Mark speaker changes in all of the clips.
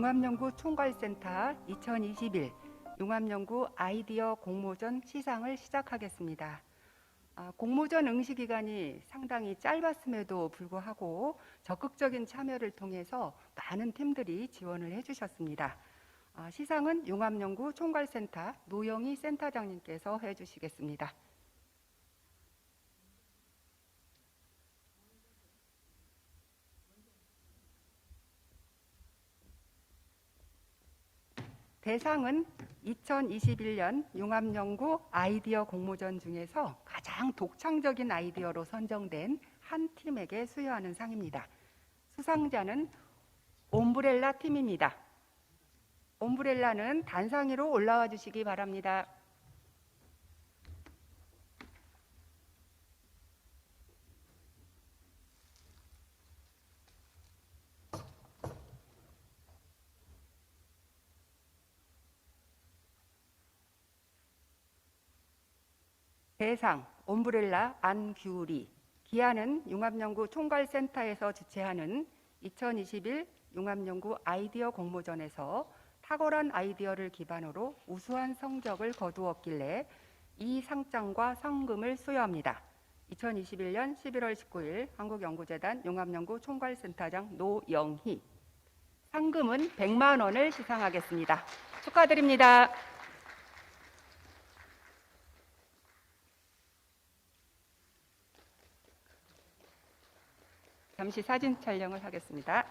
Speaker 1: 융합연구 총괄센터 2021 융합연구 아이디어 공모전 시상을 시작하겠습니다. 공모전 응시 기간이 상당히 짧았음에도 불구하고 적극적인 참여를 통해서 많은 팀들이 지원을 해주셨습니다. 시상은 융합연구 총괄센터 노영희 센터장님께서 해주시겠습니다. 대상은 2021년 융합연구 아이디어 공모전 중에서 가장 독창적인 아이디어로 선정된 한 팀에게 수여하는 상입니다. 수상자는 옴브렐라 팀입니다. 옴브렐라는 단상위로 올라와 주시기 바랍니다. 대상 옴브렐라 안규리. 기한은 융합연구 총괄센터에서 주최하는 2021 융합연구 아이디어 공모전에서 탁월한 아이디어를 기반으로 우수한 성적을 거두었길래 이 상장과 상금을 수여합니다. 2021년 11월 19일 한국연구재단 융합연구 총괄센터장 노영희. 상금은 100만 원을 시상하겠습니다. 축하드립니다. 잠시 사진 촬영을 하겠습니다.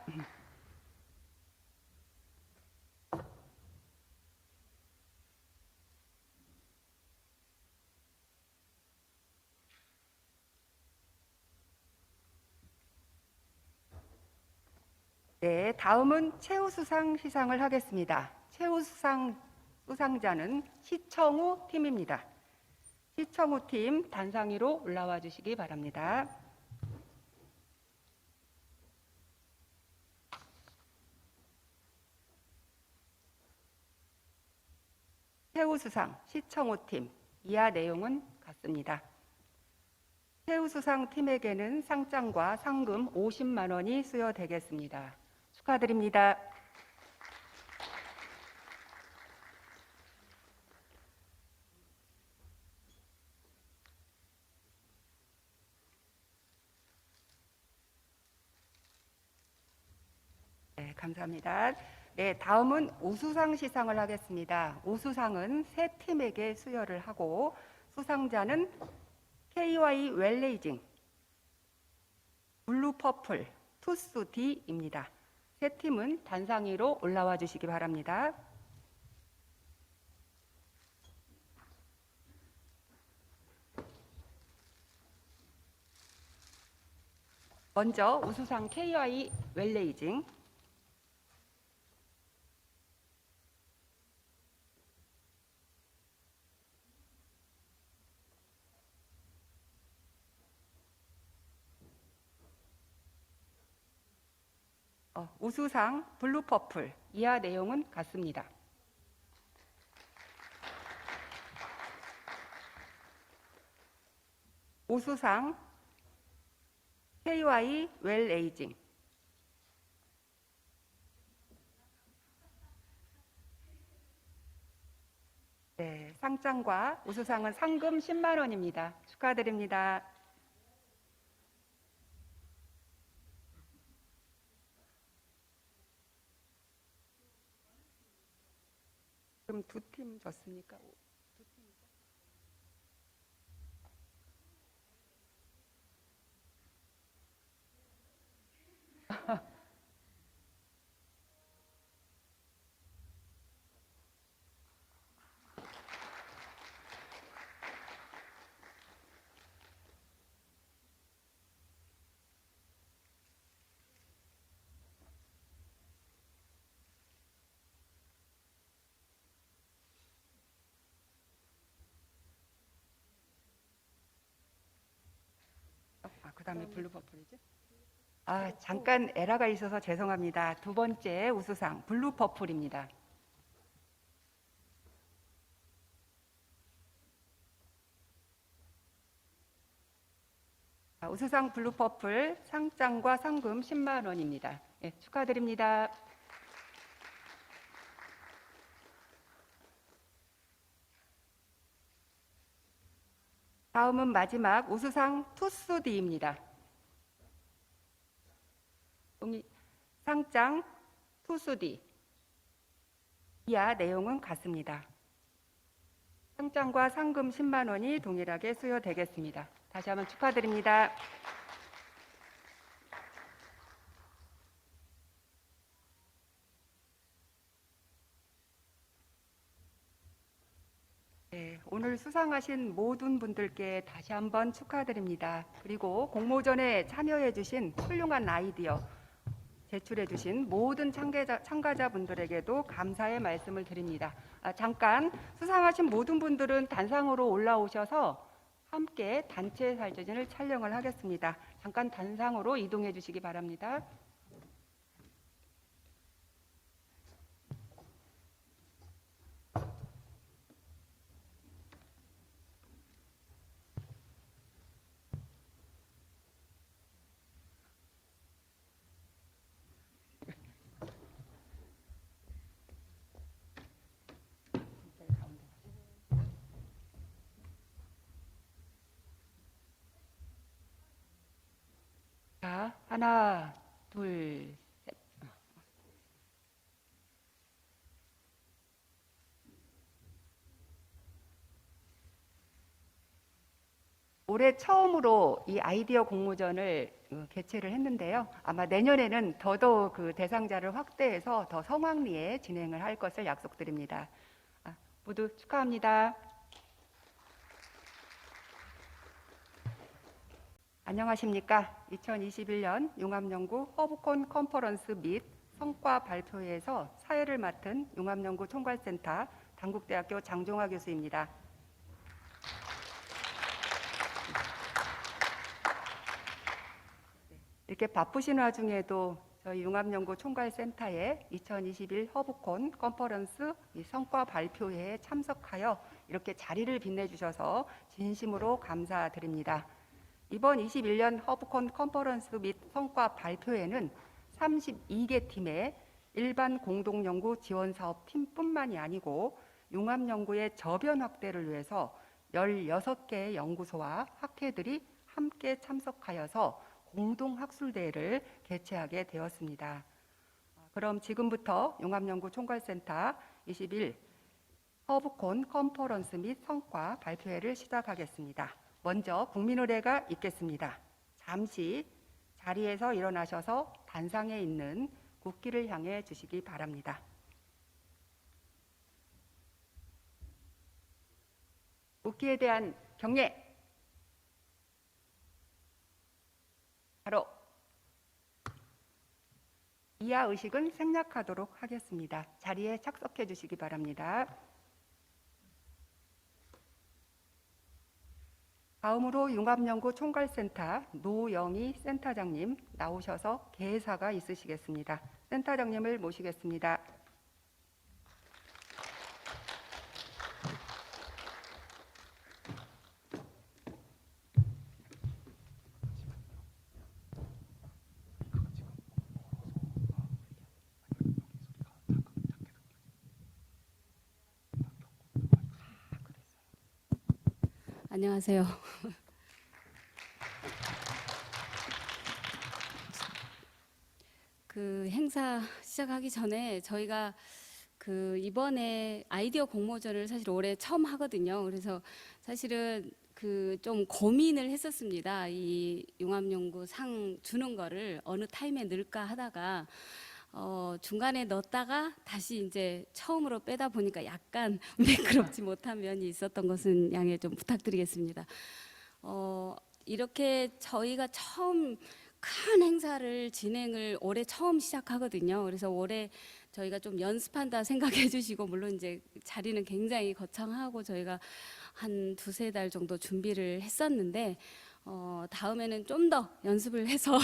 Speaker 1: 네, 다음은 최우수상 시상을 하겠습니다. 최우수상 수상자는 시청우 팀입니다. 시청우 팀 단상위로 올라와 주시기 바랍니다. 최우수상 시청우 팀, 이하 내용은 같습니다. 최우수상 팀에게는 상장과 상금 50만 원이 수여되겠습니다. 축하드립니다. 네, 감사합니다. 네, 다음은 우수상 시상을 하겠습니다. 우수상은 세 팀에게 수여를 하고 수상자는 KY 웰레이징, 블루퍼플, 투스디입니다. 세 팀은 단상위로 올라와 주시기 바랍니다. 먼저 우수상 KY 웰레이징. 우수상 블루퍼플, 이하 내용은 같습니다. 우수상 KY 웰에이징. 네, 상장과 우수상은 상금 10만 원입니다. 축하드립니다. 그럼 두 팀 졌습니까? 두 팀이죠? 그다음에 블루퍼플이죠? 잠깐 에러가 있어서 죄송합니다. 두 번째 우수상 블루퍼플입니다. 우수상 블루퍼플 상장과 상금 10만 원입니다. 네, 축하드립니다. 다음은 마지막 우수상 투수디입니다. 상장 투수디 이하 내용은 같습니다. 상장과 상금 10만 원이 동일하게 수여되겠습니다. 다시 한번 축하드립니다. 네, 오늘 수상하신 모든 분들께 다시 한번 축하드립니다. 그리고 공모전에 참여해 주신 훌륭한 아이디어 제출해 주신 모든 참가자분들에게도 감사의 말씀을 드립니다. 잠깐 수상하신 모든 분들은 단상으로 올라오셔서 함께 단체 사진을 촬영을 하겠습니다. 잠깐 단상으로 이동해 주시기 바랍니다. 자, 하나, 둘, 셋. 올해 처음으로 이 아이디어 공모전을 개최를 했는데요. 아마 내년에는 더더욱 그 대상자를 확대해서 더 성황리에 진행을 할 것을 약속드립니다. 모두 축하합니다. 안녕하십니까. 2021년 융합연구 허브콘 컨퍼런스 및 성과 발표회에서 사회를 맡은 융합연구 총괄센터 단국대학교 장종화 교수입니다. 이렇게 바쁘신 와중에도 저희 융합연구 총괄센터의 2021 허브콘 컨퍼런스 성과 발표회에 참석하여 이렇게 자리를 빛내주셔서 진심으로 감사드립니다. 이번 21년 허브콘 컨퍼런스 및 성과 발표회는 32개 팀의 일반 공동연구 지원사업 팀뿐만이 아니고 융합연구의 저변 확대를 위해서 16개의 연구소와 학회들이 함께 참석하여서 공동학술대회를 개최하게 되었습니다. 그럼 지금부터 융합연구 총괄센터 21 허브콘 컨퍼런스 및 성과 발표회를 시작하겠습니다. 먼저 국민의례가 있겠습니다. 잠시 자리에서 일어나셔서 단상에 있는 국기를 향해 주시기 바랍니다. 국기에 대한 경례. 바로 이하 의식은 생략하도록 하겠습니다. 자리에 착석해 주시기 바랍니다. 다음으로 융합연구 총괄센터 노영희 센터장님 나오셔서 개사가 있으시겠습니다. 센터장님을 모시겠습니다.
Speaker 2: 안녕하세요. 그 행사 시작하기 전에 저희가 그 이번에 아이디어 공모전을 사실 올해 처음 하거든요. 그래서 사실은 그 좀 고민을 했었습니다. 이 융합연구 상 주는 거를 어느 타임에 넣을까 하다가 중간에 넣었다가 다시 이제 처음으로 빼다 보니까 약간 매끄럽지 못한 면이 있었던 것은 양해 좀 부탁드리겠습니다. 이렇게 저희가 처음 큰 행사를 진행을 올해 처음 시작하거든요. 그래서 올해 저희가 좀 연습한다 생각해 주시고, 물론 이제 자리는 굉장히 거창하고 저희가 한 두세 달 정도 준비를 했었는데 다음에는 좀 더 연습을 해서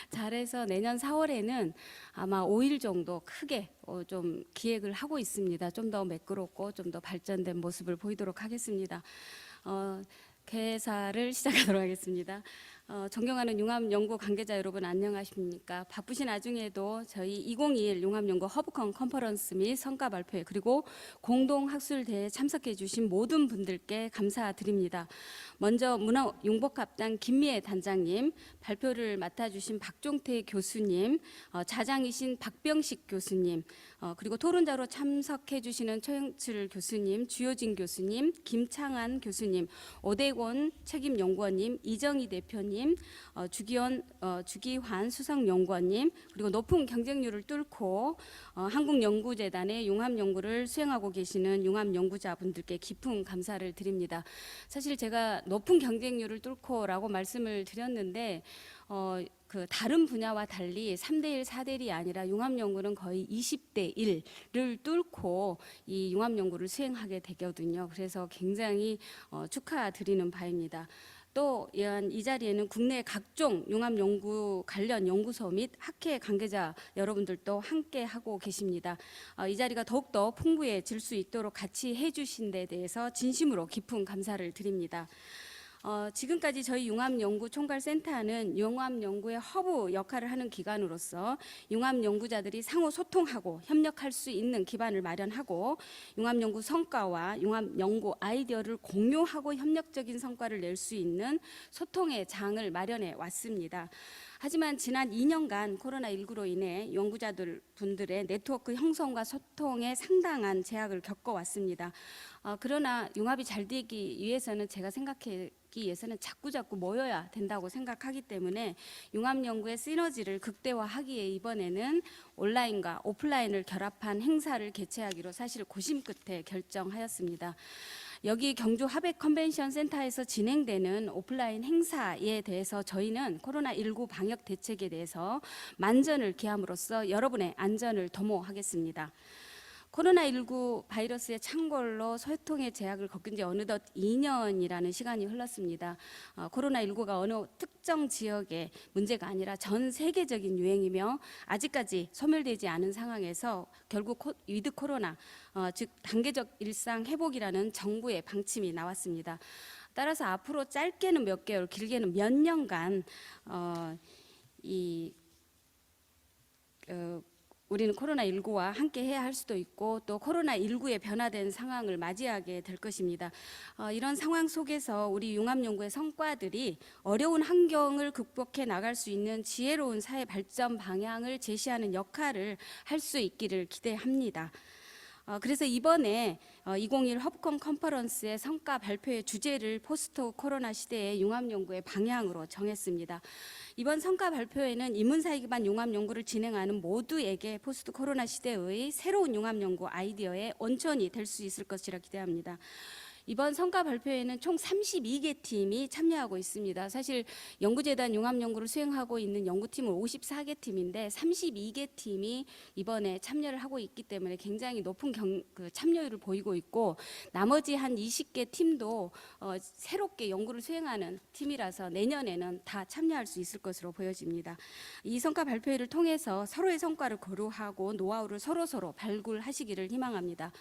Speaker 2: 잘해서 내년 4월에는 아마 5일 정도 크게 좀 기획을 하고 있습니다. 좀 더 매끄럽고 좀 더 발전된 모습을 보이도록 하겠습니다. 개사를 시작하도록 하겠습니다. 존경하는 융합연구 관계자 여러분 안녕하십니까? 바쁘신 와중에도 저희 2021 융합연구 허브컨 컨퍼런스 및 성과 발표회 그리고 공동학술대회에 참석해 주신 모든 분들께 감사드립니다. 먼저 문화융복합단 김미애 단장님, 발표를 맡아주신 박종태 교수님, 자장이신 박병식 교수님, 그리고 토론자로 참석해 주시는 최영칠 교수님, 주효진 교수님, 김창한 교수님, 오대권 책임연구원님, 이정희 대표님, 주기환 수석연구원님, 그리고 높은 경쟁률을 뚫고 한국연구재단의 융합연구를 수행하고 계시는 융합연구자분들께 깊은 감사를 드립니다. 사실 제가 높은 경쟁률을 뚫고라고 말씀을 드렸는데 그 다른 분야와 달리 3대1, 4대1이 아니라 융합연구는 거의 20대 1를 뚫고 이 융합연구를 수행하게 되거든요. 그래서 굉장히 축하드리는 바입니다. 또 이 자리에는 국내 각종 융합연구 관련 연구소 및 학회 관계자 여러분들도 함께 하고 계십니다. 이 자리가 더욱더 풍부해질 수 있도록 같이 해주신 데 대해서 진심으로 깊은 감사를 드립니다. 지금까지 저희 융합연구 총괄센터는 융합연구의 허브 역할을 하는 기관으로서 융합연구자들이 상호 소통하고 협력할 수 있는 기반을 마련하고 융합연구 성과와 융합연구 아이디어를 공유하고 협력적인 성과를 낼 수 있는 소통의 장을 마련해 왔습니다. 하지만 지난 2년간 코로나19로 인해 연구자들 분들의 네트워크 형성과 소통에 상당한 제약을 겪어왔습니다. 그러나 융합이 잘 되기 위해서는 제가 생각하기 위해서는 자꾸자꾸 모여야 된다고 생각하기 때문에 융합연구의 시너지를 극대화하기에 이번에는 온라인과 오프라인을 결합한 행사를 개최하기로 사실 고심 끝에 결정하였습니다. 여기 경주 하백 컨벤션 센터에서 진행되는 오프라인 행사에 대해서 저희는 코로나19 방역 대책에 대해서 만전을 기함으로써 여러분의 안전을 도모하겠습니다. 코로나19 바이러스의 창궐로 소통의 제약을 겪은 지 어느덧 2년이라는 시간이 흘렀습니다. 코로나19가 어느 특정 지역의 문제가 아니라 전 세계적인 유행이며 아직까지 소멸되지 않은 상황에서 결국 위드 코로나, 즉 단계적 일상 회복이라는 정부의 방침이 나왔습니다. 따라서 앞으로 짧게는 몇 개월, 길게는 몇 년간 우리는 코로나19와 함께 해야 할 수도 있고 또 코로나19의 변화된 상황을 맞이하게 될 것입니다. 이런 상황 속에서 우리 융합연구의 성과들이 어려운 환경을 극복해 나갈 수 있는 지혜로운 사회 발전 방향을 제시하는 역할을 할 수 있기를 기대합니다. 그래서 이번에 2021 허브컨 컨퍼런스의 성과 발표의 주제를 포스트 코로나 시대의 융합연구의 방향으로 정했습니다. 이번 성과 발표에는 인문사회 기반 융합연구를 진행하는 모두에게 포스트 코로나 시대의 새로운 융합연구 아이디어의 온천이 될 수 있을 것이라 기대합니다. 이번 성과 발표에는 총 32개 팀이 참여하고 있습니다. 사실 연구재단 융합연구를 수행하고 있는 연구팀은 54개 팀인데 32개 팀이 이번에 참여를 하고 있기 때문에 굉장히 높은 참여율을 보이고 있고 나머지 한 20개 팀도 새롭게 연구를 수행하는 팀이라서 내년에는 다 참여할 수 있을 것으로 보여집니다. 이 성과 발표회를 통해서 서로의 성과를 고려하고 노하우를 서로 발굴하시기를 희망합니다.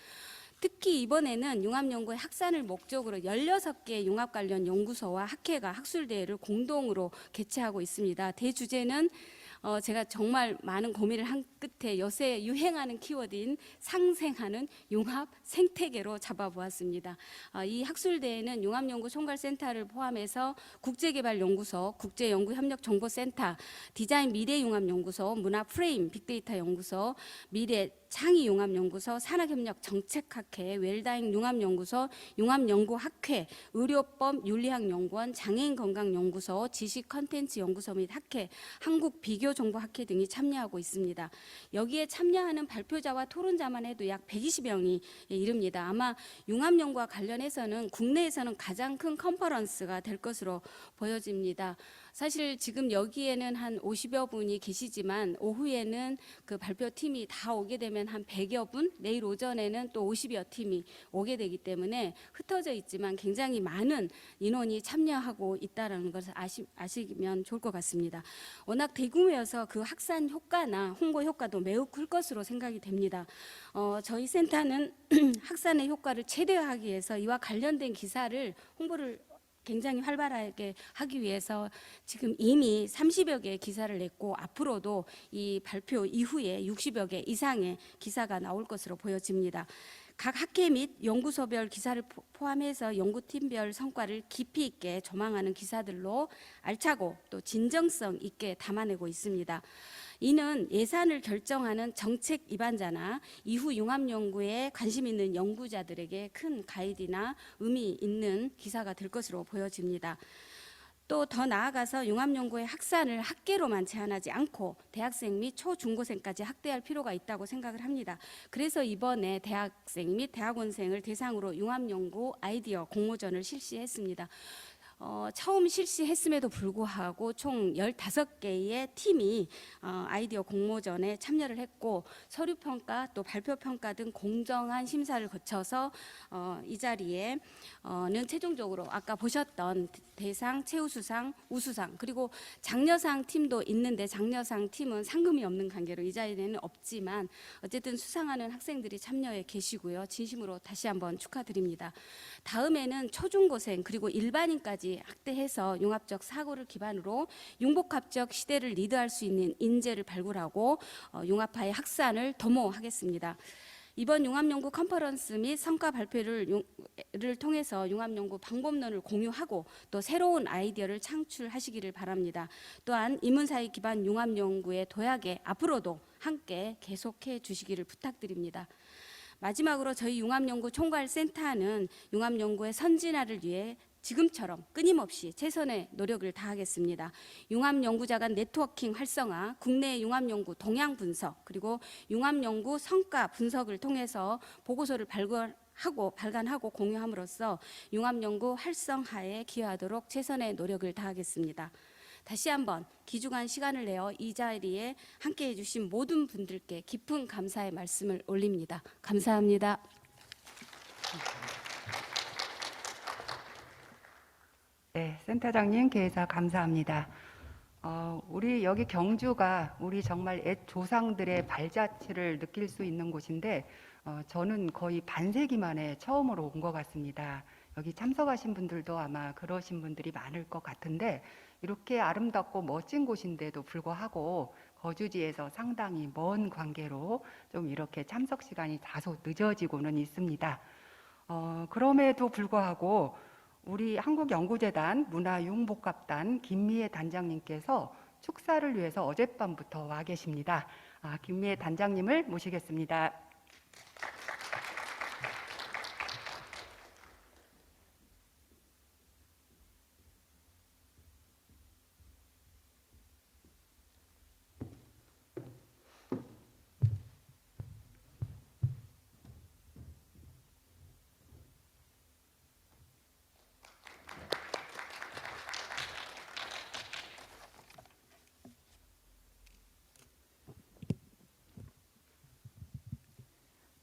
Speaker 2: 특히 이번에는 융합연구의 확산을 목적으로 16개 융합 관련 연구소와 학회가 학술대회를 공동으로 개최하고 있습니다. 대주제는 제가 정말 많은 고민을 한 끝에 요새 유행하는 키워드인 상생하는 융합 생태계로 잡아보았습니다. 이 학술대회는 융합연구 총괄센터를 포함해서 국제개발연구소, 국제연구협력정보센터, 디자인 미래융합연구소, 문화프레임 빅데이터 연구소, 미래 창의융합연구소, 산학협력정책학회, 웰다잉 융합연구소, 융합연구학회, 의료법 윤리학연구원, 장애인건강연구소, 지식컨텐츠연구소 및 학회, 한국비교정보학회 등이 참여하고 있습니다. 여기에 참여하는 발표자와 토론자만 해도 약 120명이 이릅니다. 아마 융합연구와 관련해서는 국내에서는 가장 큰 컨퍼런스가 될 것으로 보여집니다. 사실 지금 여기에는 한 50여 분이 계시지만 오후에는 그 발표팀이 다 오게 되면 한 100여 분, 내일 오전에는 또 50여 팀이 오게 되기 때문에 흩어져 있지만 굉장히 많은 인원이 참여하고 있다는 것을 아시면 좋을 것 같습니다. 워낙 대규모여서 그 확산 효과나 홍보 효과도 매우 클 것으로 생각이 됩니다. 저희 센터는 확산의 효과를 최대화하기 위해서 이와 관련된 기사를 홍보를 굉장히 활발하게 하기 위해서 지금 이미 30여 개의 기사를 냈고 앞으로도 이 발표 이후에 60여 개 이상의 기사가 나올 것으로 보여집니다. 각 학회 및 연구소별 기사를 포함해서 연구팀별 성과를 깊이 있게 조망하는 기사들로 알차고 또 진정성 있게 담아내고 있습니다. 이는 예산을 결정하는 정책 입안자나 이후 융합연구에 관심 있는 연구자들에게 큰 가이드나 의미 있는 기사가 될 것으로 보여집니다. 또 더 나아가서 융합연구의 확산을 학계로만 제한하지 않고 대학생 및 초중고생까지 확대할 필요가 있다고 생각을 합니다. 그래서 이번에 대학생 및 대학원생을 대상으로 융합연구 아이디어 공모전을 실시했습니다. 처음 실시했음에도 불구하고 총 15개의 팀이 아이디어 공모전에 참여를 했고 서류평가 또 발표평가 등 공정한 심사를 거쳐서 이 자리에는 최종적으로 아까 보셨던 대상, 최우수상, 우수상 그리고 장려상 팀도 있는데 장려상 팀은 상금이 없는 관계로 이 자리에는 없지만 어쨌든 수상하는 학생들이 참여해 계시고요. 진심으로 다시 한번 축하드립니다. 다음에는 초중고생 그리고 일반인까지 확대해서 융합적 사고를 기반으로 융복합적 시대를 리드할 수 있는 인재를 발굴하고 융합화의 확산을 도모하겠습니다. 이번 융합연구 컨퍼런스 및 성과 발표를 통해서 융합연구 방법론을 공유하고 또 새로운 아이디어를 창출하시기를 바랍니다. 또한 인문사회 기반 융합연구의 도약에 앞으로도 함께 계속해 주시기를 부탁드립니다. 마지막으로 저희 융합연구 총괄센터는 융합연구의 선진화를 위해 지금처럼 끊임없이 최선의 노력을 다하겠습니다. 융합연구자 간 네트워킹 활성화, 국내 융합연구 동향 분석, 그리고 융합연구 성과 분석을 통해서 보고서를 발간하고 공유함으로써 융합연구 활성화에 기여하도록 최선의 노력을 다하겠습니다. 다시 한번 귀중한 시간을 내어 이 자리에 함께해 주신 모든 분들께 깊은 감사의 말씀을 올립니다. 감사합니다.
Speaker 1: 네, 센터장님 개사 감사합니다. 우리 여기 경주가 우리 정말 옛 조상들의 발자취를 느낄 수 있는 곳인데 저는 거의 반세기 만에 처음으로 온 것 같습니다. 여기 참석하신 분들도 아마 그러신 분들이 많을 것 같은데 이렇게 아름답고 멋진 곳인데도 불구하고 거주지에서 상당히 먼 관계로 좀 이렇게 참석 시간이 다소 늦어지고는 있습니다. 그럼에도 불구하고 우리 한국연구재단 문화융복합단 김미애 단장님께서 축사를 위해서 어젯밤부터 와 계십니다. 김미애 단장님을 모시겠습니다.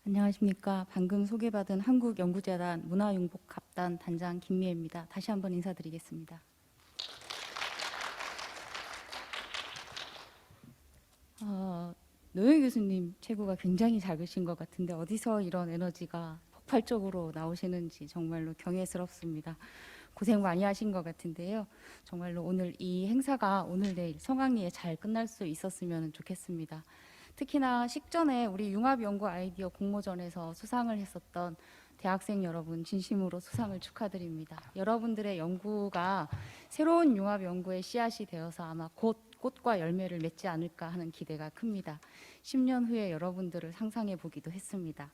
Speaker 3: 안녕하십니까. 방금 소개받은 한국연구재단 문화융복합단 단장 김미애입니다. 다시 한번 인사드리겠습니다. 노영 교수님 체구가 굉장히 작으신 것 같은데 어디서 이런 에너지가 폭발적으로 나오시는지 정말로 경애스럽습니다. 고생 많이 하신 것 같은데요. 정말로 오늘 이 행사가 오늘 내일 성황리에 잘 끝날 수 있었으면 좋겠습니다. 특히나 식전에 우리 융합연구 아이디어 공모전에서 수상을 했었던 대학생 여러분 진심으로 수상을 축하드립니다. 여러분들의 연구가 새로운 융합연구의 씨앗이 되어서 아마 곧 꽃과 열매를 맺지 않을까 하는 기대가 큽니다. 10년 후에 여러분들을 상상해 보기도 했습니다.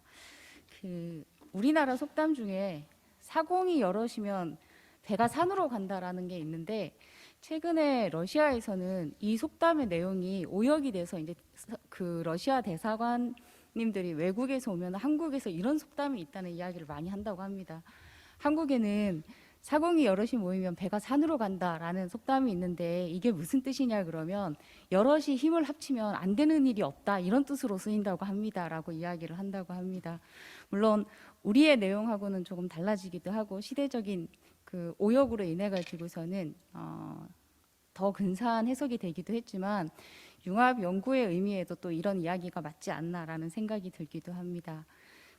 Speaker 3: 우리나라 속담 중에 사공이 여럿이면 배가 산으로 간다라는 게 있는데 최근에 러시아에서는 이 속담의 내용이 오역이 돼서 이제 그 러시아 대사관님들이 외국에서 오면 한국에서 이런 속담이 있다는 이야기를 많이 한다고 합니다. 한국에는 사공이 여럿이 모이면 배가 산으로 간다라는 속담이 있는데 이게 무슨 뜻이냐 그러면 여럿이 힘을 합치면 안 되는 일이 없다 이런 뜻으로 쓰인다고 합니다라고 이야기를 한다고 합니다. 물론 우리의 내용하고는 조금 달라지기도 하고 시대적인 그 오역으로 인해 가지고서는 더 근사한 해석이 되기도 했지만 융합 연구의 의미에도 또 이런 이야기가 맞지 않나라는 생각이 들기도 합니다.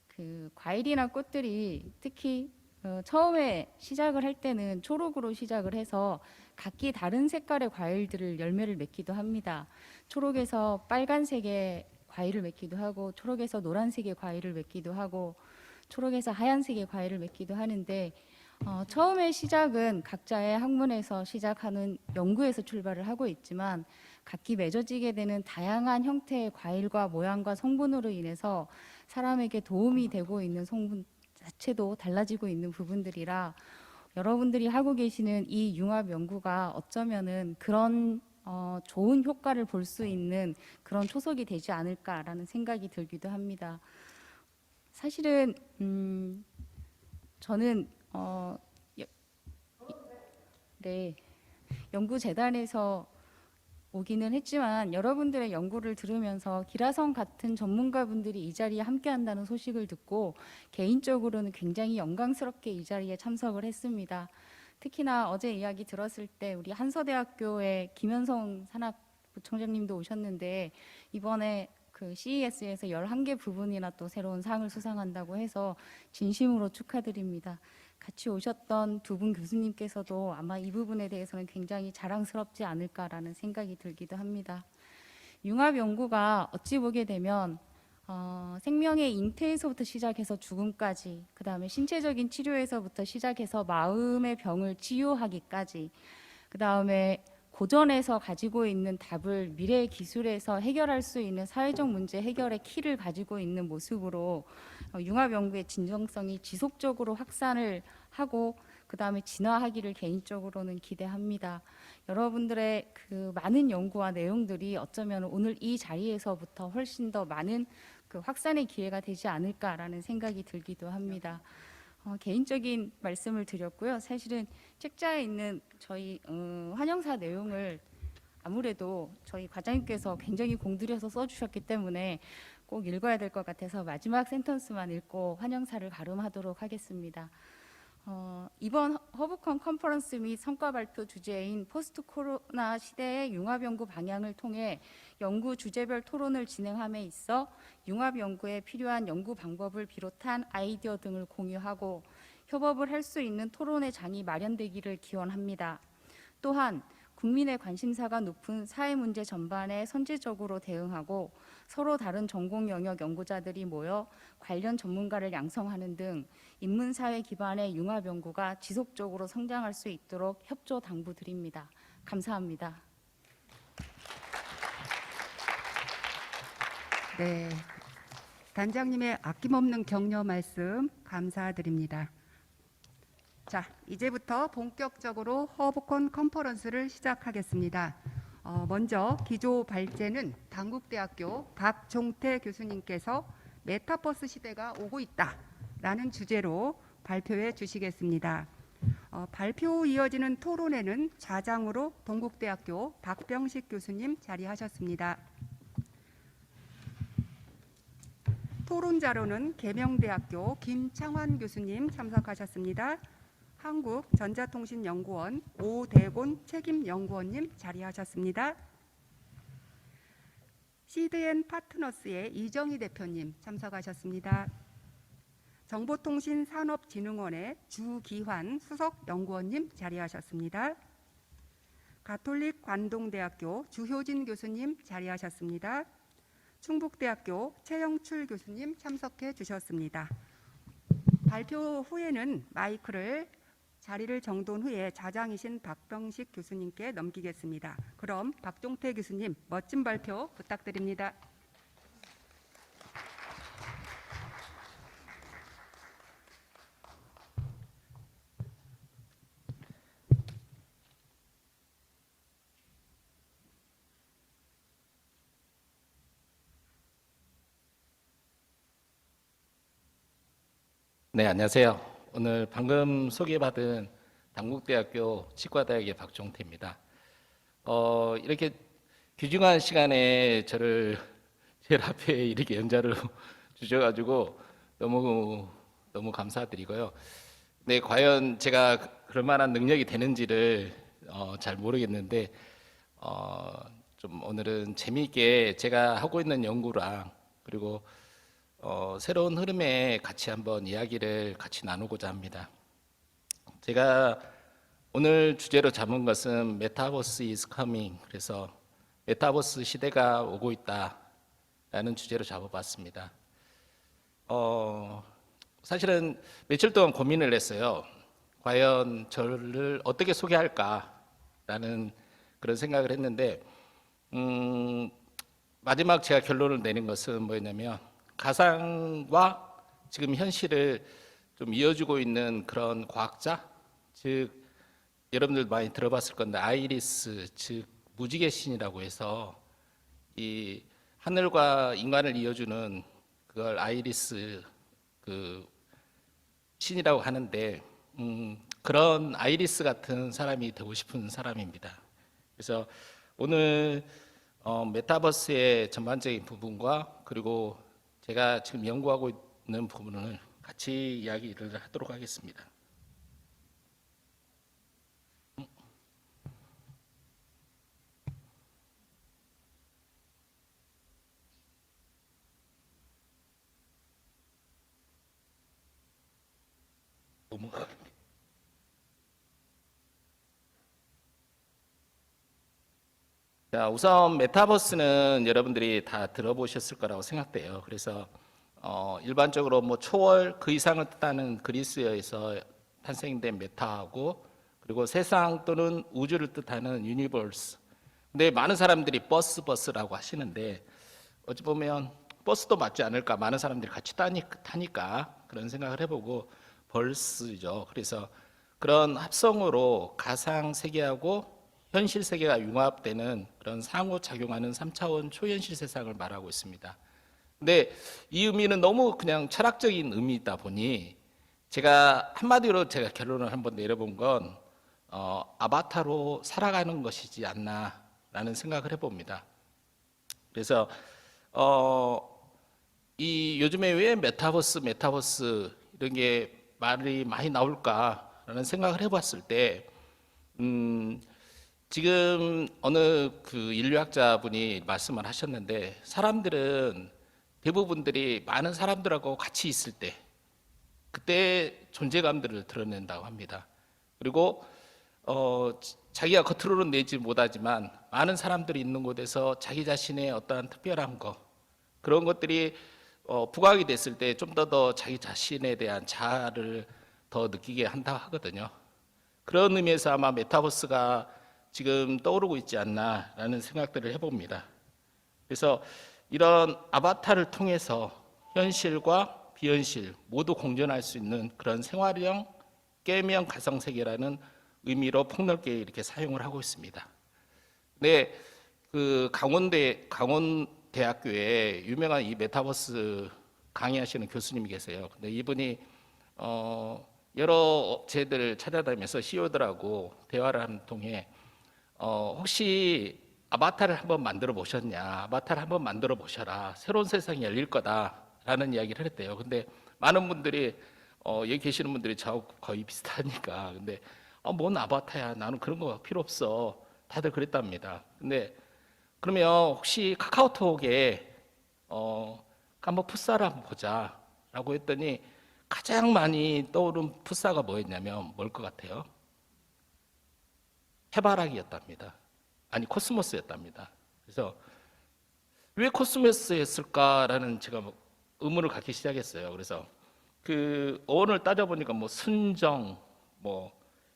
Speaker 3: 그 과일이나 꽃들이 특히 처음에 시작을 할 때는 초록으로 시작을 해서 각기 다른 색깔의 과일들을 열매를 맺기도 합니다. 초록에서 빨간색의 과일을 맺기도 하고 초록에서 노란색의 과일을 맺기도 하고 초록에서 하얀색의 과일을 맺기도 하는데 처음에 시작은 각자의 학문에서 시작하는 연구에서 출발을 하고 있지만 각기 맺어지게 되는 다양한 형태의 과일과 모양과 성분으로 인해서 사람에게 도움이 되고 있는 성분 자체도 달라지고 있는 부분들이라 여러분들이 하고 계시는 이 융합 연구가 어쩌면은 그런 좋은 효과를 볼 수 있는 그런 초석이 되지 않을까라는 생각이 들기도 합니다. 사실은 저는 네, 연구재단에서 오기는 했지만 여러분들의 연구를 들으면서 기라성 같은 전문가분들이 이 자리에 함께한다는 소식을 듣고 개인적으로는 굉장히 영광스럽게 이 자리에 참석을 했습니다. 특히나 어제 이야기 들었을 때 우리 한서대학교의 김현성 산학부총장님도 오셨는데 이번에 그 CES에서 11개 부분이나 또 새로운 상을 수상한다고 해서 진심으로 축하드립니다. 같이 오셨던 두 분 교수님께서도 아마 이 부분에 대해서는 굉장히 자랑스럽지 않을까라는 생각이 들기도 합니다. 융합 연구가 어찌 보게 되면 생명의 잉태에서부터 시작해서 죽음까지, 그 다음에 신체적인 치료에서부터 시작해서 마음의 병을 치유하기까지, 그 다음에 고전에서 가지고 있는 답을 미래의 기술에서 해결할 수 있는 사회적 문제 해결의 키를 가지고 있는 모습으로 융합 연구의 진정성이 지속적으로 확산을 하고 그 다음에 진화하기를 개인적으로는 기대합니다. 여러분들의 그 많은 연구와 내용들이 어쩌면 오늘 이 자리에서부터 훨씬 더 많은 그 확산의 기회가 되지 않을까라는 생각이 들기도 합니다. 개인적인 말씀을 드렸고요. 사실은 책자에 있는 저희 환영사 내용을 아무래도 저희 과장님께서 굉장히 공들여서 써주셨기 때문에 꼭 읽어야 될 것 같아서 마지막 센턴스만 읽고 환영사를 가름하도록 하겠습니다. 이번 허브콘 컨퍼런스 및 성과 발표 주제인 포스트 코로나 시대의 융합 연구 방향을 통해 연구 주제별 토론을 진행함에 있어 융합 연구에 필요한 연구 방법을 비롯한 아이디어 등을 공유하고 협업을 할 수 있는 토론의 장이 마련되기를 기원합니다. 또한 국민의 관심사가 높은 사회 문제 전반에 선제적으로 대응하고 서로 다른 전공 영역 연구자들이 모여 관련 전문가를 양성하는 등 인문사회 기반의 융합 연구가 지속적으로 성장할 수 있도록 협조 당부드립니다. 감사합니다.
Speaker 1: 네, 단장님의 아낌없는 격려 말씀 감사드립니다. 자, 이제부터 본격적으로 허브콘 컨퍼런스를 시작하겠습니다. 먼저 기조 발제는 당국대학교 박종태 교수님께서 메타버스 시대가 오고 있다라는 주제로 발표해 주시겠습니다. 발표 후 이어지는 토론회는 좌장으로 동국대학교 박병식 교수님 자리하셨습니다. 토론자로는 계명대학교 김창환 교수님 참석하셨습니다. 한국전자통신연구원 오대곤 책임연구원님 자리하셨습니다. CDN 파트너스의 이정희 대표님 참석하셨습니다. 정보통신산업진흥원의 주기환 수석연구원님 자리하셨습니다. 가톨릭 관동대학교 주효진 교수님 자리하셨습니다. 충북대학교 최영출 교수님 참석해 주셨습니다. 발표 후에는 마이크를 자리를 정돈 후에 좌장이신 박병식 교수님께 넘기겠습니다. 그럼 박종태 교수님 멋진 발표 부탁드립니다.
Speaker 4: 네, 안녕하세요. 오늘 방금 소개받은 당국대학교 치과대학의 박종태입니다. 이렇게 귀중한 시간에 저를 제일 앞에 이렇게 연자를 주셔가지고 너무 감사드리고요. 네, 과연 제가 그럴 만한 능력이 되는지를 잘 모르겠는데 좀 오늘은 재미있게 제가 하고 있는 연구랑 그리고 새로운 흐름에 같이 한번 이야기를 같이 나누고자 합니다. 제가 오늘 주제로 잡은 것은 메타버스 is coming. 그래서 메타버스 시대가 오고 있다라는 주제로 잡아봤습니다. 사실은 며칠 동안 고민을 했어요. 과연 저를 어떻게 소개할까라는 그런 생각을 했는데 마지막 제가 결론을 내린 것은 뭐였냐면 가상과 지금 현실을 좀 이어주고 있는 그런 과학자, 즉 여러분들 많이 들어봤을 건데 아이리스, 즉 무지개 신이라고 해서 이 하늘과 인간을 이어주는 그걸 아이리스 그 신이라고 하는데 그런 아이리스 같은 사람이 되고 싶은 사람입니다. 그래서 오늘 메타버스의 전반적인 부분과 그리고 제가 지금 연구하고 있는 부분을 같이 이야기를 하도록 하겠습니다. 자, 우선 메타버스는 여러분들이 다 들어보셨을 거라고 생각돼요. 그래서 일반적으로 뭐 초월 그 이상을 뜻하는 그리스어에서 탄생된 메타하고 그리고 세상 또는 우주를 뜻하는 유니버스. 근데 많은 사람들이 버스라고 하시는데 어찌 보면 버스도 맞지 않을까? 많은 사람들이 같이 타니까 그런 생각을 해보고 벌스죠. 그래서 그런 합성으로 가상 세계하고 현실 세계가 융합되는 그런 상호작용하는 3차원 초현실 세상을 말하고 있습니다. 근데 이 의미는 너무 그냥 철학적인 의미이다 보니 제가 한마디로 제가 결론을 한번 내려본 건 아바타로 살아가는 것이지 않나라는 생각을 해봅니다. 그래서 이 요즘에 왜 메타버스 이런 게 말이 많이 나올까라는 생각을 해봤을 때 지금 어느 그 인류학자분이 말씀을 하셨는데 사람들은 대부분들이 많은 사람들하고 같이 있을 때 그때 존재감들을 드러낸다고 합니다. 그리고 자기가 겉으로는 내지 못하지만 많은 사람들이 있는 곳에서 자기 자신의 어떠한 특별한 것 그런 것들이 부각이 됐을 때 좀 더 자기 자신에 대한 자아를 더 느끼게 한다고 하거든요. 그런 의미에서 아마 메타버스가 지금 떠오르고 있지 않나라는 생각들을 해봅니다. 그래서 이런 아바타를 통해서 현실과 비현실 모두 공존할 수 있는 그런 생활형 게임형 가상세계라는 의미로 폭넓게 이렇게 사용을 하고 있습니다. 근데 그 강원대학교에 유명한 이 메타버스 강의하시는 교수님이 계세요. 근데 이분이 여러 업체들을 찾아다니면서 CEO들하고 대화를 하는 통에 혹시 아바타를 한번 만들어 보셨냐? 아바타를 한번 만들어 보셔라. 새로운 세상이 열릴 거다라는 이야기를 했대요. 근데 많은 분들이 여기 계시는 분들이 저하고 거의 비슷하니까 근데 뭔 아바타야? 나는 그런 거 필요 없어. 다들 그랬답니다. 근데 그러면 혹시 카카오톡에 한번 풋사를 한번 보자라고 했더니 가장 많이 떠오른 풋사가 뭐였냐면 뭘 것 같아요? 해바라기였답니다. 아니 코스모스였답니다. 그래서 왜 코스모스였을까라는 제가 의문을 갖기 시작했어요. 그래서 그 어원을 따져보니까 뭐 순정, 뭐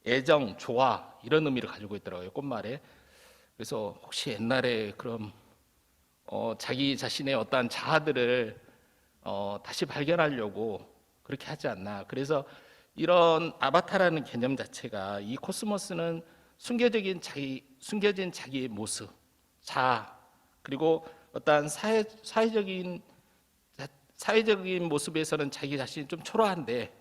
Speaker 4: 애정, 좋아 이런 의미를 가지고 있더라고요. 꽃말에. 그래서 혹시 옛날에 그럼 자기 자신의 어떠한 자아들을 다시 발견하려고 그렇게 하지 않나. 그래서 이런 아바타라는 개념 자체가 이 코스모스는 숨겨진 자기의 모습, 자아, 그리고 어떠한 사회적인 모습에서는 자기 자신이 좀 초라한데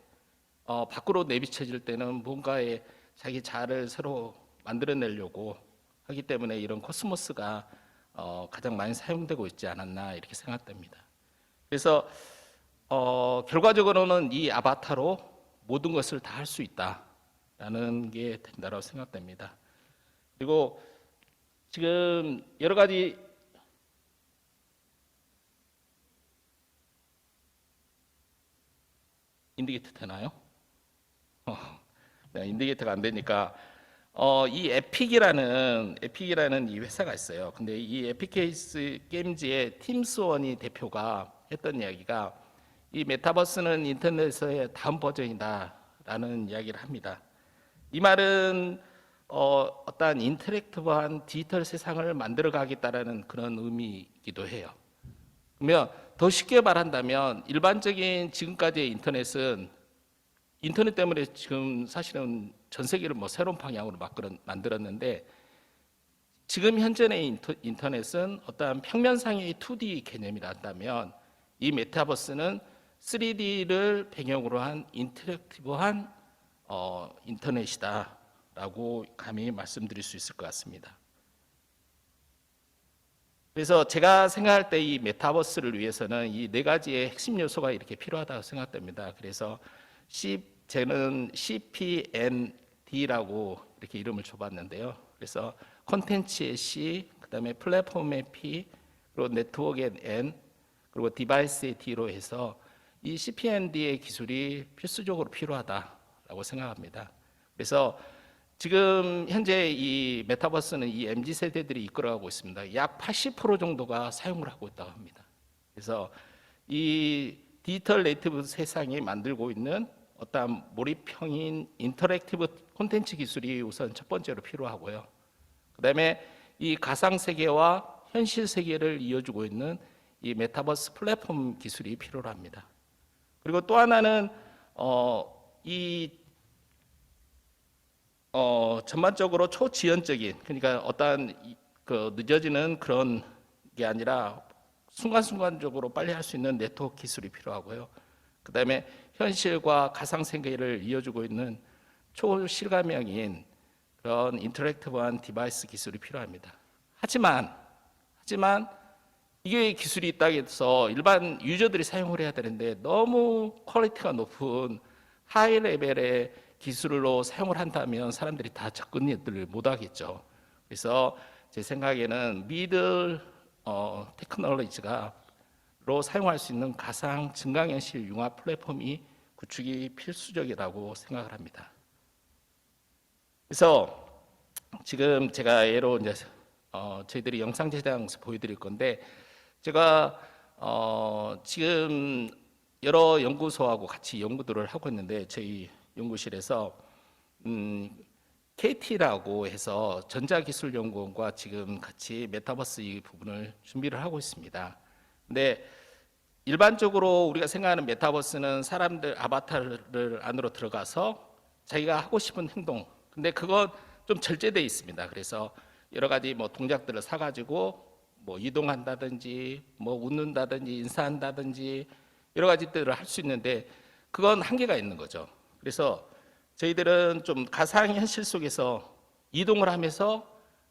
Speaker 4: 밖으로 내비쳐질 때는 뭔가의 자기 자아를 새로 만들어내려고 하기 때문에 이런 코스모스가 가장 많이 사용되고 있지 않았나 이렇게 생각됩니다. 그래서 결과적으로는 이 아바타로 모든 것을 다 할 수 있다라는 게 된다고 생각됩니다. 그리고 지금 여러 가지 인디게이트 되나요? 인디게이터가 안 되니까 이 에픽이라는 이 회사가 있어요. 근데 이 에픽케이스 게임즈의 팀 스원이 대표가 했던 이야기가 이 메타버스는 인터넷의 다음 버전이다라는 이야기를 합니다. 이 말은 어떠한 인터랙티브한 디지털 세상을 만들어 가겠다라는 그런 의미이기도 해요. 그러면 더 쉽게 말한다면 일반적인 지금까지의 인터넷은 인터넷 때문에 지금 사실은 전 세계를 뭐 새로운 방향으로 만들었는데 지금 현재의 인터넷은 어떠한 평면상의 2D 개념이란다면 이 메타버스는 3D를 배경으로 한 인터랙티브한 인터넷이다라고 감히 말씀드릴 수 있을 것 같습니다. 그래서 제가 생각할 때 이 메타버스를 위해서는 이 네 가지의 핵심 요소가 이렇게 필요하다고 생각됩니다. 그래서 저는 CPND라고 이렇게 이름을 줘봤는데요. 그래서 콘텐츠의 C, 그다음에 플랫폼의 P, 그리고 네트워크의 N, 그리고 디바이스의 D로 해서 이 CPND의 기술이 필수적으로 필요하다라고 생각합니다. 그래서 지금 현재 이 메타버스는 이 MZ 세대들이 이끌어가고 있습니다. 약 80% 정도가 사용을 하고 있다고 합니다. 그래서 이 디지털 네이티브 세상이 만들고 있는 어떠한 몰입형인 인터랙티브 콘텐츠 기술이 우선 첫 번째로 필요하고요. 그다음에 이 가상 세계와 현실 세계를 이어주고 있는 이 메타버스 플랫폼 기술이 필요로 합니다. 그리고 또 하나는 전반적으로 초지연적인, 그러니까 어떠한 그 늦어지는 그런 게 아니라 순간순간적으로 빨리 할 수 있는 네트워크 기술이 필요하고요. 그다음에 현실과 가상 세계를 이어주고 있는 초실감형인 그런 인터랙티브한 디바이스 기술이 필요합니다. 하지만 이게 기술이 있다고 해서 일반 유저들이 사용을 해야 되는데 너무 퀄리티가 높은 하이 레벨의 기술로 사용을 한다면 사람들이 다 접근을 못 하겠죠. 그래서 제 생각에는 미들 테크놀로지가로 사용할 수 있는 가상 증강현실 융합 플랫폼이 구축이 필수적이라고 생각을 합니다. 그래서 지금 제가 예로 이제 저희들이 영상 제작하면서 보여드릴 건데 제가 지금 여러 연구소하고 같이 연구들을 하고 있는데 저희 연구실에서 KT라고 해서 전자기술연구원과 지금 같이 메타버스 이 부분을 준비를 하고 있습니다. 근데 일반적으로 우리가 생각하는 메타버스는 사람들 아바타를 안으로 들어가서 자기가 하고 싶은 행동, 근데 그건 좀 절제되어 있습니다. 그래서 여러 가지 뭐 동작들을 사가지고 뭐 이동한다든지 뭐 웃는다든지 인사한다든지 여러 가지들을 할 수 있는데 그건 한계가 있는 거죠. 그래서 저희들은 좀 가상현실 속에서 이동을 하면서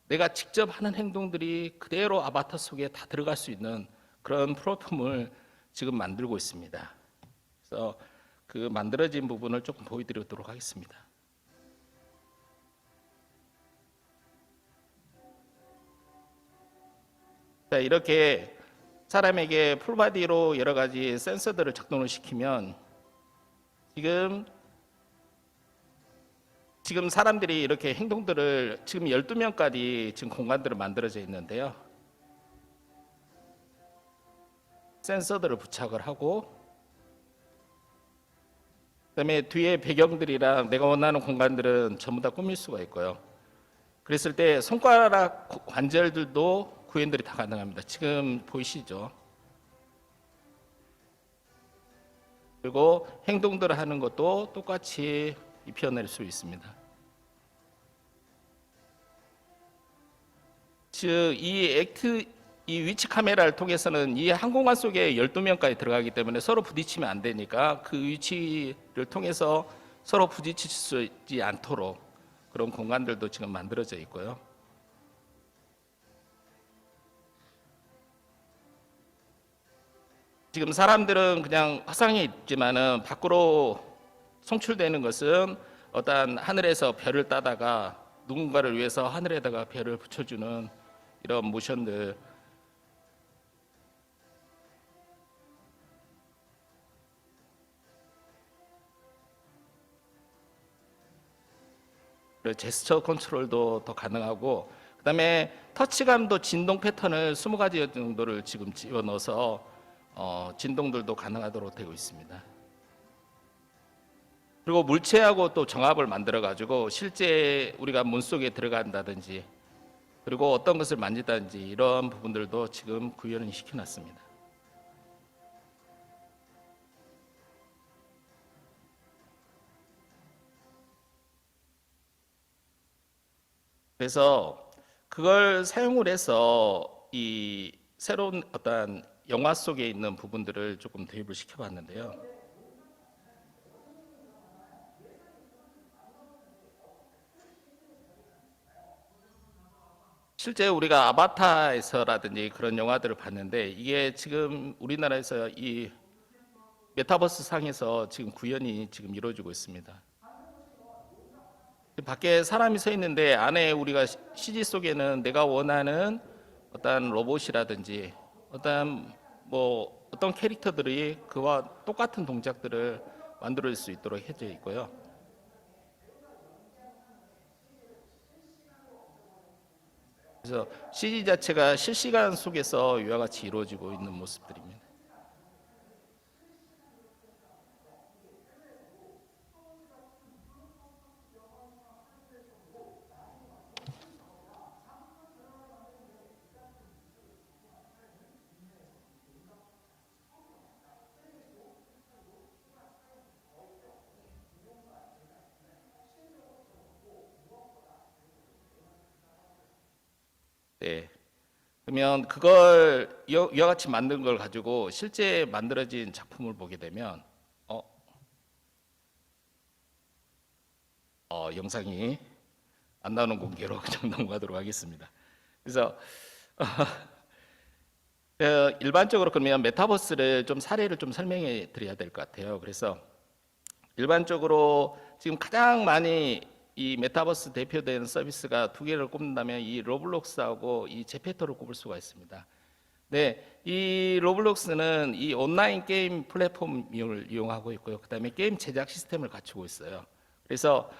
Speaker 4: 내가 직접 하는 행동들이 그대로 아바타 속에 다 들어갈 수 있는 그런 플랫폼을 지금 만들고 있습니다. 그래서 그 만들어진 부분을 조금 보여드리도록 하겠습니다. 자, 이렇게 사람에게 풀바디로 여러 가지 센서들을 작동을 시키면 지금 사람들이 이렇게 행동들을 지금 12명까지 지금 공간들을 만들어져 있는데요. 센서들을 부착을 하고 그다음에 뒤에 배경들이랑 내가 원하는 공간들은 전부 다 꾸밀 수가 있고요. 그랬을 때 손가락 관절들도 구현들이 다 가능합니다. 지금 보이시죠? 그리고 행동들을 하는 것도 똑같이 입혀낼 수 있습니다. 즉, 이 위치 카메라를 통해서는 이 한 공간 속에 12명까지 들어가기 때문에 서로 부딪히면 안 되니까 그 위치를 통해서 서로 부딪힐 수 있지 않도록 그런 공간들도 지금 만들어져 있고요. 지금 사람들은 그냥 화상에 있지만은 밖으로 송출되는 것은 어떤 하늘에서 별을 따다가 누군가를 위해서 하늘에다가 별을 붙여주는 이런 모션들. 그리고 제스처 컨트롤도 더 가능하고, 그다음에 터치감도 진동 패턴을 20가지 정도를 지금 집어넣어서 진동들도 가능하도록 되고 있습니다. 그리고 물체하고 또 정합을 만들어 가지고 실제 우리가 문 속에 들어간다든지, 그리고 어떤 것을 만지다든지 이런 부분들도 지금 구현을 시켜놨습니다. 그래서 그걸 사용을 해서 이 새로운 어떤 영화 속에 있는 부분들을 조금 도입을 시켜봤는데요. 실제 우리가 아바타에서라든지 그런 영화들을 봤는데, 이게 지금 우리나라에서 이 메타버스 상에서 지금 구현이 지금 이루어지고 있습니다. 밖에 사람이 서 있는데 안에 우리가 CG 속에는 내가 원하는 어떤 로봇이라든지 어떤 캐릭터들이 그와 똑같은 동작들을 만들어낼 수 있도록 해져 있고요. 그래서 CG 자체가 실시간 속에서 이와 같이 이루어지고 있는 모습들입니다. 네. 그러면 그걸 이와 같이 만든 걸 가지고 실제 만들어진 작품을 보게 되면 영상이 안 나오는 공개로 그냥 넘어가도록 하겠습니다. 그래서 일반적으로 그러면 메타버스를 좀 사례를 좀 설명해 드려야 될 것 같아요. 그래서 일반적으로 지금 가장 많이 이 메타버스 대표되는 서비스가 두 개를 꼽는다면 이 로블록스하고 이 제페토를 꼽을 수가 있습니다. 네, 이 로블록스는 이 온라인 게임 플랫폼을 이용하고 있고요. 그다음에 게임 제작 시스템을 갖추고 있어요. 그래서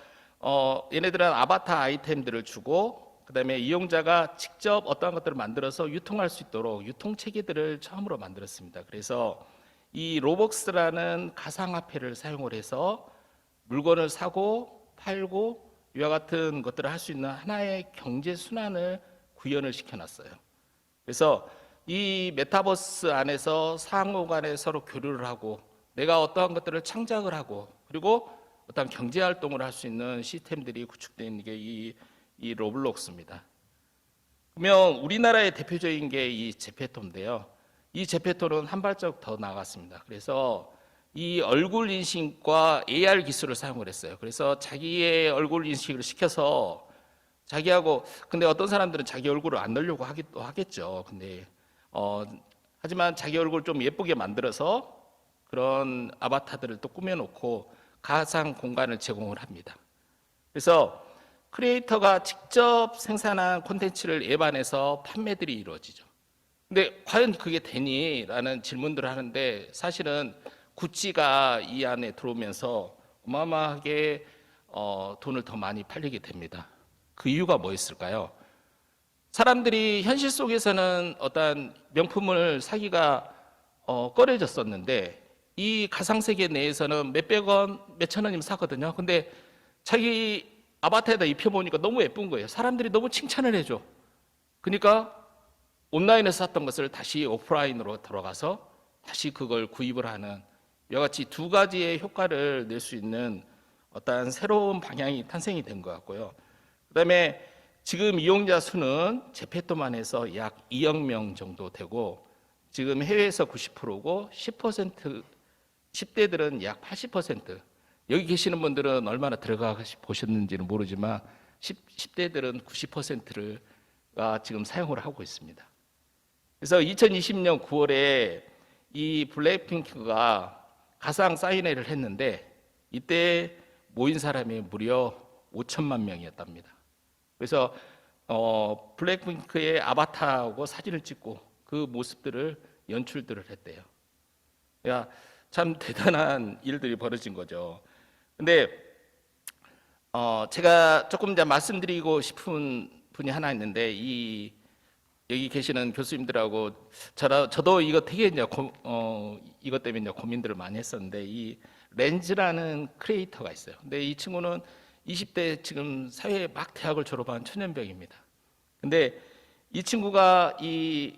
Speaker 4: 얘네들은 아바타 아이템들을 주고, 그다음에 이용자가 직접 어떠한 것들을 만들어서 유통할 수 있도록 유통 체계들을 처음으로 만들었습니다. 그래서 이 로벅스라는 가상화폐를 사용을 해서 물건을 사고 팔고 이와 같은 것들을 할 수 있는 하나의 경제 순환을 구현을 시켜놨어요. 그래서 이 메타버스 안에서 상호 간에 서로 교류를 하고, 내가 어떠한 것들을 창작을 하고, 그리고 어떤 경제 활동을 할 수 있는 시스템들이 구축되어 있는 게 이 로블록스입니다. 그러면 우리나라의 대표적인 게 이 제페토인데요. 이 제페토는 한 발짝 더 나아갔습니다. 그래서 이 얼굴 인식과 AR 기술을 사용을 했어요. 그래서 자기의 얼굴 인식을 시켜서 자기하고, 근데 어떤 사람들은 자기 얼굴을 안 넣으려고 하기도 하겠죠. 근데 하지만 자기 얼굴 좀 예쁘게 만들어서 그런 아바타들을 또 꾸며놓고 가상 공간을 제공을 합니다. 그래서 크리에이터가 직접 생산한 콘텐츠를 앱 안에서 판매들이 이루어지죠. 근데 과연 그게 되니? 라는 질문들을 하는데, 사실은 구찌가 이 안에 들어오면서 어마어마하게 돈을 더 많이 팔리게 됩니다. 그 이유가 뭐였을까요? 사람들이 현실 속에서는 어떤 명품을 사기가 꺼려졌었는데, 이 가상세계 내에서는 몇백 원, 몇천 원이면 사거든요. 근데 자기 아바타에다 입혀보니까 너무 예쁜 거예요. 사람들이 너무 칭찬을 해줘. 그러니까 온라인에서 샀던 것을 다시 오프라인으로 들어가서 다시 그걸 구입을 하는, 이와 같이 두 가지의 효과를 낼 수 있는 어떤 새로운 방향이 탄생이 된 것 같고요. 그다음에 지금 이용자 수는 제페토만 해서 약 2억 명 정도 되고, 지금 해외에서 90%고 10대들은 약 80%. 여기 계시는 분들은 얼마나 들어가 보셨는지는 모르지만 10대들은 90%가 지금 사용을 하고 있습니다. 그래서 2020년 9월에 이 블랙핑크가 가상 사인회를 했는데, 이때 모인 사람이 무려 5천만 명이었답니다. 그래서 블랙핑크의 아바타하고 사진을 찍고 그 모습들을 연출들을 했대요. 야, 참 대단한 일들이 벌어진 거죠. 근데 제가 조금 이제 말씀드리고 싶은 분이 하나 있는데 여기 계시는 교수님들하고 저도 이거 되게 이제 이것 때문에 이제 고민들을 많이 했었는데 이 렌즈라는 크리에이터가 있어요. 근데 이 친구는 20대 지금 사회에 막 대학을 졸업한 초년병입니다. 근데 이 친구가 이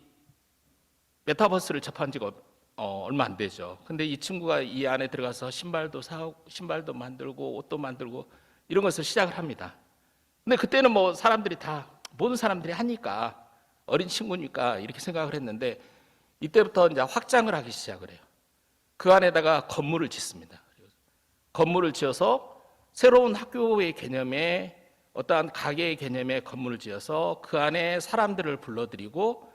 Speaker 4: 메타버스를 접한 지가 얼마 안 되죠. 근데 이 친구가 이 안에 들어가서 신발도 사고 신발도 만들고 옷도 만들고 이런 것을 시작을 합니다. 근데 그때는 뭐 사람들이 다 모든 사람들이 하니까 어린 친구니까 이렇게 생각을 했는데 이때부터 이제 확장을 하기 시작을 해요. 그 안에다가 건물을 짓습니다. 건물을 지어서 새로운 학교의 개념에 어떠한 가게의 개념의 건물을 지어서 그 안에 사람들을 불러들이고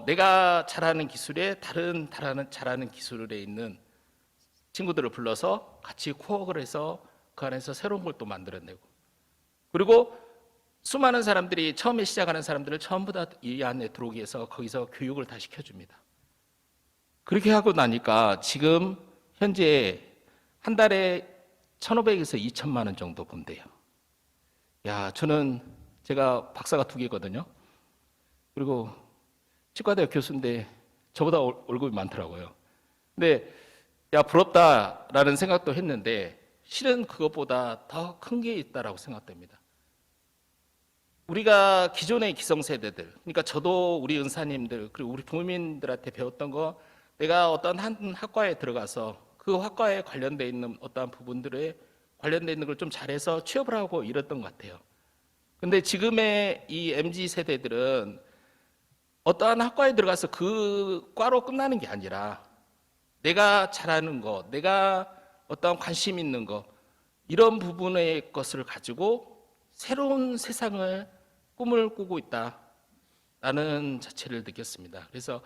Speaker 4: 내가 잘하는 기술에 다른 잘하는 기술에 있는 친구들을 불러서 같이 코어를 해서 그 안에서 새로운 걸 또 만들어내고 그리고 수많은 사람들이 처음에 시작하는 사람들을 전부 다 이 안에 들어오기 위해서 거기서 교육을 다 시켜줍니다. 그렇게 하고 나니까 지금 현재 한 달에 1,500에서 2,000만 원 정도 번대요. 야, 제가 박사가 2개거든요. 그리고 치과대학 교수인데 저보다 월급이 많더라고요. 근데 야, 부럽다라는 생각도 했는데 실은 그것보다 더 큰 게 있다라고 생각됩니다. 우리가 기존의 기성세대들, 그러니까 저도 우리 은사님들 그리고 우리 부모님들한테 배웠던 거 내가 어떤 한 학과에 들어가서 그 학과에 관련돼 있는 어떠한 부분들에 관련돼 있는 걸 좀 잘해서 취업을 하고 이랬던 것 같아요. 근데 지금의 이 MZ 세대들은 어떠한 학과에 들어가서 그 과로 끝나는 게 아니라 내가 잘하는 거, 내가 어떠한 관심 있는 거 이런 부분의 것을 가지고 새로운 세상을 꿈을 꾸고 있다라는 자체를 느꼈습니다. 그래서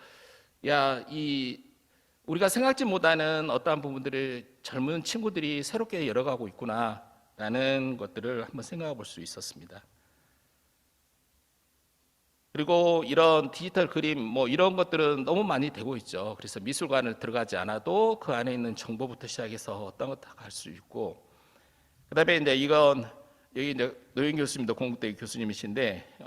Speaker 4: 우리가 생각지 못하는 어떠한 부분들을 젊은 친구들이 새롭게 열어가고 있구나라는 것들을 한번 생각해 볼 수 있었습니다. 그리고 이런 디지털 그림 이런 것들은 너무 많이 되고 있죠. 그래서 미술관을 들어가지 않아도 그 안에 있는 정보부터 시작해서 어떤 것 다 갈 수 있고 그다음에 이제 여기 이제 노영 교수님도 공국대 교수님이신데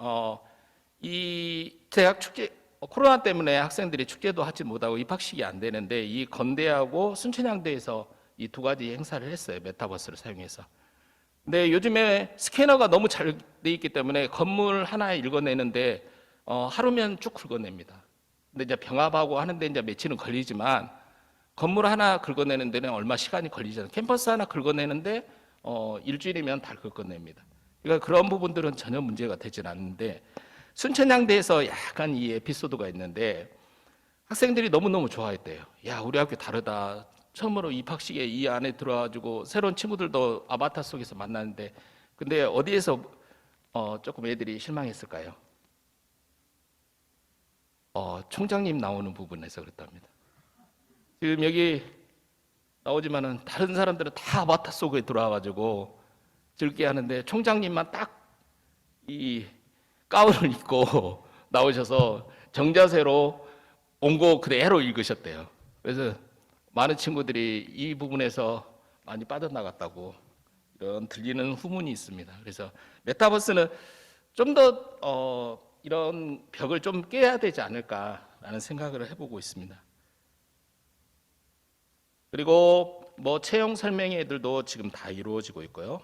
Speaker 4: 이 대학 축제 코로나 때문에 학생들이 축제도 하지 못하고 입학식이 안 되는데 이 건대하고 순천향대에서 이 2가지 행사를 했어요. 메타버스를 사용해서. 근데 요즘에 스캐너가 너무 잘 돼 있기 때문에 건물 하나 읽어내는데 하루면 쭉 긁어냅니다. 근데 이제 병합하고 하는데 이제 며칠은 걸리지만 건물 하나 긁어내는 데는 얼마 시간이 걸리잖아요. 캠퍼스 하나 긁어내는데 일주일이면 다 긁어냅니다. 그러니까 그런 부분들은 전혀 문제가 되질 않는데 순천향대에서 약간 이 에피소드가 있는데 학생들이 너무너무 좋아했대요. 야, 우리 학교 다르다. 처음으로 입학식에 이 안에 들어와가지고 새로운 친구들도 아바타 속에서 만나는데 근데 어디에서 조금 애들이 실망했을까요? 총장님 나오는 부분에서 그렇답니다. 지금 여기 나오지만은 다른 사람들은 다 아바타 속에 들어와가지고 즐게 하는데 총장님만 딱 이 가운을 입고 나오셔서 정자세로 원고 그대로 읽으셨대요. 그래서 많은 친구들이 이 부분에서 많이 빠져나갔다고 이런 들리는 후문이 있습니다. 그래서 메타버스는 좀 더 이런 벽을 좀 깨야 되지 않을까라는 생각을 해보고 있습니다. 그리고 채용 설명회들도 지금 다 이루어지고 있고요.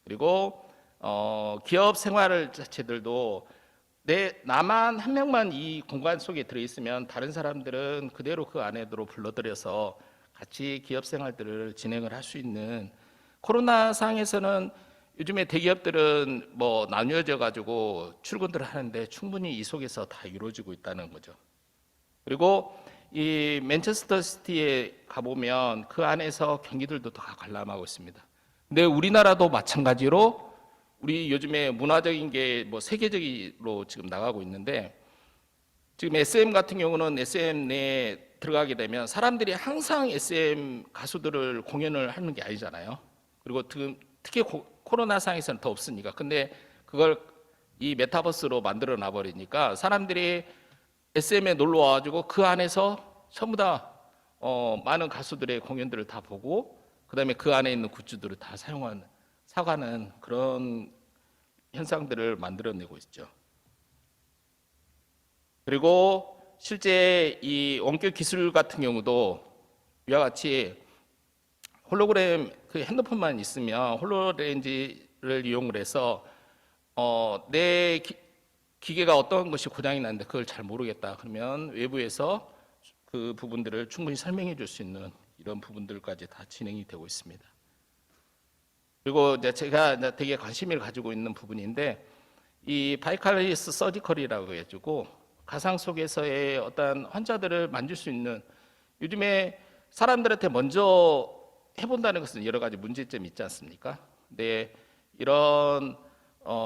Speaker 4: 그리고 기업 생활 자체들도 나만 한 명만 이 공간 속에 들어있으면 다른 사람들은 그대로 그 안에로 불러들여서 같이 기업 생활들을 진행을 할 수 있는 코로나 상황에서는 요즘에 대기업들은 나뉘어져 가지고 출근들을 하는데 충분히 이 속에서 다 이루어지고 있다는 거죠. 그리고 이 맨체스터 시티에 가보면 그 안에서 경기들도 다 관람하고 있습니다. 근데 우리나라도 마찬가지로 우리 요즘에 문화적인 게 세계적으로 지금 나가고 있는데 지금 SM 같은 경우는 SM 내에 들어가게 되면 사람들이 항상 SM 가수들을 공연을 하는 게 아니잖아요. 그리고 특히 코로나 상황에서는 더 없으니까. 근데 그걸 이 메타버스로 만들어 놔버리니까 사람들이 SM에 놀러 와가지고 그 안에서 전부 다 많은 가수들의 공연들을 다 보고 그다음에 그 안에 있는 굿즈들을 다 사용하는 사과는 그런 현상들을 만들어내고 있죠. 그리고 실제 이 원격 기술 같은 경우도 이와 같이 홀로그램 그 핸드폰만 있으면 홀로렌즈를 이용을 해서 내 기계가 어떤 것이 고장이 났는데 그걸 잘 모르겠다 그러면 외부에서 그 부분들을 충분히 설명해 줄 수 있는 이런 부분들까지 다 진행이 되고 있습니다. 그리고 이제 제가 이제 되게 관심을 가지고 있는 부분인데 이 바이칼리스 서지컬이라고 해가지고 가상 속에서의 어떤 환자들을 만질 수 있는 요즘에 사람들한테 먼저 해본다는 것은 여러 가지 문제점이 있지 않습니까? 근데 이런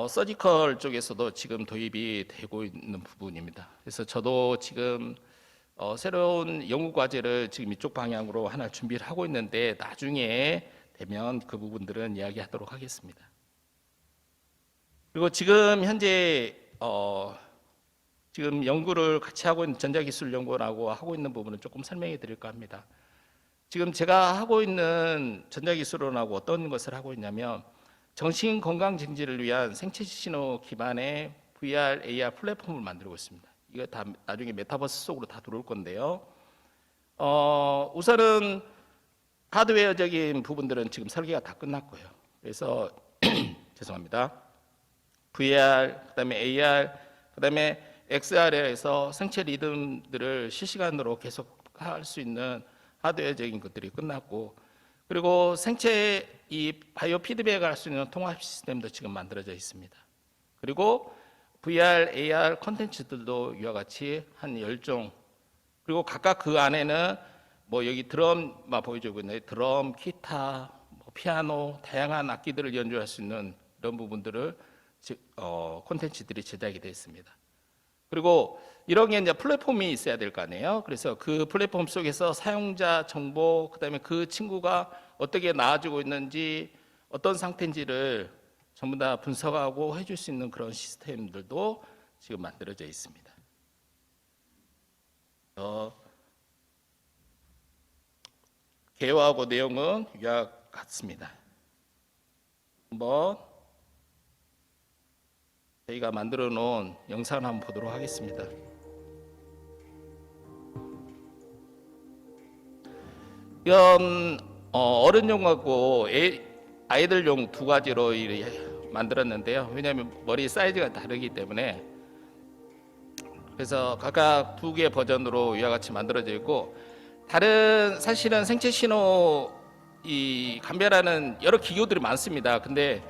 Speaker 4: 서지컬 쪽에서도 지금 도입이 되고 있는 부분입니다. 그래서 저도 지금 새로운 연구 과제를 지금 이쪽 방향으로 하나 준비를 하고 있는데 나중에 되면 그 부분들은 이야기하도록 하겠습니다. 그리고 지금 현재 지금 연구를 같이 하고 있는 전자기술연구원하고 하고 있는 부분은 조금 설명해 드릴까 합니다. 지금 제가 하고 있는 전자기술원하고 어떤 것을 하고 있냐면 정신건강증진을 위한 생체신호 기반의 VR, AR 플랫폼을 만들고 있습니다. 이거 다 나중에 메타버스 속으로 다 들어올 건데요. 우선은 하드웨어적인 부분들은 지금 설계가 다 끝났고요. 그래서 죄송합니다. VR, 그다음에 AR, 그다음에 XR에서 생체 리듬들을 실시간으로 계속 할 수 있는 하드웨어적인 것들이 끝났고, 그리고 생체 이 바이오 피드백을 할 수 있는 통합 시스템도 지금 만들어져 있습니다. 그리고 VR, AR 콘텐츠들도 이와 같이 한 10종, 그리고 각각 그 안에는 뭐 여기 드럼만 보여주고 있는데 드럼, 기타, 뭐 피아노, 다양한 악기들을 연주할 수 있는 이런 부분들을 콘텐츠들이 제작이 되어 있습니다. 그리고 이런 게 이제 플랫폼이 있어야 될 거 아니에요. 그래서 그 플랫폼 속에서 사용자 정보, 그다음에 그 친구가 어떻게 나아지고 있는지, 어떤 상태인지를 전부 다 분석하고 해줄 수 있는 그런 시스템들도 지금 만들어져 있습니다. 개요하고 내용은 위와 같습니다. 한번 저희가 만들어 놓은 영상을 한번 보도록 하겠습니다. 이건 어른용하고 아이들용 두 가지로 만들었는데요. 왜냐하면 머리 사이즈가 다르기 때문에, 그래서 각각 두 개의 버전으로 이와 같이 만들어져 있고, 다른 사실은 생체 신호 이 감별하는 여러 기교들이 많습니다. 근데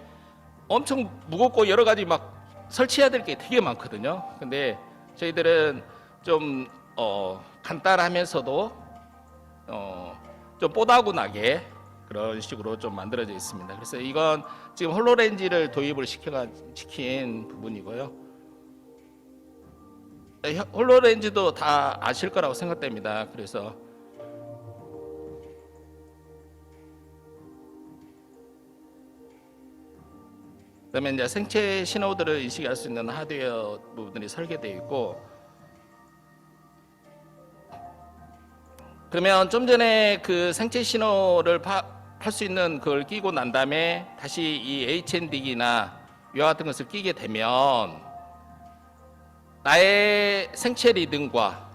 Speaker 4: 엄청 무겁고 여러 가지 막 설치해야 될 게 되게 많거든요. 근데 저희들은 좀 간단하면서도 좀 뽀다구나게 그런 식으로 좀 만들어져 있습니다. 그래서 이건 지금 홀로렌즈를 도입을 시킨 부분이고요. 홀로렌즈도 다 아실 거라고 생각됩니다. 그래서 그다음에 이제 생체 신호들을 인식할 수 있는 하드웨어 부분들이 설계되어 있고, 그러면 좀 전에 그 생체 신호를 할 수 있는 그걸 끼고 난 다음에 다시 이 HND기나 이와 같은 것을 끼게 되면 나의 생체 리듬과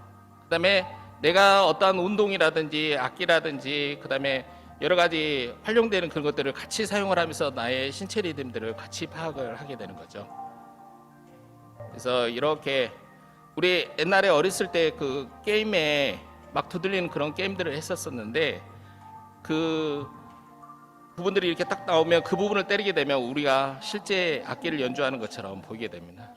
Speaker 4: 그다음에 내가 어떤 운동이라든지 악기라든지 그다음에 여러 가지 활용되는 그런 것들을 같이 사용을 하면서 나의 신체 리듬들을 같이 파악을 하게 되는 거죠. 그래서 이렇게 우리 옛날에 어렸을 때 그 게임에 막 두들리는 그런 게임들을 했었었는데, 그 부분들이 이렇게 딱 나오면 그 부분을 때리게 되면 우리가 실제 악기를 연주하는 것처럼 보이게 됩니다.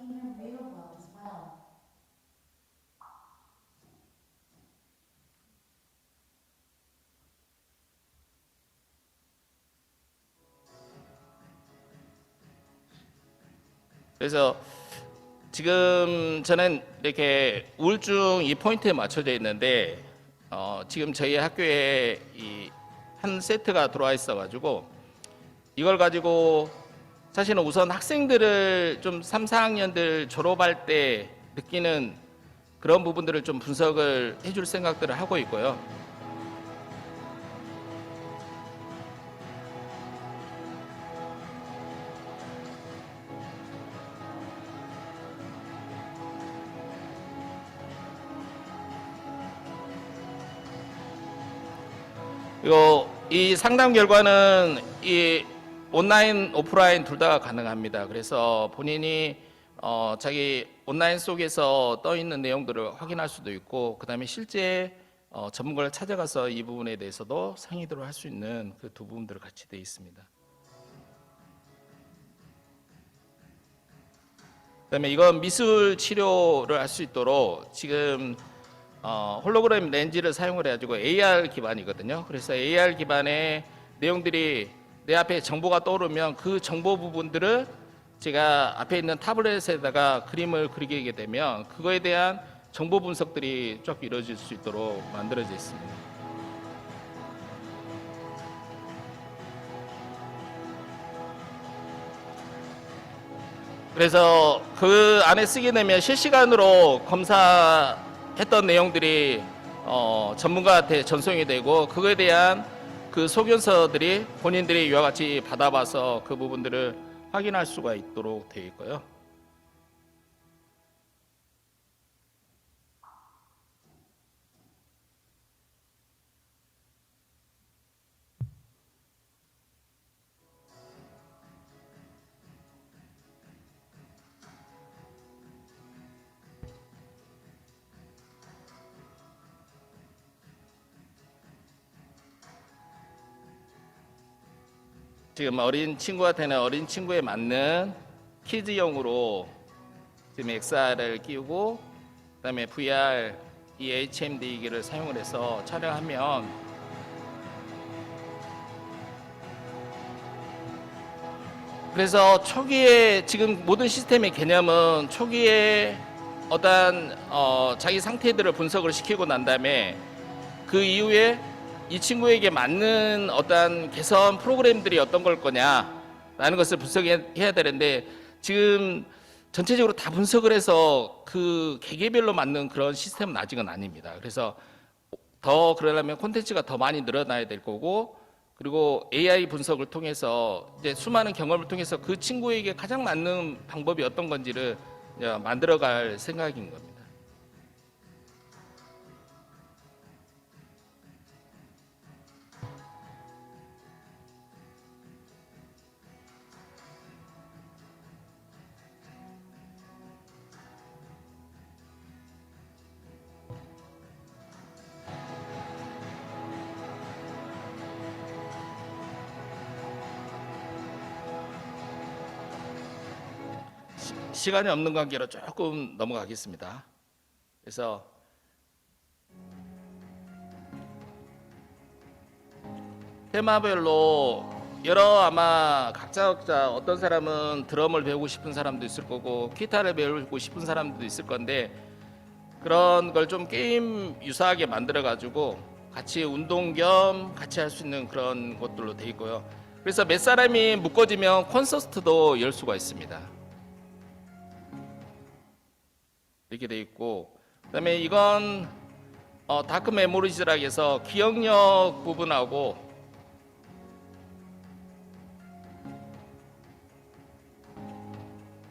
Speaker 4: 그래서 지금 저는 이렇게 우울증 이 포인트에 맞춰져 있는데 지금 저희 학교에 이 한 세트가 들어와 있어가지고 이걸 가지고 사실은 우선 학생들을 좀 3, 4학년들 졸업할 때 느끼는 그런 부분들을 좀 분석을 해줄 생각들을 하고 있고요. 그리고 이 상담 결과는 이 온라인, 오프라인 둘 다 가능합니다. 그래서 본인이 자기 온라인 속에서 떠 있는 내용들을 확인할 수도 있고, 그다음에 실제 전문가를 찾아가서 이 부분에 대해서도 상의를 할 수 있는 그 두 부분들을 같이 되어 있습니다. 그다음에 이건 미술 치료를 할 수 있도록 지금 홀로그램 렌즈를 사용을 해가지고 AR 기반이거든요. 그래서 AR 기반의 내용들이 내 앞에 정보가 떠오르면 그 정보 부분들을 제가 앞에 있는 타블렛에다가 그림을 그리게 되면 그거에 대한 정보 분석들이 쭉 이루어질 수 있도록 만들어져 있습니다. 그래서 그 안에 쓰게 되면 실시간으로 검사했던 내용들이 전문가한테 전송이 되고, 그거에 대한 그 소견서들이 본인들이 이와 같이 받아봐서 그 부분들을 확인할 수가 있도록 되어 있고요. 지금 어린 친구한테는 어린 친구에 맞는 키즈용으로 지금 XR을 끼우고, 그다음에 VR 이 HMD기를 사용을 해서 촬영하면 그래서 초기에 지금 모든 시스템의 개념은 초기에 어떤 자기 상태들을 분석을 시키고 난 다음에 그 이후에 이 친구에게 맞는 어떤 개선 프로그램들이 어떤 걸 거냐라는 것을 분석해야 되는데, 지금 전체적으로 다 분석을 해서 그 개개별로 맞는 그런 시스템은 아직은 아닙니다. 그래서 더 그러려면 콘텐츠가 더 많이 늘어나야 될 거고, 그리고 AI 분석을 통해서 이제 수많은 경험을 통해서 그 친구에게 가장 맞는 방법이 어떤 건지를 이제 만들어갈 생각인 겁니다. 시간이 없는 관계로 조금 넘어가겠습니다. 그래서 테마별로 여러 아마 각자 어떤 사람은 드럼을 배우고 싶은 사람도 있을 거고 기타를 배우고 싶은 사람도 있을 건데, 그런 걸 좀 게임 유사하게 만들어 가지고 같이 운동 겸 같이 할 수 있는 그런 것들로 돼 있고요. 그래서 몇 사람이 묶어지면 콘서트도 열 수가 있습니다. 이렇게 돼 있고, 그다음에 이건 다크 메모리즈라고 해서 기억력 부분하고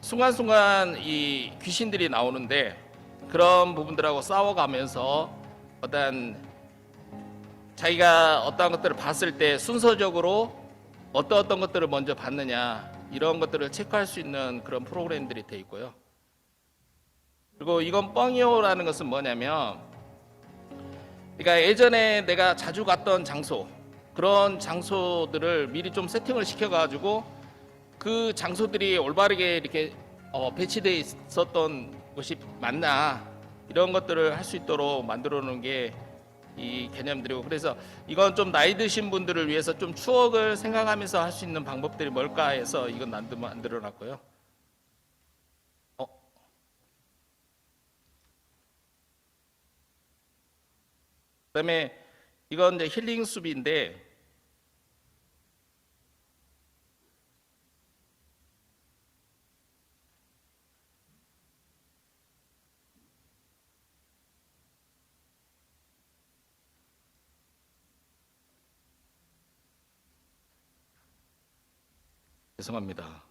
Speaker 4: 순간순간 이 귀신들이 나오는데 그런 부분들하고 싸워가면서 어떤 자기가 어떠한 것들을 봤을 때 순서적으로 어떤 것들을 먼저 봤느냐, 이런 것들을 체크할 수 있는 그런 프로그램들이 돼 있고요. 그리고 이건 뻥이요라는 것은 뭐냐면, 그러니까 예전에 내가 자주 갔던 장소, 그런 장소들을 미리 좀 세팅을 시켜가지고 그 장소들이 올바르게 이렇게 배치되어 있었던 것이 맞나, 이런 것들을 할 수 있도록 만들어 놓은 게 이 개념들이고, 그래서 이건 좀 나이 드신 분들을 위해서 좀 추억을 생각하면서 할 수 있는 방법들이 뭘까 해서 이건 만들어 놨고요. 그다음에 이건 이제 힐링 숲인데, 죄송합니다.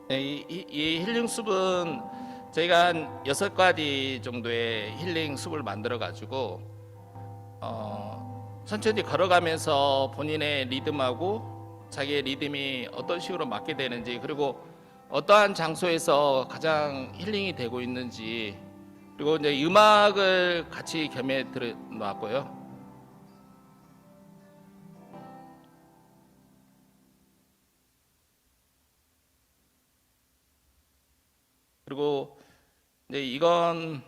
Speaker 4: 네, 이 힐링 숲은 저희가 한 6가지 정도의 힐링 숲을 만들어 가지고 천천히 걸어가면서 본인의 리듬하고 자기의 리듬이 어떤 식으로 맞게 되는지, 그리고 어떠한 장소에서 가장 힐링이 되고 있는지, 그리고 이제 음악을 같이 겸해 들어 놨고요. 그리고 이제 이건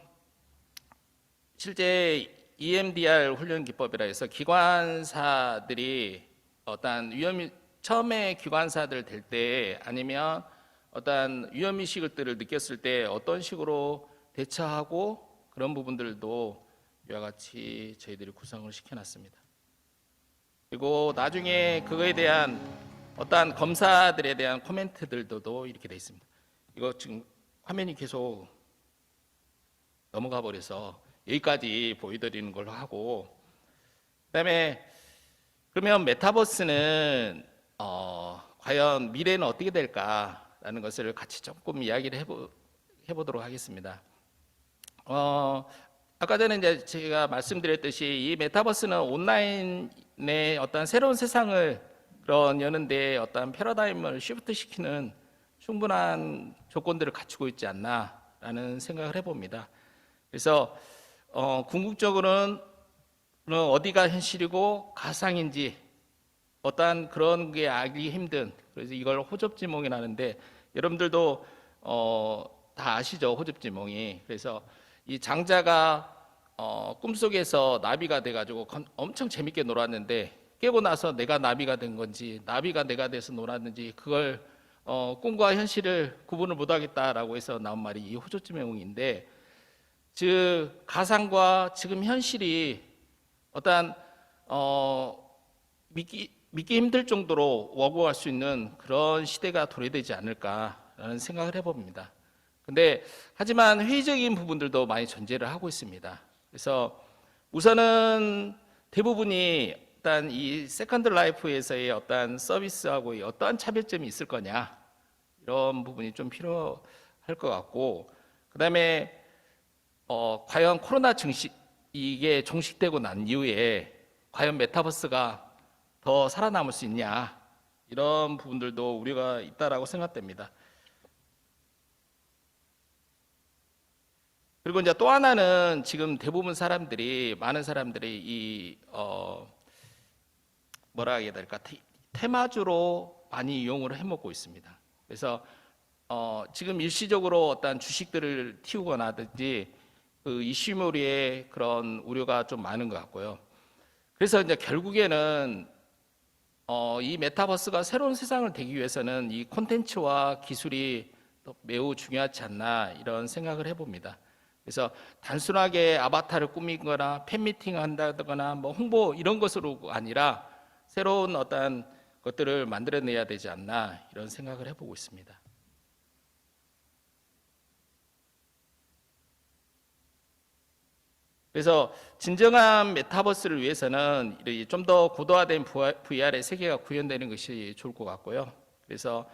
Speaker 4: 실제 EMDR 훈련 기법이라 해서 기관사들이 어떤 위험, 처음에 기관사들 될 때 아니면 어떤 위험의식들을 느꼈을 때 어떤 식으로 대처하고, 그런 부분들도 이와 같이 저희들이 구성을 시켜놨습니다. 그리고 나중에 그거에 대한 어떠한 검사들에 대한 코멘트들도 이렇게 돼 있습니다. 이거 지금 화면이 계속 넘어가 버려서 여기까지 보여드리는 걸로 하고, 그다음에 그러면 메타버스는 과연 미래는 어떻게 될까라는 것을 같이 조금 이야기를 해보도록 하겠습니다. 아까 전에 이제 제가 말씀드렸듯이 이 메타버스는 온라인의 어떤 새로운 세상을 여는데 어떤 패러다임을 쉬프트 시키는 충분한 조건들을 갖추고 있지 않나라는 생각을 해봅니다. 그래서 궁극적으로는 어디가 현실이고 가상인지 어떠한 그런 게 알기 힘든, 그래서 이걸 호접지몽이라 하는데, 여러분들도 다 아시죠, 호접지몽이. 그래서 이 장자가 꿈속에서 나비가 돼가지고 엄청 재밌게 놀았는데 깨고 나서 내가 나비가 된 건지 나비가 내가 돼서 놀았는지 그걸 꿈과 현실을 구분을 못하겠다라고 해서 나온 말이 이 호접지몽인데, 즉 가상과 지금 현실이 어떠한 믿기 힘들 정도로 워고할 수 있는 그런 시대가 도래되지 않을까라는 생각을 해봅니다. 근데 하지만 회의적인 부분들도 많이 존재를 하고 있습니다. 그래서 우선은 대부분이 일단 이 세컨드 라이프에서의 어떠한 서비스하고 어떠한 차별점이 있을 거냐, 이런 부분이 좀 필요할 것 같고, 그다음에 과연 코로나 이게 종식되고 난 이후에 과연 메타버스가 더 살아남을 수 있냐, 이런 부분들도 우려가 있다라고 생각됩니다. 그리고 이제 또 하나는 지금 대부분 많은 사람들이 이 뭐라 해야 될까, 테마주로 많이 이용을 해먹고 있습니다. 그래서 지금 일시적으로 어떤 주식들을 튀우거나든지 그 이슈몰이에 그런 우려가 좀 많은 것 같고요. 그래서 이제 결국에는 이 메타버스가 새로운 세상을 되기 위해서는 이 콘텐츠와 기술이 매우 중요하지 않나, 이런 생각을 해봅니다. 그래서 단순하게 아바타를 꾸미거나 팬미팅을 한다거나 뭐 홍보 이런 것으로 아니라 새로운 어떤 것들을 만들어내야 되지 않나, 이런 생각을 해보고 있습니다. 그래서 진정한 메타버스를 위해서는 좀 더 고도화된 VR의 세계가 구현되는 것이 좋을 것 같고요. 그래서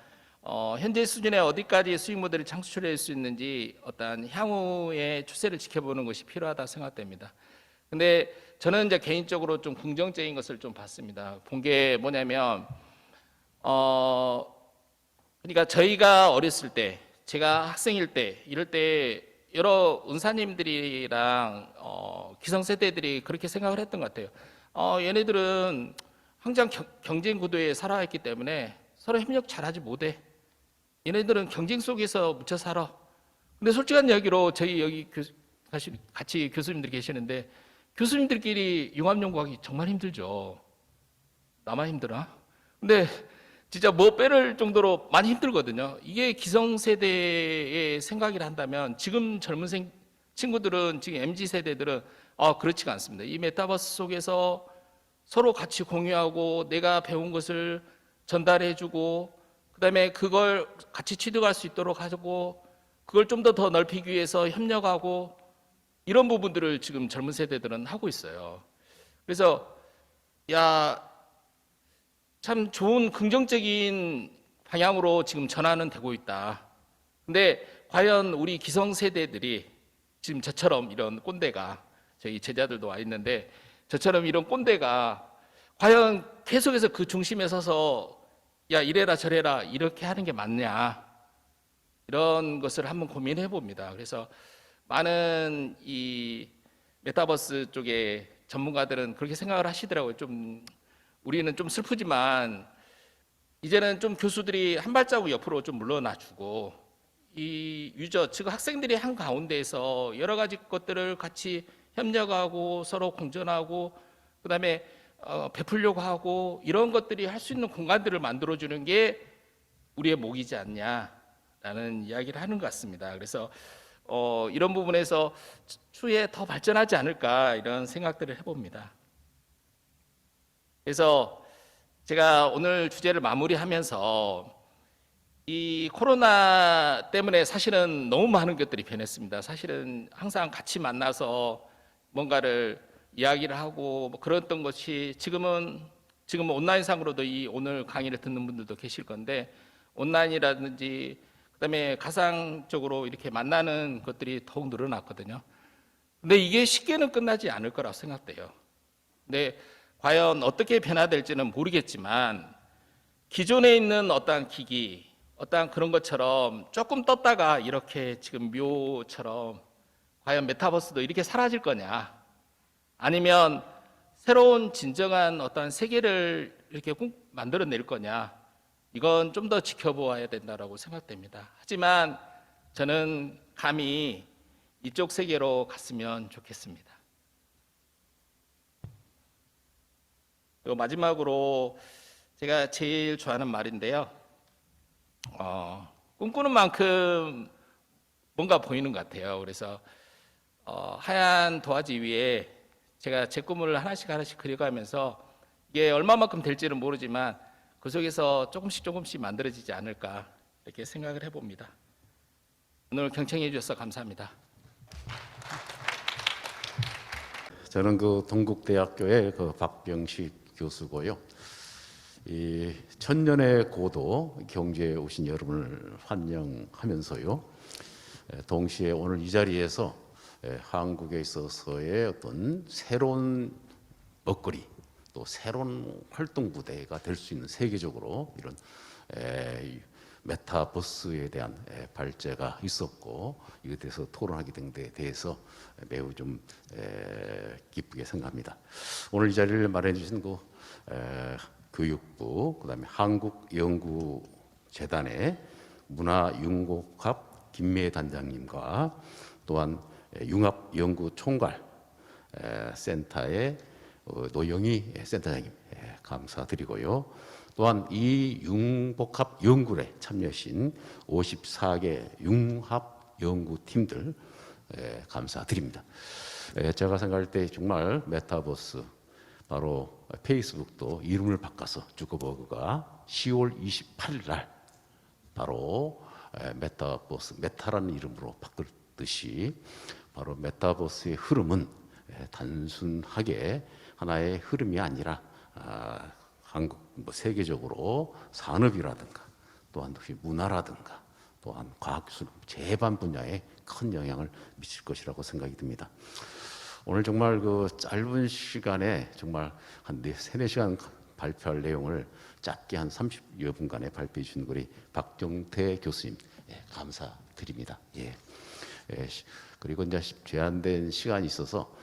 Speaker 4: 현재 수준에 어디까지 수익 모델을 창출할 수 있는지 어떤 향후의 추세를 지켜보는 것이 필요하다 생각됩니다. 근데 저는 이제 개인적으로 좀 긍정적인 것을 좀 봤습니다. 본 게 뭐냐면 그러니까 저희가 어렸을 때, 제가 학생일 때, 이럴 때 여러 은사님들이랑 기성세대들이 그렇게 생각을 했던 것 같아요. 얘네들은 항상 경쟁 구도에 살아왔기 때문에 서로 협력 잘하지 못해. 얘네들은 경쟁 속에서 묻혀 살아. 근데 솔직한 이야기로 저희 여기 같이 교수님들 계시는데 교수님들끼리 융합연구하기 정말 힘들죠. 나만 힘드나? 근데 진짜 뭐 빼를 정도로 많이 힘들거든요. 이게 기성세대의 생각이라 한다면 지금 젊은 친구들은, 지금 MZ세대들은 그렇지가 않습니다. 이 메타버스 속에서 서로 같이 공유하고 내가 배운 것을 전달해주고 그다음에 그걸 같이 취득할 수 있도록 하고 그걸 좀 더 넓히기 위해서 협력하고, 이런 부분들을 지금 젊은 세대들은 하고 있어요. 그래서 참 좋은 긍정적인 방향으로 지금 전환은 되고 있다. 근데 과연 우리 기성세대들이 지금 저처럼 이런 꼰대가, 저희 제자들도 와 있는데 저처럼 이런 꼰대가 과연 계속해서 그 중심에 서서 야 이래라 저래라 이렇게 하는 게 맞냐, 이런 것을 한번 고민해 봅니다. 그래서 많은 이 메타버스 쪽에 전문가들은 그렇게 생각을 하시더라고요. 좀 우리는 좀 슬프지만 이제는 좀 교수들이 한 발자국 옆으로 좀 물러나주고 이 유저, 즉 학생들이 한 가운데에서 여러 가지 것들을 같이 협력하고 서로 공존하고 그다음에 베풀려고 하고 이런 것들이 할 수 있는 공간들을 만들어주는 게 우리의 목이지 않냐라는 이야기를 하는 것 같습니다. 그래서 이런 부분에서 추후에 더 발전하지 않을까 이런 생각들을 해봅니다. 그래서 제가 오늘 주제를 마무리하면서 이 코로나 때문에 사실은 너무 많은 것들이 변했습니다. 사실은 항상 같이 만나서 뭔가를 이야기를 하고 뭐 그랬던 것이 지금 온라인상으로도 이 오늘 강의를 듣는 분들도 계실 건데 온라인이라든지 그다음에 가상적으로 이렇게 만나는 것들이 더욱 늘어났거든요. 근데 이게 쉽게는 끝나지 않을 거라고 생각돼요. 근데 과연 어떻게 변화될지는 모르겠지만 기존에 있는 어떠한 기기, 어떠한 그런 것처럼 조금 떴다가 이렇게 지금 묘처럼 과연 메타버스도 이렇게 사라질 거냐, 아니면 새로운 진정한 어떤 세계를 이렇게 만들어낼 거냐, 이건 좀 더 지켜보아야 된다고 생각됩니다. 하지만 저는 감히 이쪽 세계로 갔으면 좋겠습니다. 그리고 마지막으로 제가 제일 좋아하는 말인데요. 꿈꾸는 만큼 뭔가 보이는 것 같아요. 그래서 하얀 도화지 위에 제가 제 꿈을 하나씩 그려가면서 이게 얼마만큼 될지는 모르지만 그 속에서 조금씩 만들어지지 않을까 이렇게 생각을 해봅니다. 오늘 경청해 주셔서 감사합니다.
Speaker 5: 저는 그 동국대학교의 그 박병식 교수고요. 이 천년의 고도 경제에 오신 여러분을 환영하면서요. 동시에 오늘 이 자리에서 한국에 있어서의 어떤 새로운 먹거리, 또 새로운 활동 부대가 될 수 있는 세계적으로 이런 메타버스에 대한 발제가 있었고 이것에 대해서 토론하게 된 데 대해서 매우 좀 기쁘게 생각합니다. 오늘 이 자리를 마련해 주신 그 교육부, 그다음에 한국연구재단의 문화융곡합 김미애 단장님과 또한 융합연구총괄 센터의 노영희 센터장님 감사드리고요. 또한 이 융복합 연구에 참여하신 54개 융합 연구팀들 감사드립니다. 제가 생각할 때 정말 메타버스, 바로 페이스북도 이름을 바꿔서 주커버그가 10월 28일 날 바로 메타버스, 메타라는 이름으로 바꿀 듯이 바로 메타버스의 흐름은 단순하게 하나의 흐름이 아니라 한국 세계적으로 산업이라든가 또한 문화라든가 또한 과학기술 제반 분야에 큰 영향을 미칠 것이라고 생각이 듭니다. 오늘 정말 그 짧은 시간에 정말 한 3-4시간 발표할 내용을 짧게 한 30여 분간에 발표해 주신 우리 박정태 교수님 감사드립니다. 그리고 이제 제한된 시간이 있어서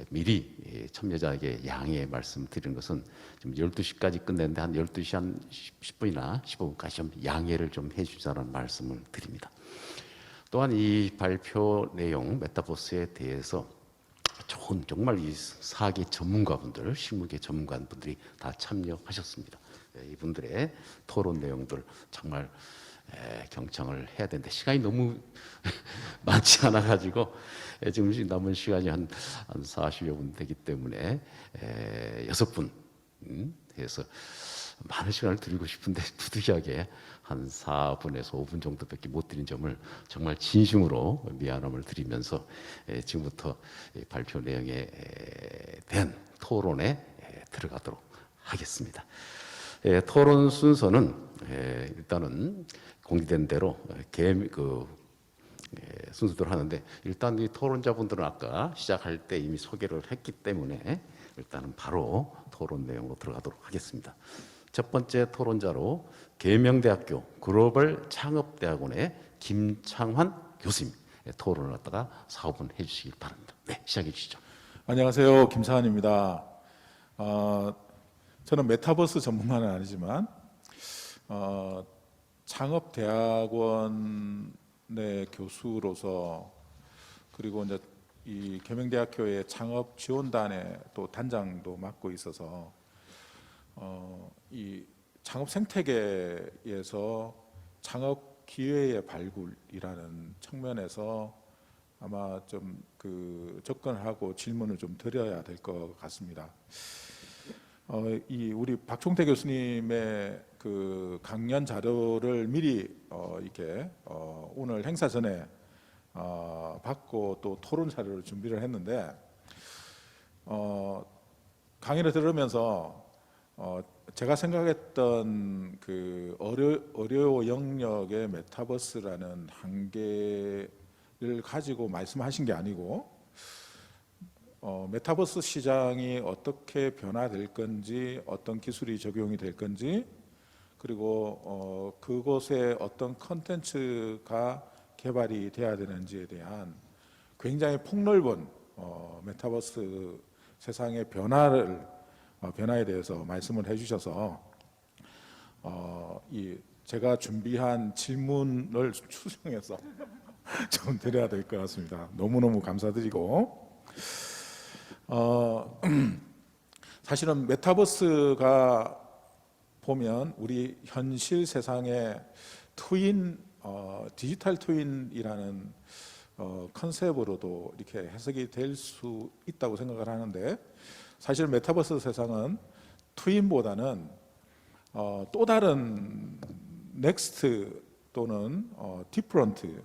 Speaker 5: 미리 참여자에게 양해 말씀드리는 것은 지금 12시까지 끝냈는데 한 12시 한 10분이나 15분까지 좀 양해를 좀 해주자는 말씀을 드립니다. 또한 이 발표 내용 메타버스에 대해서 좋은 정말 이 사계 전문가분들, 실무계 전문가분들이 다 참여하셨습니다. 이분들의 토론 내용들 정말 경청을 해야 되는데 시간이 너무 많지 않아 가지고 지금 남은 시간이 한 40여 분 되기 때문에 6분 해서 많은 시간을 드리고 싶은데 부득이하게 한 4분에서 5분 정도밖에 못 드린 점을 정말 진심으로 미안함을 드리면서 지금부터 발표 내용에 대한 토론에 들어가도록 하겠습니다. 토론 순서는 일단은 공지된 대로 순서대로 하는데 일단 이 토론자분들은 아까 시작할 때 이미 소개를 했기 때문에 일단은 바로 토론 내용으로 들어가도록 하겠습니다. 첫 번째 토론자로 계명대학교 글로벌 창업대학원의 김창환 교수님 토론을 갖다가 4분 해주시기 바랍니다. 네, 시작해 주시죠.
Speaker 6: 안녕하세요, 김창환입니다. 저는 메타버스 전문가는 아니지만 창업대학원의 교수로서 그리고 이제 이 계명대학교의 창업지원단의 또 단장도 맡고 있어서 이 창업 생태계에서 창업 기회의 발굴이라는 측면에서 아마 좀 접근을 하고 질문을 좀 드려야 될 것 같습니다. 이 우리 박종태 교수님의 그 강연 자료를 미리 이렇게 오늘 행사 전에 받고 또 토론 자료를 준비를 했는데 강의를 들으면서 제가 생각했던 그 어려 영역의 메타버스라는 한계를 가지고 말씀하신 게 아니고 메타버스 시장이 어떻게 변화될 건지, 어떤 기술이 적용이 될 건지, 그리고 그곳에 어떤 컨텐츠가 개발이 돼야 되는지에 대한 굉장히 폭넓은 메타버스 세상의 변화에 대해서 말씀을 해주셔서 제가 준비한 질문을 추정해서 좀 드려야 될 것 같습니다. 너무너무 감사드리고 사실은 메타버스가 보면 우리 현실 세상의 디지털 트윈이라는 컨셉으로도 이렇게 해석이 될 수 있다고 생각을 하는데 사실 메타버스 세상은 트윈보다는 또 다른 넥스트 또는 디프런트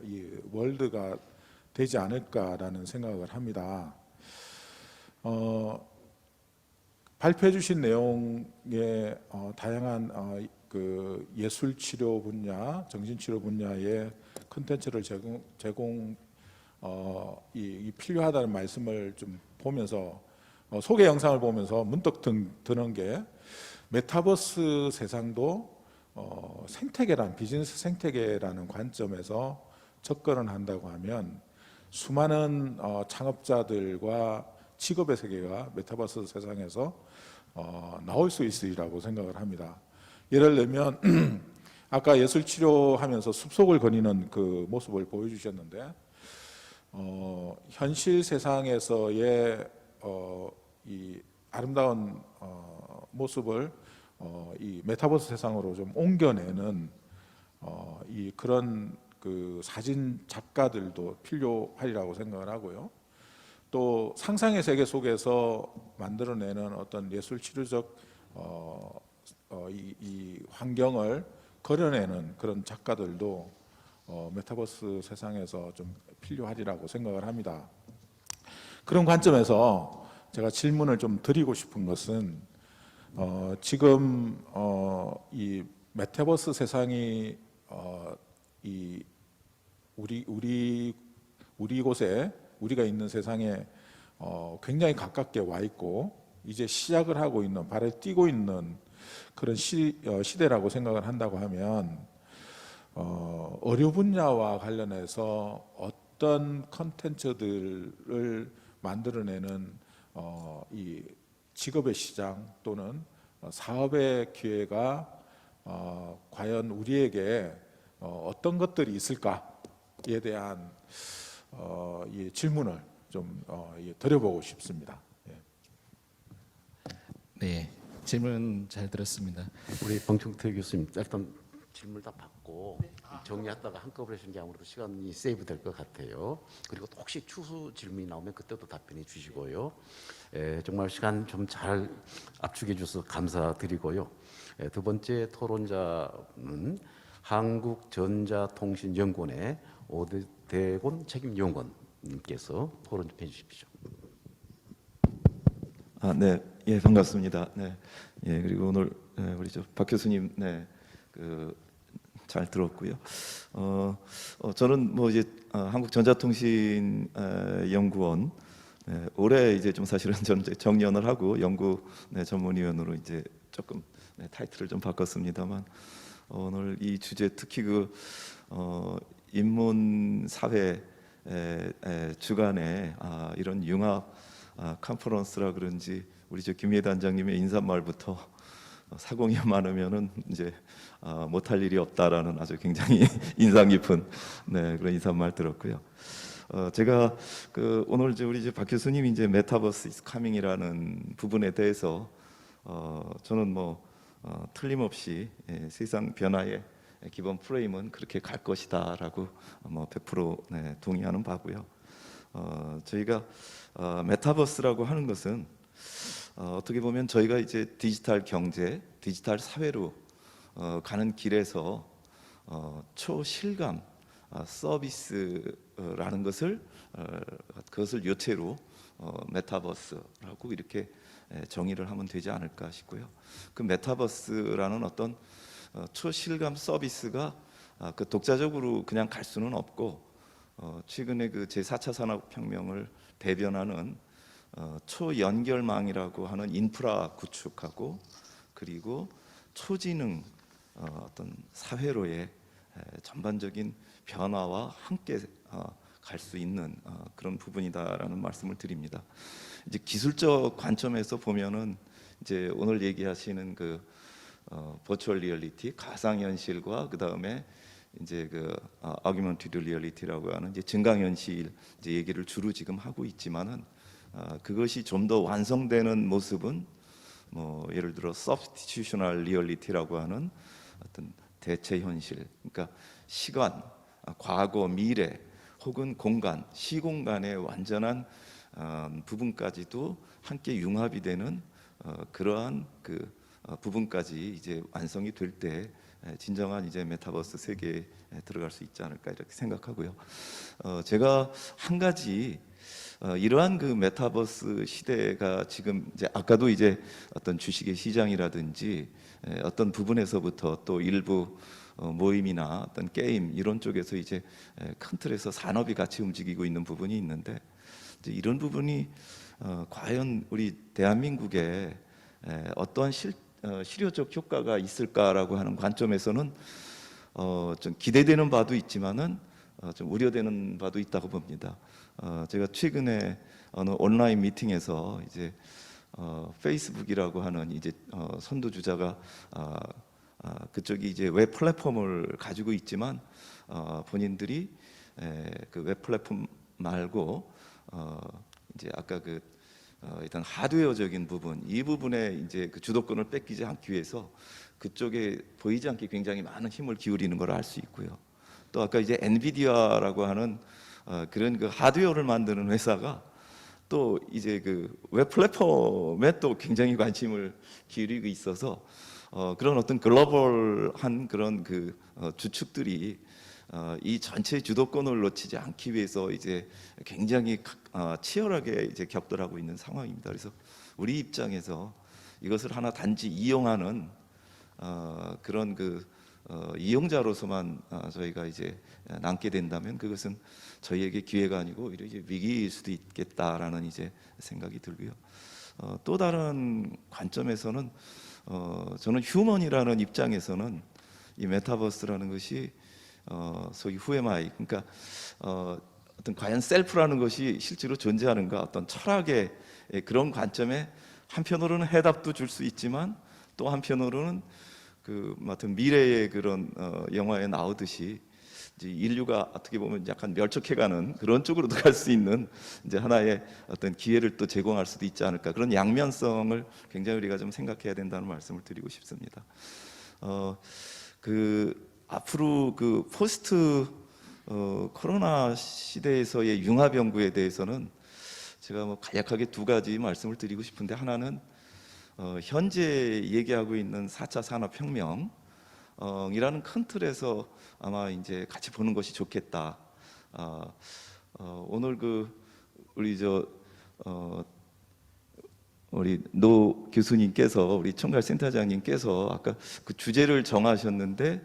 Speaker 6: 이 월드가 되지 않을까라는 생각을 합니다. 발표해 주신 내용에 다양한 그 예술 치료 분야, 정신 치료 분야의 콘텐츠를 이 필요하다는 말씀을 좀 보면서 소개 영상을 보면서 문득 드는 게 메타버스 세상도 비즈니스 생태계라는 관점에서 접근을 한다고 하면 수많은 창업자들과 직업의 세계가 메타버스 세상에서 나올 수 있으리라고 생각을 합니다. 예를 들면 아까 예술 치료하면서 숲속을 거니는 그 모습을 보여주셨는데 현실 세상에서의 이 아름다운 모습을 이 메타버스 세상으로 좀 옮겨내는 그런 그 사진 작가들도 필요하리라고 생각을 하고요. 또 상상의 세계 속에서 만들어내는 어떤 예술 치료적 이 환경을 그려내는 그런 작가들도 메타버스 세상에서 좀 필요하리라고 생각을 합니다. 그런 관점에서 제가 질문을 좀 드리고 싶은 것은 지금 이 메타버스 세상이 이 우리 곳에 우리가 있는 세상에 굉장히 가깝게 와 있고 이제 시작을 하고 있는 발을 띄고 있는 그런 시대라고 생각을 한다고 하면 의료 분야와 관련해서 어떤 컨텐츠들을 만들어내는 이 직업의 시장 또는 사업의 기회가 과연 우리에게 어떤 것들이 있을까에 대한 이 질문을 좀 드려보고 싶습니다.
Speaker 4: 네, 질문 잘 들었습니다.
Speaker 5: 우리 방충태 교수님 일단 질문 다 받고 정리하다가 한꺼번에 하시는 게 아무래도 시간이 세이브 될 것 같아요. 그리고 또 혹시 추후 질문이 나오면 그때도 답변해 주시고요. 정말 시간 좀 잘 압축해 주셔서 감사드리고요. 두 번째 토론자는 한국전자통신연구원의 오대곤 책임연구원님께서 토론 좀 해주십시오.
Speaker 7: 네, 예, 반갑습니다. 네, 예, 그리고 오늘 우리 박 교수님, 네, 잘 들었고요. 저는 뭐 이제 한국전자통신연구원 올해 이제 좀 사실은 저는 이제 정년을 하고 연구 전문위원으로 이제 조금 타이틀을 좀 바꿨습니다만 오늘 이 주제 특히 인문 사회 주간에 이런 융합 컨퍼런스라 그런지 우리 김희애 단장님의 인사말부터 사공이 많으면은 이제 못할 일이 없다라는 아주 굉장히 인상 깊은 그런 인사말 들었고요. 제가 오늘 우리 박 교수님이 이제 메타버스 is coming이라는 부분에 대해서 저는 틀림없이 세상 변화의 기본 프레임은 그렇게 갈 것이다라고 100% 동의하는 바고요. 저희가 메타버스라고 하는 것은 어떻게 보면 저희가 이제 디지털 경제, 디지털 사회로 가는 길에서 초실감 서비스라는 그것을 요체로 메타버스라고 이렇게 정의를 하면 되지 않을까 싶고요. 그 메타버스라는 어떤 초실감 서비스가 독자적으로 그냥 갈 수는 없고 최근에 제4차 산업혁명을 대변하는 초연결망이라고 하는 인프라 구축하고 그리고 초지능 어떤 사회로의 전반적인 변화와 함께 갈 수 있는 그런 부분이다라는 말씀을 드립니다. 이제 기술적 관점에서 보면은 이제 오늘 얘기하시는 버추얼 리얼리티, 가상현실과 그 다음에 이제 아규먼티드 리얼리티라고 하는 이제 증강현실 이제 얘기를 주로 지금 하고 있지만은 그것이 좀 더 완성되는 모습은 예를 들어 서브스티튜셔널 리얼리티라고 하는 어떤 대체 현실, 그러니까 시간, 과거, 미래 혹은 공간, 시공간의 완전한 부분까지도 함께 융합이 되는 그러한 부분까지 이제 완성이 될 때 진정한 이제 메타버스 세계에 들어갈 수 있지 않을까 이렇게 생각하고요. 제가 한 가지 이러한 메타버스 시대가 지금 이제 아까도 이제 어떤 주식의 시장이라든지 어떤 부분에서부터 또 일부 모임이나 어떤 게임 이런 쪽에서 이제 큰 틀에서 산업이 같이 움직이고 있는 부분이 있는데 이제 이런 부분이 과연 우리 대한민국에 어떠한 실효적 효과가 있을까라고 하는 관점에서는 좀 기대되는 바도 있지만은 좀 우려되는 바도 있다고 봅니다. 제가 최근에 어느 온라인 미팅에서 이제 페이스북이라고 하는 이제 선두주자가 그쪽이 이제 웹 플랫폼을 가지고 있지만 본인들이 그 웹 플랫폼 말고 이제 아까 일단 하드웨어적인 부분 이 부분에 이제 주도권을 뺏기지 않기 위해서 그쪽에 보이지 않게 굉장히 많은 힘을 기울이는 걸 알 수 있고요. 또 아까 이제 엔비디아라고 하는 그런 하드웨어를 만드는 회사가 또 이제 웹 플랫폼에 또 굉장히 관심을 기울이고 있어서 그런 어떤 글로벌한 그런 주축들이 이 전체 주도권을 놓치지 않기 위해서 이제 굉장히 치열하게 이제 격돌하고 있는 상황입니다. 그래서 우리 입장에서 이것을 하나 단지 이용하는 그런 이용자로서만 저희가 이제 남게 된다면 그것은 저희에게 기회가 아니고 오히려 이제 위기일 수도 있겠다라는 이제 생각이 들고요. 또 다른 관점에서는 저는 휴먼이라는 입장에서는 이 메타버스라는 것이 소위 후에마이 그러니까 어떤 과연 셀프라는 것이 실제로 존재하는가 어떤 철학의 그런 관점에 한편으로는 해답도 줄 수 있지만 또 한편으로는 어떤 미래의 그런 영화에 나오듯이 이제 인류가 어떻게 보면 약간 멸족해가는 그런 쪽으로도 갈 수 있는 이제 하나의 어떤 기회를 또 제공할 수도 있지 않을까 그런 양면성을 굉장히 우리가 좀 생각해야 된다는 말씀을 드리고 싶습니다. 앞으로 포스트 코로나 시대에서의 융합 연구에 대해서는 제가 간략하게 두 가지 말씀을 드리고 싶은데 하나는 현재 얘기하고 있는 4차 산업혁명 이라는 큰 틀에서 아마 이제 같이 보는 것이 좋겠다. 오늘 우리 우리 노 교수님께서 우리 총괄센터장님께서 아까 그 주제를 정하셨는데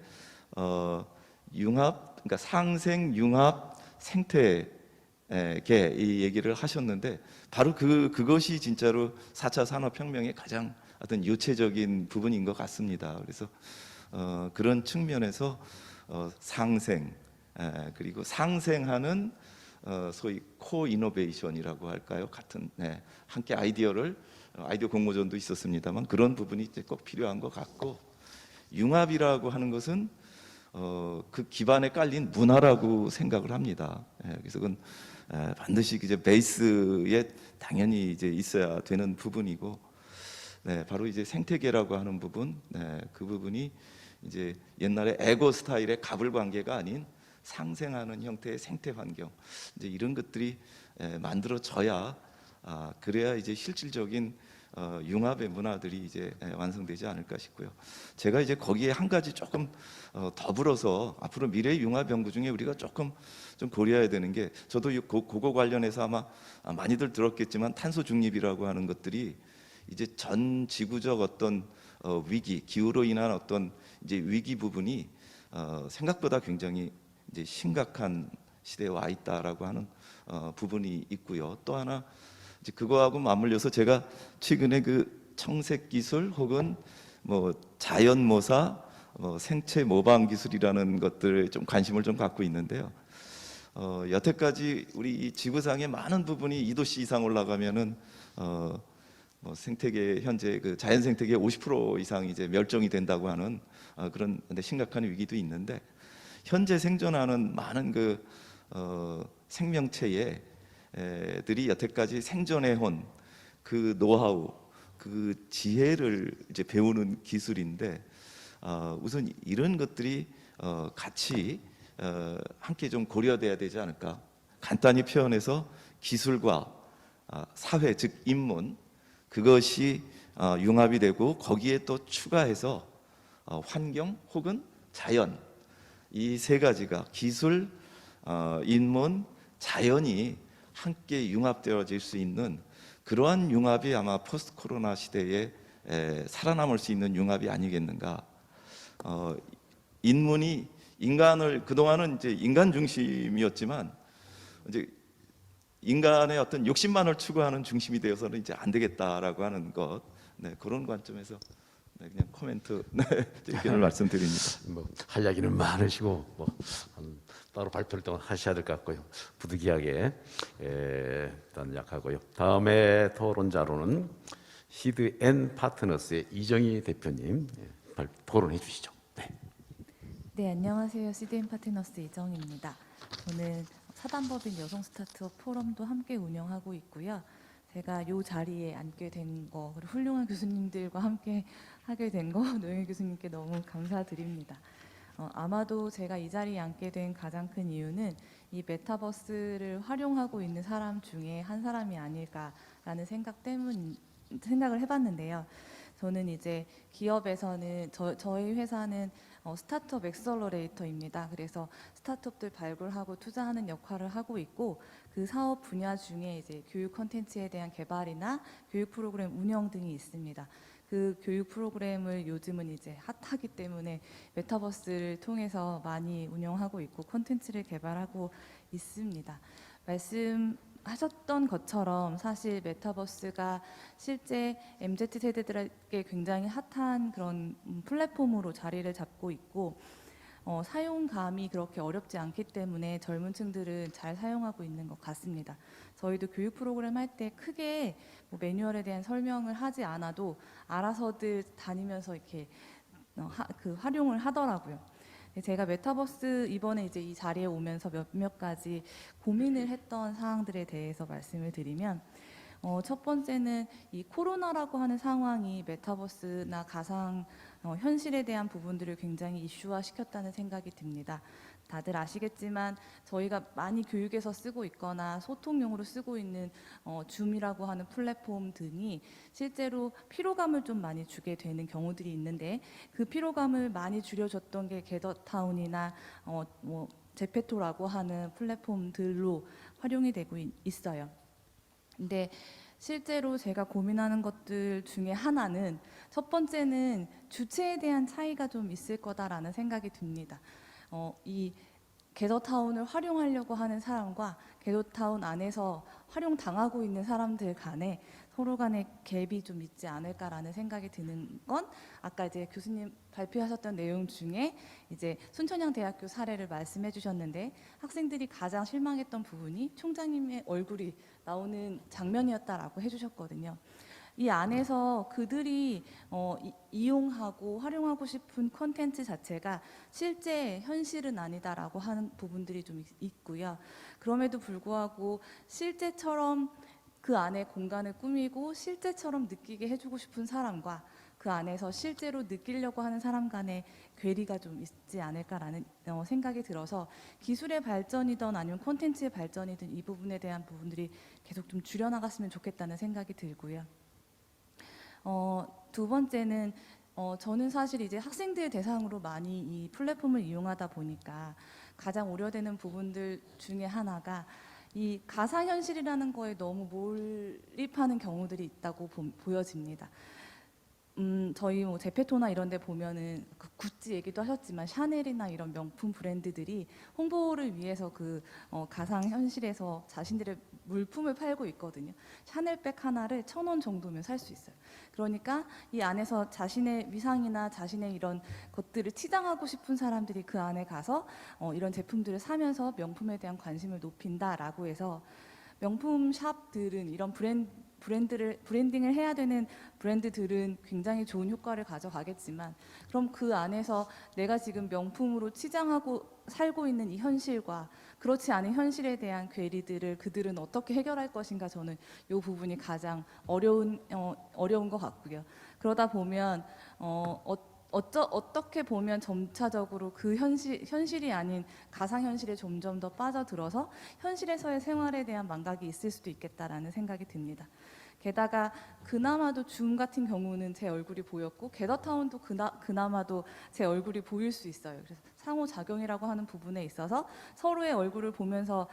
Speaker 7: 융합 그러니까 상생 융합 생태계 이 얘기를 하셨는데 바로 그것이 진짜로 4차 산업혁명의 가장 어떤 요체적인 부분인 것 같습니다. 그래서 그런 측면에서 상생 그리고 상생하는 소위 코 이노베이션이라고 할까요? 같은 함께 아이디어 공모전도 있었습니다만 그런 부분이 이제 꼭 필요한 것 같고 융합이라고 하는 것은 그 기반에 깔린 문화라고 생각을 합니다. 그래서 그건 반드시 이제 베이스에 당연히 이제 있어야 되는 부분이고, 바로 이제 생태계라고 하는 부분, 그 부분이 이제 옛날에 에고 스타일의 갑을 관계가 아닌 상생하는 형태의 생태 환경, 이제 이런 것들이 만들어져야 그래야 이제 실질적인 융합의 문화들이 이제 완성되지 않을까 싶고요. 제가 이제 거기에 한 가지 조금 더불어서 앞으로 미래 융합 연구 중에 우리가 조금 좀 고려해야 되는 게, 저도 그거 관련해서 아마 많이들 들었겠지만 탄소 중립이라고 하는 것들이 이제 전 지구적 어떤 위기, 기후로 인한 어떤 이제 위기 부분이 생각보다 굉장히 이제 심각한 시대에 와 있다라고 하는 부분이 있고요. 또 하나 이제 그거하고 맞물려서 제가 최근에 그 청색 기술 혹은 뭐 자연 모사, 생체 모방 기술이라는 것들에 좀 관심을 좀 갖고 있는데요. 여태까지 우리 이 지구상의 많은 부분이 2도씨 이상 올라가면은 뭐 생태계 현재 그 자연 생태계 50% 이상 이제 멸종이 된다고 하는 그런 근데 심각한 위기도 있는데, 현재 생존하는 많은 그 생명체에 들이 여태까지 생존해온 그 노하우, 그 지혜를 이제 배우는 기술인데, 우선 이런 것들이 같이 함께 좀 고려돼야 되지 않을까. 간단히 표현해서 기술과 사회, 즉 인문, 그것이 융합이 되고 거기에 또 추가해서 환경 혹은 자연, 이 세 가지가 기술, 인문, 자연이 함께 융합되어질 수 있는 그러한 융합이 아마 포스트 코로나 시대에 살아남을 수 있는 융합이 아니겠는가. 인문이 인간을 그동안은 이제 인간 중심이었지만 이제 인간의 어떤 욕심만을 추구하는 중심이 되어서는 이제 안 되겠다라고 하는 것, 그런 관점에서 그냥 코멘트 의견을 말씀드립니다.
Speaker 5: 뭐 할 이야기는 많으시고 따로 발표를 또 하셔야 될 것 같고요. 부득이하게 일단 약하고요. 다음에 토론자로는 시드 앤 파트너스의 이정희 대표님 토론해 주시죠.
Speaker 8: 네, 안녕하세요. CDN 파트너스 이정입니다. 저는 사단법인 여성 스타트업 포럼도 함께 운영하고 있고요. 제가 이 자리에 앉게 된 거, 그리고 훌륭한 교수님들과 함께 하게 된 거, 노영희 교수님께 너무 감사드립니다. 아마도 제가 이 자리에 앉게 된 가장 큰 이유는 이 메타버스를 활용하고 있는 사람 중에 한 사람이 아닐까라는 생각을 해봤는데요. 저는 이제 기업에서는 저희 회사는 스타트업 엑셀러레이터입니다. 그래서 스타트업들 발굴하고 투자하는 역할을 하고 있고, 그 사업 분야 중에 이제 교육 콘텐츠에 대한 개발이나 교육 프로그램 운영 등이 있습니다. 그 교육 프로그램을 요즘은 이제 핫하기 때문에 메타버스를 통해서 많이 운영하고 있고 콘텐츠를 개발하고 있습니다. 말씀하셨던 것처럼 사실 메타버스가 실제 MZ세대들에게 굉장히 핫한 그런 플랫폼으로 자리를 잡고 있고, 사용감이 그렇게 어렵지 않기 때문에 젊은 층들은 잘 사용하고 있는 것 같습니다. 저희도 교육 프로그램 할 때 크게 뭐 매뉴얼에 대한 설명을 하지 않아도 알아서들 다니면서 이렇게 활용을 하더라고요. 제가 메타버스 이번에 이제 이 자리에 오면서 몇몇 가지 고민을 했던 사항들에 대해서 말씀을 드리면, 첫 번째는 이 코로나라고 하는 상황이 메타버스나 가상 현실에 대한 부분들을 굉장히 이슈화 시켰다는 생각이 듭니다. 다들 아시겠지만 저희가 많이 교육에서 쓰고 있거나 소통용으로 쓰고 있는 줌이라고 하는 플랫폼 등이 실제로 피로감을 좀 많이 주게 되는 경우들이 있는데, 그 피로감을 많이 줄여줬던 게 게더타운이나 뭐 제페토라고 하는 플랫폼들로 활용이 되고 있어요. 근데 실제로 제가 고민하는 것들 중에 하나는 첫 번째는 주체에 대한 차이가 좀 있을 거다라는 생각이 듭니다. 이 게더타운을 활용하려고 하는 사람과 게더타운 안에서 활용당하고 있는 사람들 간에 서로 간의 갭이 좀 있지 않을까라는 생각이 드는 건 아까 이제 교수님 발표하셨던 내용 중에 이제 순천향대학교 사례를 말씀해 주셨는데 학생들이 가장 실망했던 부분이 총장님의 얼굴이 나오는 장면이었다라고 해주셨거든요. 이 안에서 그들이 이용하고 활용하고 싶은 콘텐츠 자체가 실제 현실은 아니다라고 하는 부분들이 좀 있고요. 그럼에도 불구하고 실제처럼 그 안에 공간을 꾸미고 실제처럼 느끼게 해주고 싶은 사람과 그 안에서 실제로 느끼려고 하는 사람 간의 괴리가 좀 있지 않을까라는 생각이 들어서 기술의 발전이든 아니면 콘텐츠의 발전이든 이 부분에 대한 부분들이 계속 좀 줄여나갔으면 좋겠다는 생각이 들고요. 두 번째는 저는 사실 이제 학생들 대상으로 많이 이 플랫폼을 이용하다 보니까 가장 우려되는 부분들 중에 하나가 이 가상현실이라는 거에 너무 몰입하는 경우들이 있다고 보여집니다. 저희 뭐 제페토나 이런 데 보면은 그 구찌 얘기도 하셨지만 샤넬이나 이런 명품 브랜드들이 홍보를 위해서 그 가상현실에서 자신들의 물품을 팔고 있거든요. 샤넬백 하나를 1,000원 정도면 살 수 있어요. 그러니까 이 안에서 자신의 위상이나 자신의 이런 것들을 치장하고 싶은 사람들이 그 안에 가서 이런 제품들을 사면서 명품에 대한 관심을 높인다라고 해서 명품 샵들은 이런 브랜딩을 해야 되는 브랜드들은 굉장히 좋은 효과를 가져가겠지만 그럼 그 안에서 내가 지금 명품으로 치장하고 살고 있는 이 현실과 그렇지 않은 현실에 대한 괴리들을 그들은 어떻게 해결할 것인가 저는 이 부분이 가장 어려운 것 같고요. 그러다 보면 어떻게 보면 점차적으로 그 현실이 아닌 가상현실에 점점 더 빠져들어서 현실에서의 생활에 대한 망각이 있을 수도 있겠다라는 생각이 듭니다. 게다가 그나마도 줌 같은 경우는 제 얼굴이 보였고 게더타운도 그나마도 제 얼굴이 보일 수 있어요. 그래서 상호작용이라고 하는 부분에 있어서 서로의 얼굴을 보면서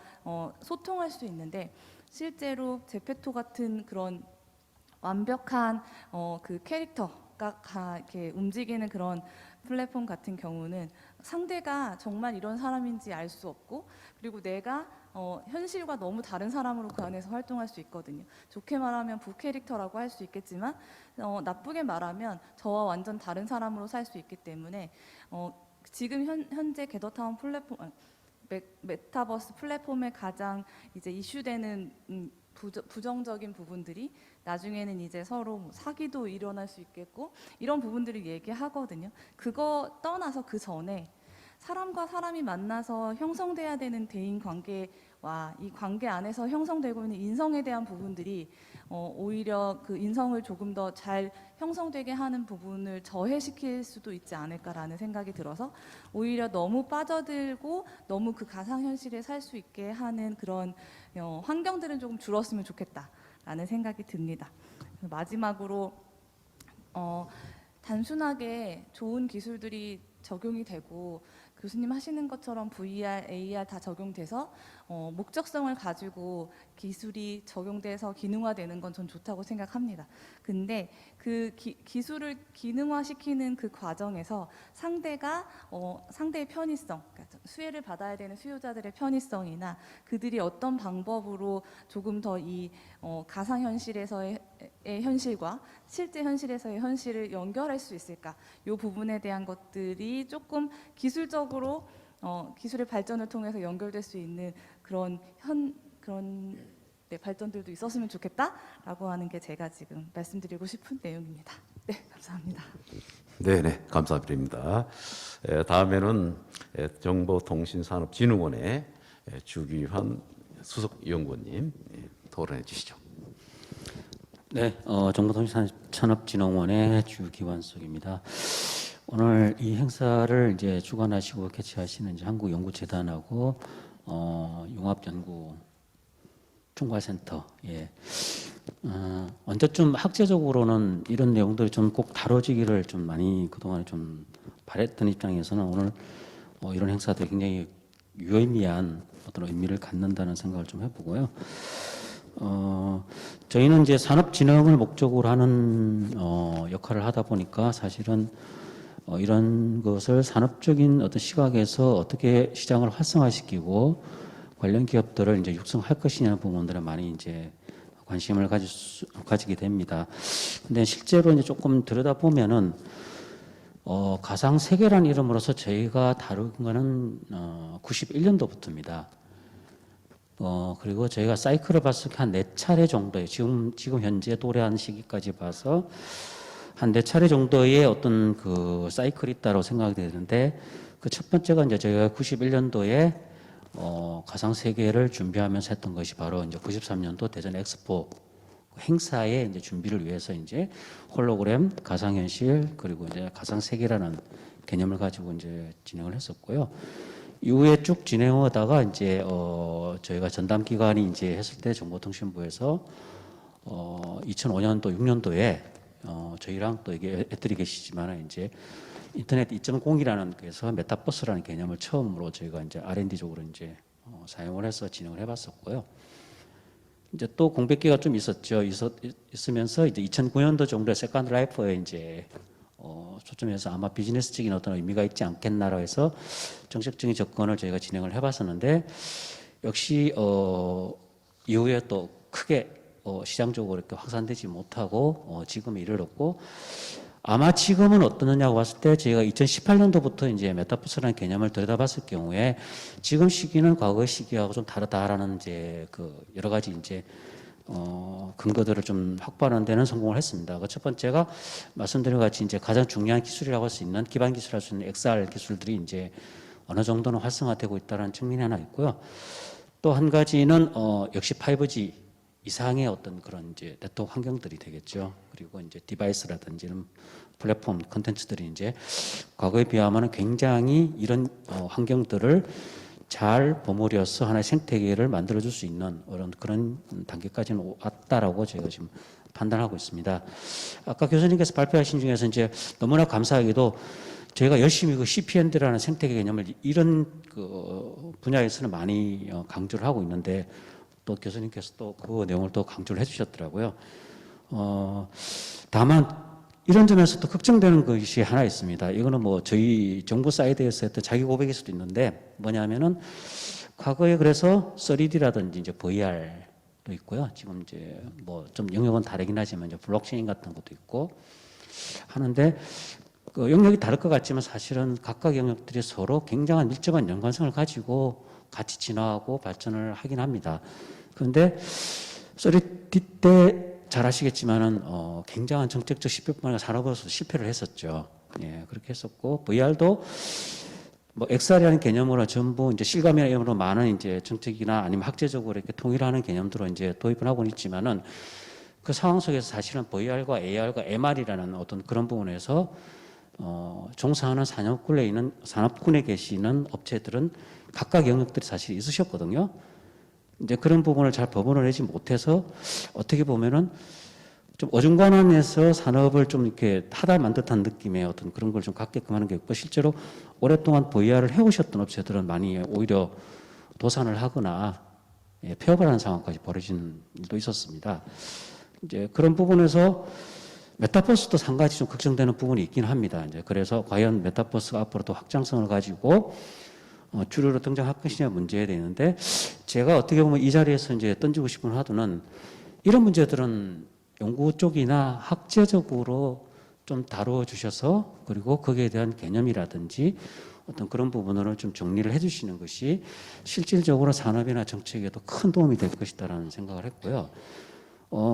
Speaker 8: 소통할 수 있는데 실제로 제페토 같은 그런 완벽한 그 캐릭터가 이렇게 움직이는 그런 플랫폼 같은 경우는 상대가 정말 이런 사람인지 알 수 없고 그리고 내가 현실과 너무 다른 사람으로 그 안에서 활동할 수 있거든요. 좋게 말하면 부캐릭터라고 할 수 있겠지만 나쁘게 말하면 저와 완전 다른 사람으로 살 수 있기 때문에 지금 현재 게더타운 플랫폼 메타버스 플랫폼의 가장 이제 이슈되는 부정적인 부분들이 나중에는 이제 서로 뭐 사기도 일어날 수 있겠고 이런 부분들을 얘기하거든요. 그거 떠나서 그 전에 사람과 사람이 만나서 형성돼야 되는 대인 관계와 이 관계 안에서 형성되고 있는 인성에 대한 부분들이 오히려 그 인성을 조금 더 잘 형성되게 하는 부분을 저해시킬 수도 있지 않을까라는 생각이 들어서 오히려 너무 빠져들고 너무 그 가상현실에 살 수 있게 하는 그런 환경들은 조금 줄었으면 좋겠다라는 생각이 듭니다. 마지막으로 단순하게 좋은 기술들이 적용이 되고 교수님 하시는 것처럼 VR, AR 다 적용돼서 목적성을 가지고 기술이 적용돼서 기능화되는 건 전 좋다고 생각합니다. 근데 그 기술을 기능화시키는 그 과정에서 상대의 편의성, 그러니까 수혜를 받아야 되는 수요자들의 편의성이나 그들이 어떤 방법으로 조금 더 이 가상현실에서의 현실과 실제 현실에서의 현실을 연결할 수 있을까? 이 부분에 대한 것들이 조금 기술적으로 기술의 발전을 통해서 연결될 수 있는 그런 발전들도 있었으면 좋겠다라고 하는 게 제가 지금 말씀드리고 싶은 내용입니다. 네, 감사합니다.
Speaker 5: 네, 감사드립니다. 다음에는 정보통신산업진흥원의 주기환 수석연구원님 토론해 주시죠.
Speaker 9: 네, 정보통신산업진흥원의 주기환 수석입니다. 오늘 이 행사를 이제 주관하시고 개최하시는 이제 한국연구재단하고 융합연구 총괄센터, 언제쯤 학제적으로는 이런 내용들이 좀 꼭 다뤄지기를 좀 많이 그동안에 좀 바랬던 입장에서는 오늘 이런 행사들이 굉장히 유의미한 어떤 의미를 갖는다는 생각을 좀 해보고요. 저희는 이제 산업진흥을 목적으로 하는 역할을 하다 보니까 사실은 이런 것을 산업적인 어떤 시각에서 어떻게 시장을 활성화시키고 관련 기업들을 이제 육성할 것이냐는 부분들에 많이 이제 관심을 가지게 됩니다. 근데 실제로 이제 조금 들여다보면은 가상 세계라는 이름으로서 저희가 다룬 거는 91년도부터입니다. 그리고 저희가 사이클을 봤을 때 한 4차례 정도의 지금 현재 도래한 시기까지 봐서 한 4차례 정도의 어떤 그 사이클이 있다고 생각이 되는데 그 첫 번째가 이제 저희가 91년도에 가상 세계를 준비하면서 했던 것이 바로 이제 93년도 대전 엑스포 행사의 이제 준비를 위해서 이제 홀로그램, 가상현실 그리고 이제 가상 세계라는 개념을 가지고 이제 진행을 했었고요. 이후에 쭉 진행하다가 이제 저희가 전담 기관이 이제 했을 때 정보통신부에서 2005년도 6년도에 저희랑 또 이게 애들이 계시지만 이제 인터넷 2.0이라는 그래서 메타버스라는 개념을 처음으로 저희가 이제 R&D적으로 이제 사용을 해서 진행을 해봤었고요. 이제 또 공백기가 좀 있으면서 이제 2009년도 정도에 세컨드 라이프에 이제 초점해서 아마 비즈니스적인 어떤 의미가 있지 않겠나라고 해서 정책적인 접근을 저희가 진행을 해봤었는데 역시 이후에 또 크게 시장적으로 이렇게 확산되지 못하고 지금에 이르렀고 아마 지금은 어떠느냐고 봤을 때 저희가 2018년도부터 이제 메타버스라는 개념을 들여다봤을 경우에 지금 시기는 과거의 시기하고 좀 다르다라는 이제 그 여러 가지 이제 근거들을 좀 확보하는 데는 성공을 했습니다. 그 첫 번째가 말씀드린 것 같이 이제 가장 중요한 기술이라고 할 수 있는 기반 기술할 수 있는 XR 기술들이 이제 어느 정도는 활성화되고 있다는 측면이 하나 있고요. 또 한 가지는 역시 5G 이상의 어떤 그런 이제 네트워크 환경들이 되겠죠. 그리고 이제 디바이스라든지 이런 플랫폼 컨텐츠들이 이제 과거에 비하면 굉장히 이런 환경들을 잘 버무려서 하나의 생태계를 만들어줄 수 있는 그런 단계까지는 왔다라고 저희가 지금 판단하고 있습니다. 아까 교수님께서 발표하신 중에서 이제 너무나 감사하게도 저희가 열심히 그 CPND라는 생태계 개념을 이런 그 분야에서는 많이 강조를 하고 있는데 또 교수님께서 또 그 내용을 또 강조를 해주셨더라고요. 다만 이런 점에서 또 걱정되는 것이 하나 있습니다. 이거는 뭐 저희 정부 사이드에서 했던 자기 고백일 수도 있는데 뭐냐면은 과거에 그래서 3D라든지 이제 VR도 있고요. 지금 이제 뭐 좀 영역은 다르긴 하지만 이제 블록체인 같은 것도 있고 하는데 그 영역이 다를 것 같지만 사실은 각각 영역들이 서로 굉장한 밀접한 연관성을 가지고 같이 진화하고 발전을 하긴 합니다. 그런데 3D 때 잘 아시겠지만은 굉장한 정책적 실패뿐만 아니라 산업으로서 실패를 했었죠. 예, 그렇게 했었고 VR도 뭐 XR이라는 개념으로 전부 이제 실감이나 이름으로 많은 이제 정책이나 아니면 학제적으로 이렇게 통일하는 개념들로 이제 도입을 하고 있지만은 그 상황 속에서 사실은 VR과 AR과 MR이라는 어떤 그런 부분에서 종사하는 산업군에 계시는 업체들은 각각 영역들이 사실 있으셨거든요. 이제 그런 부분을 잘 법원을 내지 못해서 어떻게 보면은 좀 어중간함에서 산업을 좀 이렇게 하다만 듯한 느낌의 어떤 그런 걸 좀 갖게끔 하는 게 있고 실제로 오랫동안 VR을 해오셨던 업체들은 많이 오히려 도산을 하거나 폐업을 하는 상황까지 벌어진 일도 있었습니다. 이제 그런 부분에서 메타버스도 한 가지 좀 걱정되는 부분이 있긴 합니다. 이제 그래서 과연 메타버스가 앞으로 또 확장성을 가지고 주류로 등장할 것이냐 문제에 되는데 제가 어떻게 보면 이 자리에서 이제 던지고 싶은 화두는 이런 문제들은 연구 쪽이나 학제적으로 좀 다루어 주셔서 그리고 거기에 대한 개념이라든지 어떤 그런 부분을 좀 정리를 해주시는 것이 실질적으로 산업이나 정책에도 큰 도움이 될 것이다라는 생각을 했고요.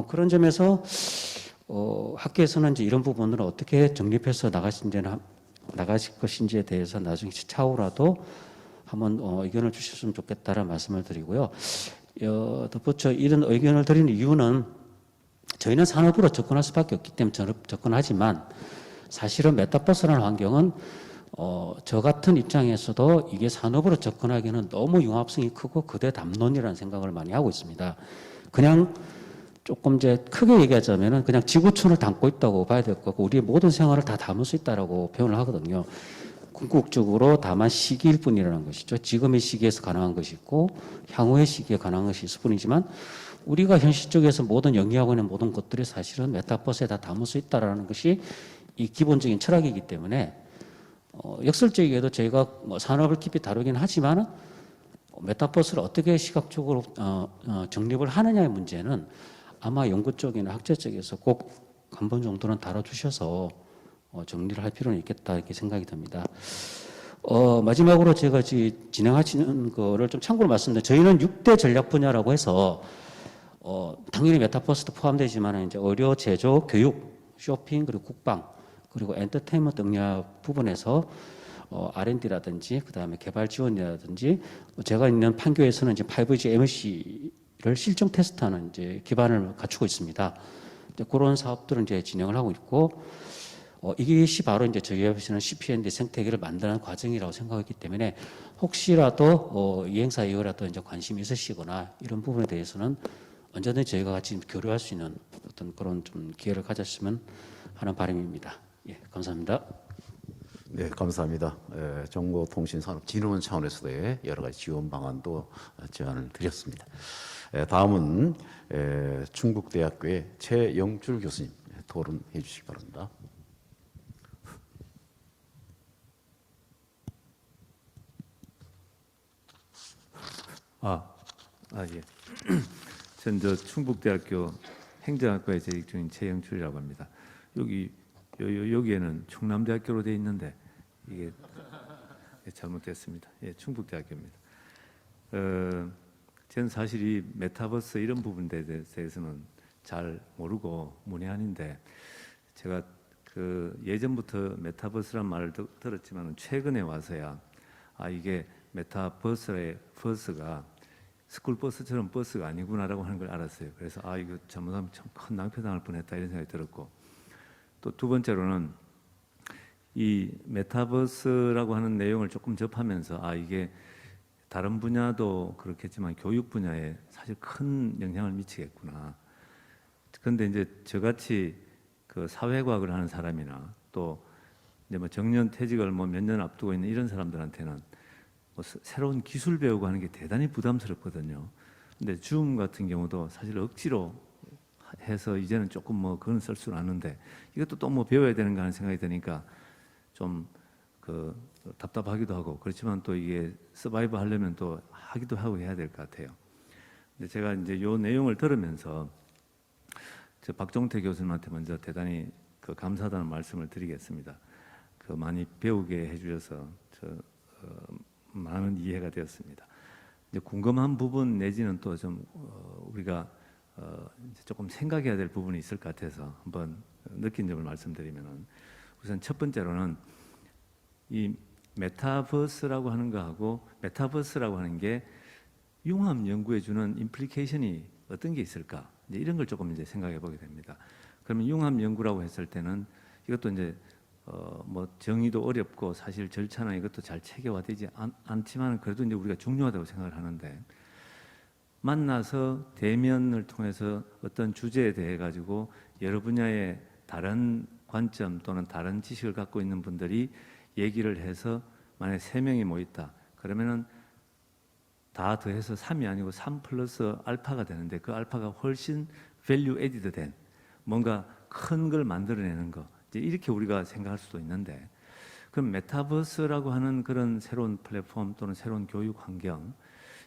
Speaker 9: 그런 점에서 학계에서는 이제 이런 부분을 어떻게 정립해서 나가실 것인지에 대해서 나중에 차후라도 한번 의견을 주셨으면 좋겠다라는 말씀을 드리고요. 덧붙여 이런 의견을 드리는 이유는 저희는 산업으로 접근할 수밖에 없기 때문에 접근하지만 사실은 메타버스라는 환경은 저 같은 입장에서도 이게 산업으로 접근하기는 너무 융합성이 크고 거대 담론이라는 생각을 많이 하고 있습니다. 그냥 조금 이제 크게 얘기하자면은 그냥 지구촌을 담고 있다고 봐야 될 것 같고 우리의 모든 생활을 다 담을 수 있다라고 표현을 하거든요. 궁극적으로 다만 시기일 뿐이라는 것이죠. 지금의 시기에서 가능한 것이 있고 향후의 시기에 가능한 것이 있을 뿐이지만 우리가 현실적에서 모든 영위하고 있는 모든 것들이 사실은 메타버스에 다 담을 수 있다라는 것이 이 기본적인 철학이기 때문에 역설적이게도 저희가 뭐 산업을 깊이 다루긴 하지만은 메타버스를 어떻게 시각적으로 정립을 하느냐의 문제는 아마 연구 쪽이나 학제 쪽에서 꼭 한 번 정도는 다뤄주셔서 정리를 할 필요는 있겠다 이렇게 생각이 듭니다. 마지막으로 제가 진행하시는 거를 좀 참고로 말씀드리면 저희는 6대 전략 분야라고 해서 당연히 메타버스도 포함되지만 이제 의료, 제조, 교육, 쇼핑 그리고 국방 그리고 엔터테인먼트 영역 부분에서 R&D라든지 그다음에 개발 지원이라든지 제가 있는 판교에서는 이제 5G MLC를 실증 테스트하는 이제 기반을 갖추고 있습니다. 이제 그런 사업들을 이제 진행을 하고 있고 이것이 바로 이제 저희 회사는 CPND 생태계를 만드는 과정이라고 생각했기 때문에 혹시라도 이 행사 이후라도 이제 관심이 있으시거나 이런 부분에 대해서는 언제든지 저희가 같이 교류할 수 있는 어떤 그런 좀 기회를 가졌으면 하는 바람입니다. 예, 감사합니다.
Speaker 5: 네, 감사합니다. 정보통신산업진흥원 차원에서의 여러 가지 지원 방안도 제안을 드렸습니다. 다음은 충북대학교의 최영출 교수님 토론해 주시기 바랍니다.
Speaker 10: 예. 전 충북대학교 행정학과에 재직 중인 최영출이라고 합니다. 여기에는 충남대학교로 돼 있는데 이게 잘못됐습니다. 예, 충북대학교입니다. 저는 사실 이 메타버스 이런 부분에 대해서는 잘 모르고 문외한인데 제가 예전부터 메타버스란 말을 들었지만 최근에 와서야 이게 메타버스의 버스가 스쿨버스처럼 버스가 아니구나라고 하는 걸 알았어요. 그래서 이거 잘못하면 참 큰 낭패 당할 뻔했다 이런 생각이 들었고 또 두 번째로는 이 메타버스라고 하는 내용을 조금 접하면서 이게 다른 분야도 그렇겠지만 교육 분야에 사실 큰 영향을 미치겠구나. 그런데 이제 저같이 사회과학을 하는 사람이나 또 이제 뭐 정년 퇴직을 몇 년 앞두고 있는 이런 사람들한테는 새로운 기술 배우고 하는 게 대단히 부담스럽거든요. 근데 줌 같은 경우도 사실 억지로 해서 이제는 조금 그건 쓸 줄 아는데 이것도 또 배워야 되는가 하는 생각이 드니까 좀 답답하기도 하고 그렇지만 또 이게 서바이브 하려면 또 하기도 하고 해야 될 것 같아요. 근데 제가 이제 요 내용을 들으면서 저 박종태 교수님한테 먼저 대단히 감사하다는 말씀을 드리겠습니다. 많이 배우게 해주셔서 많은 이해가 되었습니다. 이제 궁금한 부분 내지는 또 좀 우리가 이제 조금 생각해야 될 부분이 있을 것 같아서 한번 느낀 점을 말씀드리면은 우선 첫 번째로는 이 메타버스라고 하는 거하고 메타버스라고 하는 게 융합 연구에 주는 임플리케이션이 어떤 게 있을까? 이제 이런 걸 조금 이제 생각해 보게 됩니다. 그러면 융합 연구라고 했을 때는 이것도 이제 정의도 어렵고 사실 절차나 이것도 잘 체계화되지 않지만 그래도 이제 우리가 중요하다고 생각을 하는데 만나서 대면을 통해서 어떤 주제에 대해 가지고 여러 분야의 다른 관점 또는 다른 지식을 갖고 있는 분들이 얘기를 해서 만약에 3명이 모였다. 그러면은 다 더해서 3이 아니고 3 플러스 알파가 되는데 그 알파가 훨씬 밸류 에디드 된 뭔가 큰 걸 만들어내는 거. 이렇게 우리가 생각할 수도 있는데 그럼 메타버스라고 하는 그런 새로운 플랫폼 또는 새로운 교육 환경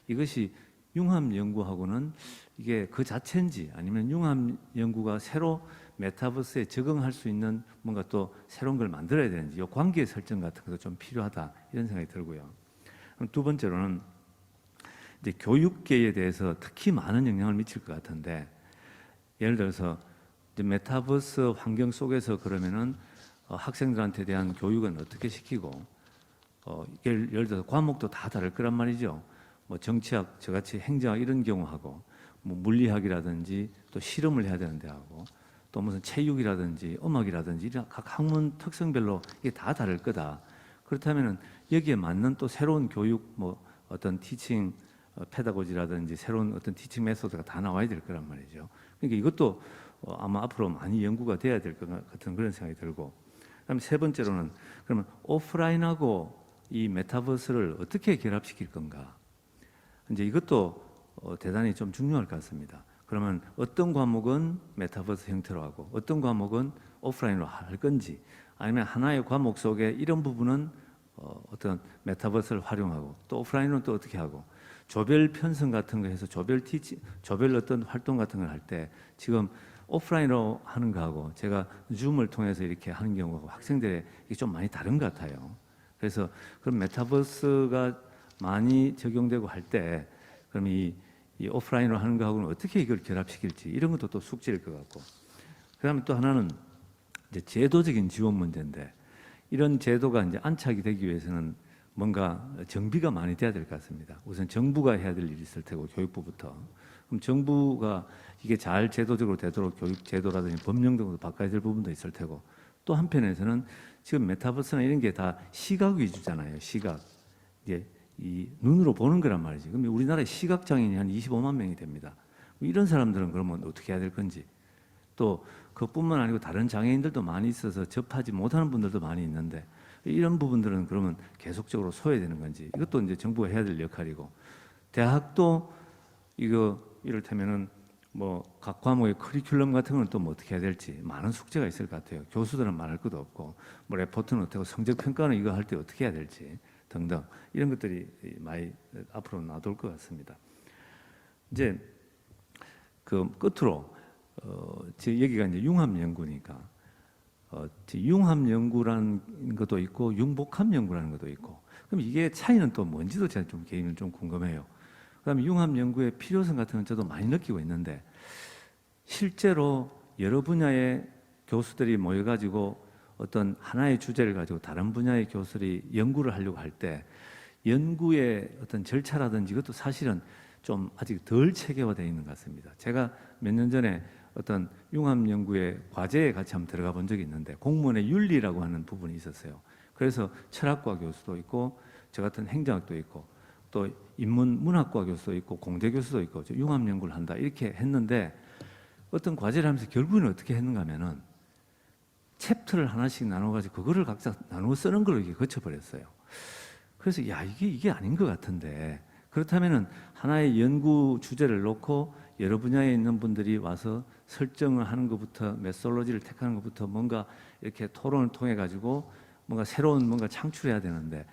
Speaker 10: 이것이 융합 연구하고는 이게 그 자체인지 아니면 융합 연구가 새로 메타버스에 적응할 수 있는 뭔가 또 새로운 걸 만들어야 되는지 이 관계 설정 같은 것도 좀 필요하다 이런 생각이 들고요. 그럼 두 번째로는 이제 교육계에 대해서 특히 많은 영향을 미칠 것 같은데 예를 들어서 이제 메타버스 환경 속에서 그러면은 학생들한테 대한 교육은 어떻게 시키고 예를 들어서 과목도 다 다를 거란 말이죠. 정치학, 저같이 행정학 이런 경우하고 물리학이라든지 또 실험을 해야 되는데 하고 또 무슨 체육이라든지 음악이라든지 이런 각 학문 특성별로 이게 다 다를 거다. 그렇다면은 여기에 맞는 또 새로운 교육 어떤 티칭 페다고지라든지 새로운 어떤 티칭 메소드가 다 나와야 될 거란 말이죠. 그러니까 이것도 아마 앞으로 많이 연구가 돼야 될 것 같은 그런 생각이 들고 그다음에 세 번째로는 그러면 오프라인하고 이 메타버스를 어떻게 결합시킬 건가 이제 이것도 대단히 좀 중요할 것 같습니다. 그러면 어떤 과목은 메타버스 형태로 하고 어떤 과목은 오프라인으로 할 건지, 아니면 하나의 과목 속에 이런 부분은 어떤 메타버스를 활용하고 또 오프라인은 또 어떻게 하고, 조별 편성 같은 거 해서 조별 어떤 활동 같은 걸 할 때 지금 오프라인으로 하는 거하고 제가 줌을 통해서 이렇게 하는 경우하고 학생들의 이게 좀 많이 다른 것 같아요. 그래서 그럼 메타버스가 많이 적용되고 할 때 그럼 이 오프라인으로 하는 거하고는 어떻게 이걸 결합시킬지, 이런 것도 또 숙제일 것 같고, 그다음에 또 하나는 이제 제도적인 지원 문제인데, 이런 제도가 이제 안착이 되기 위해서는 뭔가 정비가 많이 돼야 될 것 같습니다. 우선 정부가 해야 될 일이 있을 테고, 교육부부터. 그럼 정부가 이게 잘 제도적으로 되도록 교육 제도라든지 법령 등도 바꿔야 될 부분도 있을 테고, 또 한편에서는 지금 메타버스나 이런 게 다 시각 위주잖아요. 시각. 이게 이 눈으로 보는 거란 말이지. 그럼 우리나라에 시각 장애인이 한 25만 명이 됩니다. 이런 사람들은 그러면 어떻게 해야 될 건지, 또 그뿐만 아니고 다른 장애인들도 많이 있어서 접하지 못하는 분들도 많이 있는데, 이런 부분들은 그러면 계속적으로 소외되는 건지, 이것도 이제 정부가 해야 될 역할이고, 대학도 이거 이를테면은 뭐 각 과목의 커리큘럼 같은 거는 또 뭐 어떻게 해야 될지 많은 숙제가 있을 것 같아요. 교수들은 말할 것도 없고, 뭐 레포트는 어떻고, 성적 평가는 이거 할 때 어떻게 해야 될지 등등, 이런 것들이 많이 앞으로 나올 것 같습니다. 이제 그 끝으로 제 여기가 이제 융합 연구니까 융합 연구라는 것도 있고 융복합 연구라는 것도 있고, 그럼 이게 차이는 또 뭔지도 제가 좀 개인은 좀 궁금해요. 그다음에 융합 연구의 필요성 같은 건 저도 많이 느끼고 있는데, 실제로 여러 분야의 교수들이 모여가지고 어떤 하나의 주제를 가지고 다른 분야의 교수들이 연구를 하려고 할 때 연구의 어떤 절차라든지 이것도 사실은 좀 아직 덜 체계화되어 있는 것 같습니다. 제가 몇 년 전에 어떤 융합 연구의 과제에 같이 한번 들어가 본 적이 있는데, 공무원의 윤리라고 하는 부분이 있었어요. 그래서 철학과 교수도 있고, 저 같은 행정학도 있고, 또 인문 문학과 교수도 있고, 공대 교수도 있고, 융합 연구를 한다 이렇게 했는데, 어떤 과제를 하면서 결국에는 어떻게 했는가 하면은 챕터를 하나씩 나눠가지고 그거를 각자 나누어 쓰는 걸로 이렇게 거쳐버렸어요. 그래서 야, 이게 아닌 것 같은데, 그렇다면은 하나의 연구 주제를 놓고 여러 분야에 있는 분들이 와서 설정을 하는 것부터, 메소로지를 택하는 것부터 뭔가 이렇게 토론을 통해 가지고 뭔가 새로운 뭔가 창출해야 되는데,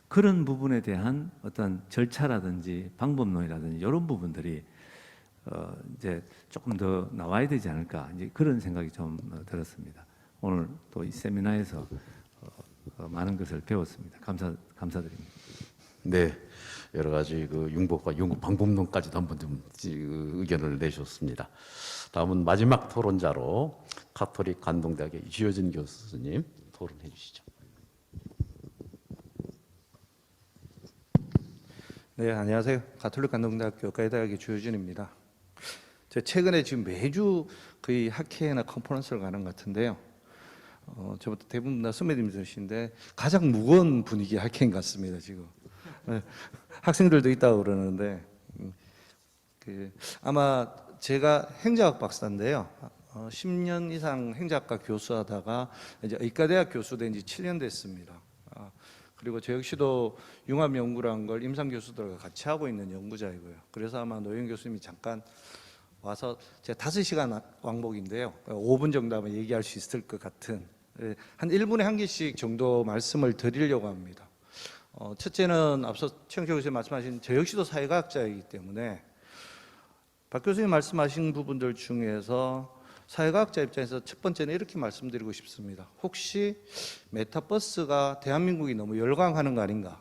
Speaker 10: 그런 부분에 대한 어떤 절차라든지 방법론이라든지 이런 부분들이 이제 조금 더 나와야 되지 않을까, 이제 그런 생각이 좀 들었습니다. 오늘 또 이 세미나에서 많은 것을 배웠습니다. 감사드립니다.
Speaker 5: 네, 여러 가지 그 융복과 연구 방법론까지도 한번 좀 의견을 내셨습니다. 다음은 마지막 토론자로 가톨릭 관동대학의 주효진 교수님 토론해 주시죠.
Speaker 11: 네, 안녕하세요. 가톨릭 관동대학교 가이대학의 주효진입니다. 제가 최근에 지금 매주 거의 학회나 컨퍼런스를 가는 것 같은데요. 저부터 대부분 다 선배님들이신데 가장 무거운 분위기 학회인 것 같습니다. 지금 학생들도 있다고 그러는데 아마 제가 행정학 박사인데요. 10년 이상 행정학과 교수하다가 이제 의과대학 교수 된 지 7년 됐습니다. 그리고 저 역시도 융합 연구라는 걸 임상 교수들과 같이 하고 있는 연구자이고요. 그래서 아마 노영 교수님이 잠깐 와서 제가 5시간 왕복인데요. 5분 정도 하면 얘기할 수 있을 것 같은, 한 1분에 한 개씩 정도 말씀을 드리려고 합니다. 첫째는 앞서 최영철 교수님 말씀하신 저 역시도 사회과학자이기 때문에 박 교수님 말씀하신 부분들 중에서 사회과학자 입장에서 첫 번째는 이렇게 말씀드리고 싶습니다. 혹시 메타버스가 대한민국이 너무 열광하는 거 아닌가?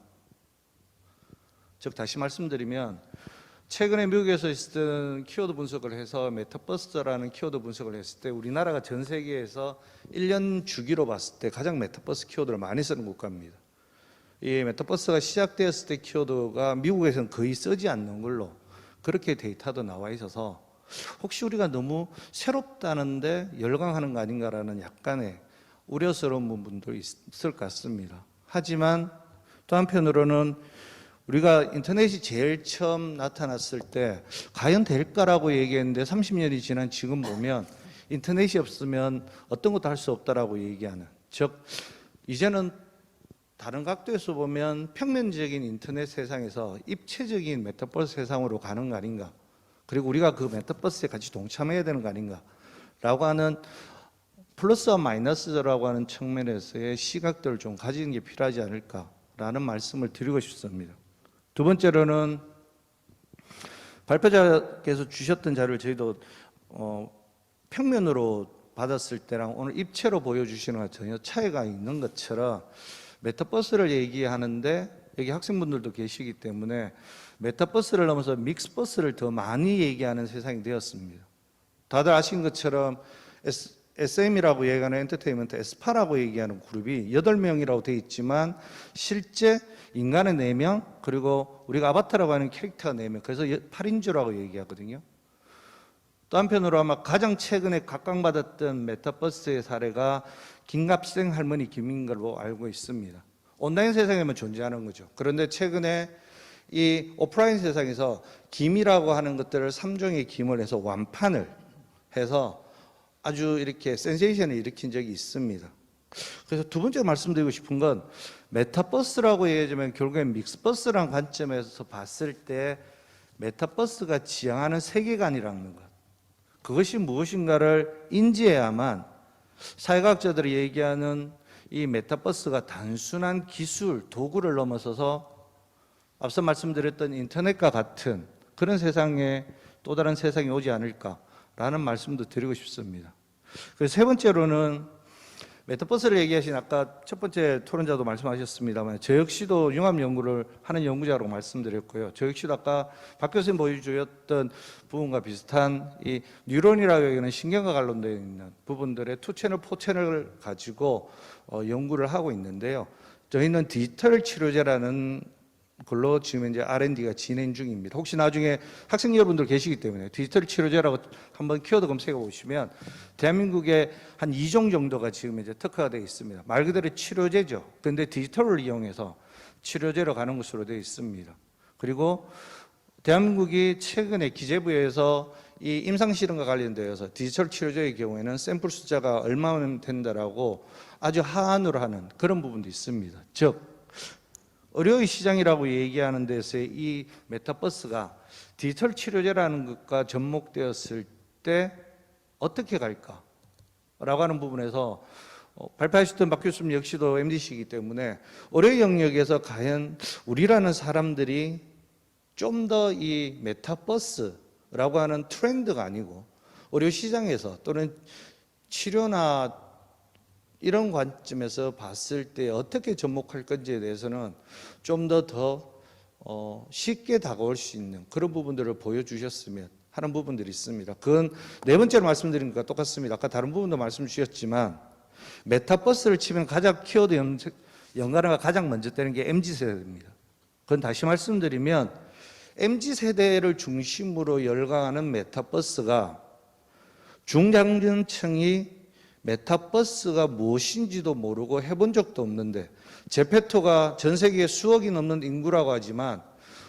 Speaker 11: 즉 다시 말씀드리면 최근에 미국에서 있었던 키워드 분석을 해서 메타버스라는 키워드 분석을 했을 때 우리나라가 전 세계에서 1년 주기로 봤을 때 가장 메타버스 키워드를 많이 쓰는 국가입니다. 이 메타버스가 시작되었을 때 키워드가 미국에서는 거의 쓰지 않는 걸로 그렇게 데이터도 나와 있어서 혹시 우리가 너무 새롭다는데 열광하는 거 아닌가라는 약간의 우려스러운 부분도 있을 것 같습니다. 하지만 또 한편으로는 우리가 인터넷이 제일 처음 나타났을 때 과연 될까라고 얘기했는데 30년이 지난 지금 보면 인터넷이 없으면 어떤 것도 할 수 없다라고 얘기하는, 즉 이제는 다른 각도에서 보면 평면적인 인터넷 세상에서 입체적인 메타버스 세상으로 가는 거 아닌가, 그리고 우리가 그 메타버스에 같이 동참해야 되는 거 아닌가라고 하는 플러스와 마이너스라고 하는 측면에서의 시각들을 좀 가지는 게 필요하지 않을까라는 말씀을 드리고 싶습니다. 두 번째로는 발표자께서 주셨던 자료를 저희도 평면으로 받았을 때랑 오늘 입체로 보여주시는 것 전혀 차이가 있는 것처럼 메타버스를 얘기하는데 여기 학생분들도 계시기 때문에 메타버스를 넘어서 믹스버스를 더 많이 얘기하는 세상이 되었습니다. 다들 아신 것처럼 SM이라고 얘기하는 엔터테인먼트 에스파라고 얘기하는 그룹이 8명이라고 되어 있지만 실제 인간의 4명 그리고 우리가 아바타라고 하는 캐릭터가 4명 그래서 8인조라고 얘기하거든요. 또 한편으로 아마 가장 최근에 각광받았던 메타버스의 사례가 김갑생 할머니 김인 걸로 알고 있습니다. 온라인 세상에만 존재하는 거죠. 그런데 최근에 이 오프라인 세상에서 김이라고 하는 것들을 3종의 김을 해서 완판을 해서 아주 이렇게 센세이션을 일으킨 적이 있습니다. 그래서 두 번째 말씀드리고 싶은 건 메타버스라고 얘기하자면 결국엔 믹스버스라는 관점에서 봤을 때 메타버스가 지향하는 세계관이라는 것 그것이 무엇인가를 인지해야만 사회과학자들이 얘기하는 이 메타버스가 단순한 기술, 도구를 넘어서서 앞서 말씀드렸던 인터넷과 같은 그런 세상에 또 다른 세상이 오지 않을까라는 말씀도 드리고 싶습니다. 그래서 세 번째로는 메타버스를 얘기하신 아까 첫 번째 토론자도 말씀하셨습니다만 저 역시도 융합 연구를 하는 연구자로 말씀드렸고요. 저 역시도 아까 박 교수님 보여주셨던 부분과 비슷한 이 뉴런이라고 얘기하는 신경과 관련되어 있는 부분들의 2채널, 4채널을 가지고 연구를 하고 있는데요. 저희는 디지털 치료제라는 걸로 지금 이제 R&D가 진행 중입니다. 혹시 나중에 학생 여러분들 계시기 때문에 디지털 치료제라고 한번 키워드 검색해 보시면 대한민국에 한 2종 정도가 지금 이제 특화가 되어 있습니다. 말 그대로 치료제죠. 그런데 디지털을 이용해서 치료제로 가는 것으로 되어 있습니다. 그리고 대한민국이 최근에 기재부에서 이 임상실험과 관련되어서 디지털 치료제의 경우에는 샘플 숫자가 얼마면 된다라고 아주 하한으로 하는 그런 부분도 있습니다. 즉 의료의 시장이라고 얘기하는 데서의 이 메타버스가 디지털 치료제라는 것과 접목되었을 때 어떻게 갈까라고 하는 부분에서 발표하셨던 박 교수님 역시도 MD시이기 때문에 의료 영역에서 과연 우리라는 사람들이 좀 더 이 메타버스라고 하는 트렌드가 아니고 의료 시장에서 또는 치료나 이런 관점에서 봤을 때 어떻게 접목할 건지에 대해서는 좀 더 쉽게 다가올 수 있는 그런 부분들을 보여주셨으면 하는 부분들이 있습니다. 그건 네 번째로 말씀드린 것과 똑같습니다. 아까 다른 부분도 말씀 주셨지만 메타버스를 치면 가장 키워드 연관어가 가장 먼저 되는 게 MZ세대입니다. 그건 다시 말씀드리면 MZ세대를 중심으로 열광하는 메타버스가 중장년층이 메타버스가 무엇인지도 모르고 해본 적도 없는데 제페토가 전 세계에 수억이 넘는 인구라고 하지만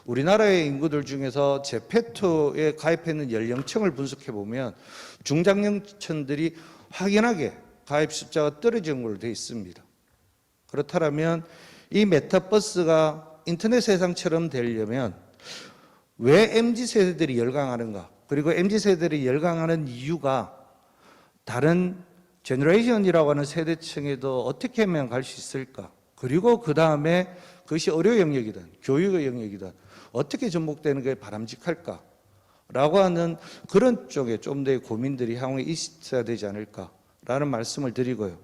Speaker 11: 우리나라의 인구들 중에서 제페토에 가입했는 연령층을 분석해 보면 중장년층들이 확연하게 가입 숫자가 떨어지는 걸로 되어 있습니다. 그렇다면 이 메타버스가 인터넷 세상처럼 되려면 왜 MZ세대들이 열광하는가? 그리고 MZ세대들이 열광하는 이유가 다른 제너레이션이라고 하는 세대층에도 어떻게 하면 갈 수 있을까? 그리고 그 다음에 그것이 의료 영역이든 교육의 영역이든 어떻게 접목되는 게 바람직할까? 라고 하는 그런 쪽에 좀 더 고민들이 향후에 있어야 되지 않을까라는 말씀을 드리고요.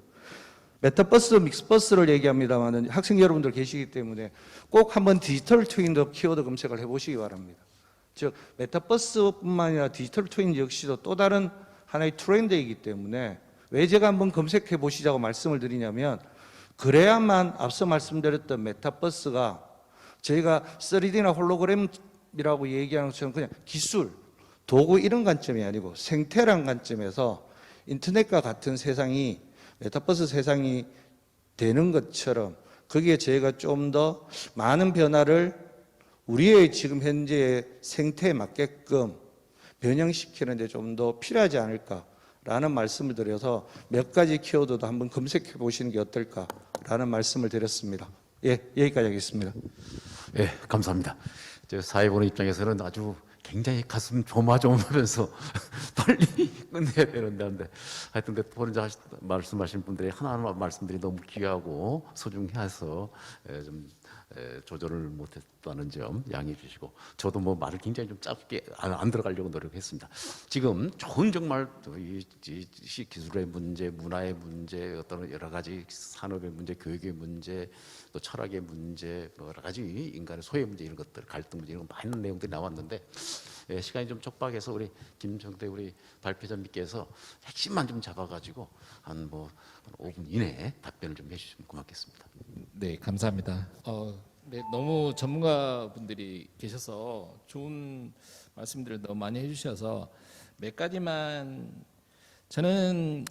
Speaker 11: 메타버스, 믹스버스를 얘기합니다만 학생 여러분들 계시기 때문에 꼭 한번 디지털 트윈도 키워드 검색을 해보시기 바랍니다. 즉 메타버스뿐만 아니라 디지털 트윈 역시도 또 다른 하나의 트렌드이기 때문에 왜 제가 한번 검색해 보시자고 말씀을 드리냐면 그래야만 앞서 말씀드렸던 메타버스가 저희가 3D나 홀로그램이라고 얘기하는 것처럼 그냥 기술, 도구 이런 관점이 아니고 생태란 관점에서 인터넷과 같은 세상이 메타버스 세상이 되는 것처럼 거기에 저희가 좀 더 많은 변화를 우리의 지금 현재의 생태에 맞게끔 변형시키는 데 좀 더 필요하지 않을까라는 말씀을 드려서 몇 가지 키워드도 한번 검색해 보시는 게 어떨까라는 말씀을 드렸습니다. 예, 여기까지 하겠습니다.
Speaker 5: 예, 감사합니다. 저 사회본의 입장에서는 아주 굉장히 가슴 조마조마하면서 빨리 끝내야 되는데 하여튼 토론자 말씀하신 분들이 하나하나 말씀들이 너무 귀하고 소중해서 좀 조절을 못했다는 점 양해해 주시고, 저도 뭐 말을 굉장히 좀 짧게 안 들어가려고 노력했습니다. 지금 좋은 정말 이 기술의 문제, 문화의 문제, 어떤 여러 가지 산업의 문제, 교육의 문제, 또 철학의 문제, 뭐 여러 가지 인간의 소외 문제, 이런 것들, 갈등 문제, 이런 많은 내용들이 나왔는데 시간이 좀 촉박해서 우리 김정태 우리 발표자님께서 핵심만 좀 잡아가지고 한 5분 이내에 답변을 좀 해주시면 고맙겠습니다.
Speaker 4: 네, 감사합니다. 네, 너무 전문가분들이 계셔서 좋은 말씀들을 너무 많이 해주셔서 몇 가지만, 저는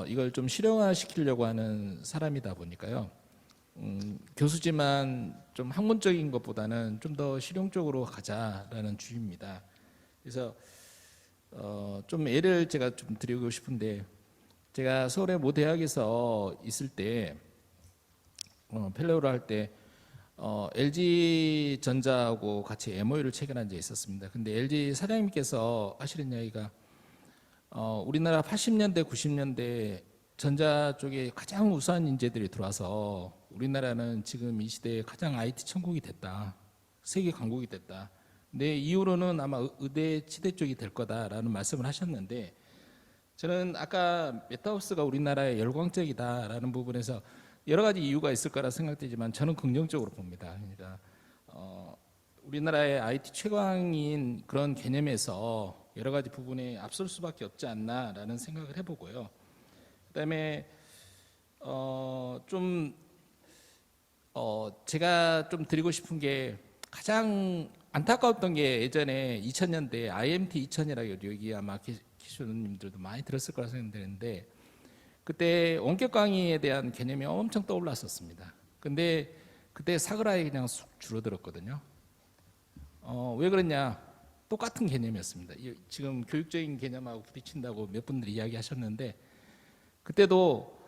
Speaker 4: 이걸 좀 실용화시키려고 하는 사람이다 보니까요. 교수지만 좀 학문적인 것보다는 좀 더 실용적으로 가자라는 주의입니다. 그래서 좀 예를 제가 좀 드리고 싶은데, 제가 서울의 모 대학에서 있을 때 펠로우를 할 때 LG 전자하고 같이 MOU를 체결한 적이 있었습니다. 근데 LG 사장님께서 하시는 이야기가 우리나라 80년대 90년대 전자 쪽에 가장 우수한 인재들이 들어와서 우리나라는 지금 이 시대에 가장 IT 천국이 됐다, 세계 강국이 됐다. 근데 이후로는 아마 의대 치대 쪽이 될 거다라는 말씀을 하셨는데, 저는 아까 메타버스가 우리나라의 열광적이다라는 부분에서 여러 가지 이유가 있을 거라 생각되지만 저는 긍정적으로 봅니다. 그러니까 우리나라의 IT 최강인 그런 개념에서 여러 가지 부분에 앞설 수밖에 없지 않나라는 생각을 해보고요. 그다음에 제가 좀 드리고 싶은 게, 가장 안타까웠던 게 예전에 2000년대 IMT 2000이라고 여기 아마 기수님들도 많이 들었을 거라 생각되는데, 그때 원격 강의에 대한 개념이 엄청 떠올랐었습니다. 근데 그때 사그라에 그냥 쑥 줄어들었거든요. 왜 그랬냐? 똑같은 개념이었습니다. 지금 교육적인 개념하고 부딪힌다고 몇 분들이 이야기하셨는데, 그때도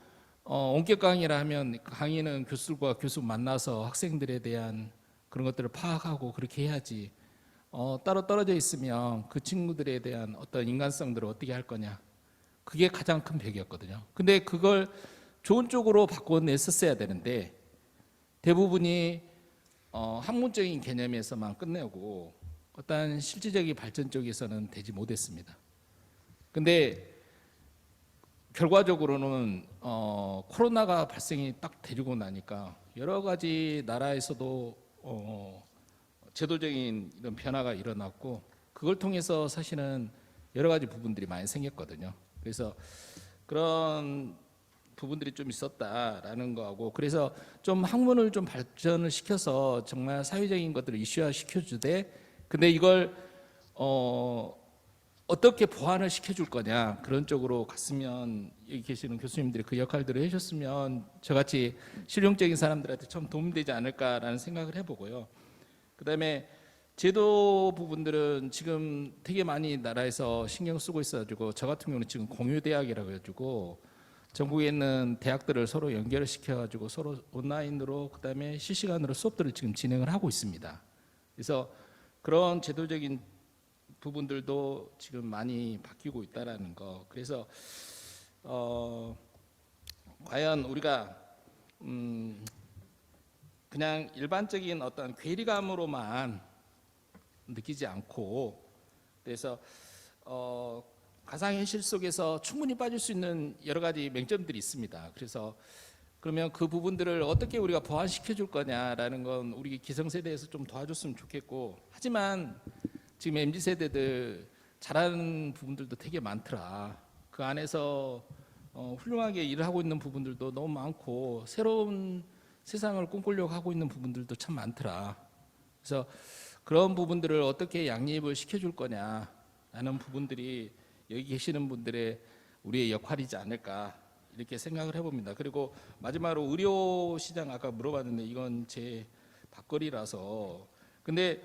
Speaker 4: 원격 강의라 하면 강의는 교수과 교수 만나서 학생들에 대한 그런 것들을 파악하고 그렇게 해야지, 따로 떨어져 있으면 그 친구들에 대한 어떤 인간성들을 어떻게 할 거냐, 그게 가장 큰 벽이었거든요. 근데 그걸 좋은 쪽으로 바꿔냈었어야 되는데 대부분이 학문적인 개념에서만 끝내고 어떤 실질적인 발전 쪽에서는 되지 못했습니다. 근데 결과적으로는 코로나가 발생이 딱 되고 나니까 여러 가지 나라에서도 제도적인 이런 변화가 일어났고, 그걸 통해서 사실은 여러 가지 부분들이 많이 생겼거든요. 그래서 그런 부분들이 좀 있었다라는 거하고, 그래서 좀 학문을 좀 발전을 시켜서 정말 사회적인 것들을 이슈화 시켜주되, 근데 이걸 어떻게 보완을 시켜줄 거냐, 그런 쪽으로 갔으면, 여기 계시는 교수님들이 그 역할들을 해줬으면 저같이 실용적인 사람들한테 좀 도움되지 않을까라는 생각을 해보고요. 그다음에 제도 부분들은 지금 되게 많이 나라에서 신경 쓰고 있어가지고, 저 같은 경우는 지금 공유대학이라고 해가지고 전국에 있는 대학들을 서로 연결을 시켜가지고 서로 온라인으로 그다음에 실시간으로 수업들을 지금 진행을 하고 있습니다. 그래서 그런 제도적인 부분들도 지금 많이 바뀌고 있다라는 거. 그래서 과연 우리가 그냥 일반적인 어떤 괴리감으로만 느끼지 않고, 그래서 가상현실 속에서 충분히 빠질 수 있는 여러 가지 맹점들이 있습니다. 그래서 그러면 그 부분들을 어떻게 우리가 보완시켜 줄 거냐라는 건 우리 기성세대에서 좀 도와줬으면 좋겠고, 하지만 지금 MZ세대들 잘하는 부분들도 되게 많더라. 그 안에서 훌륭하게 일을 하고 있는 부분들도 너무 많고, 새로운 세상을 꿈꾸려고 하고 있는 부분들도 참 많더라. 그래서 그런 부분들을 어떻게 양립을 시켜줄 거냐라는 부분들이 여기 계시는 분들의 우리의 역할이지 않을까, 이렇게 생각을 해봅니다. 그리고 마지막으로 의료 시장 아까 물어봤는데 이건 제 밥거리라서, 근데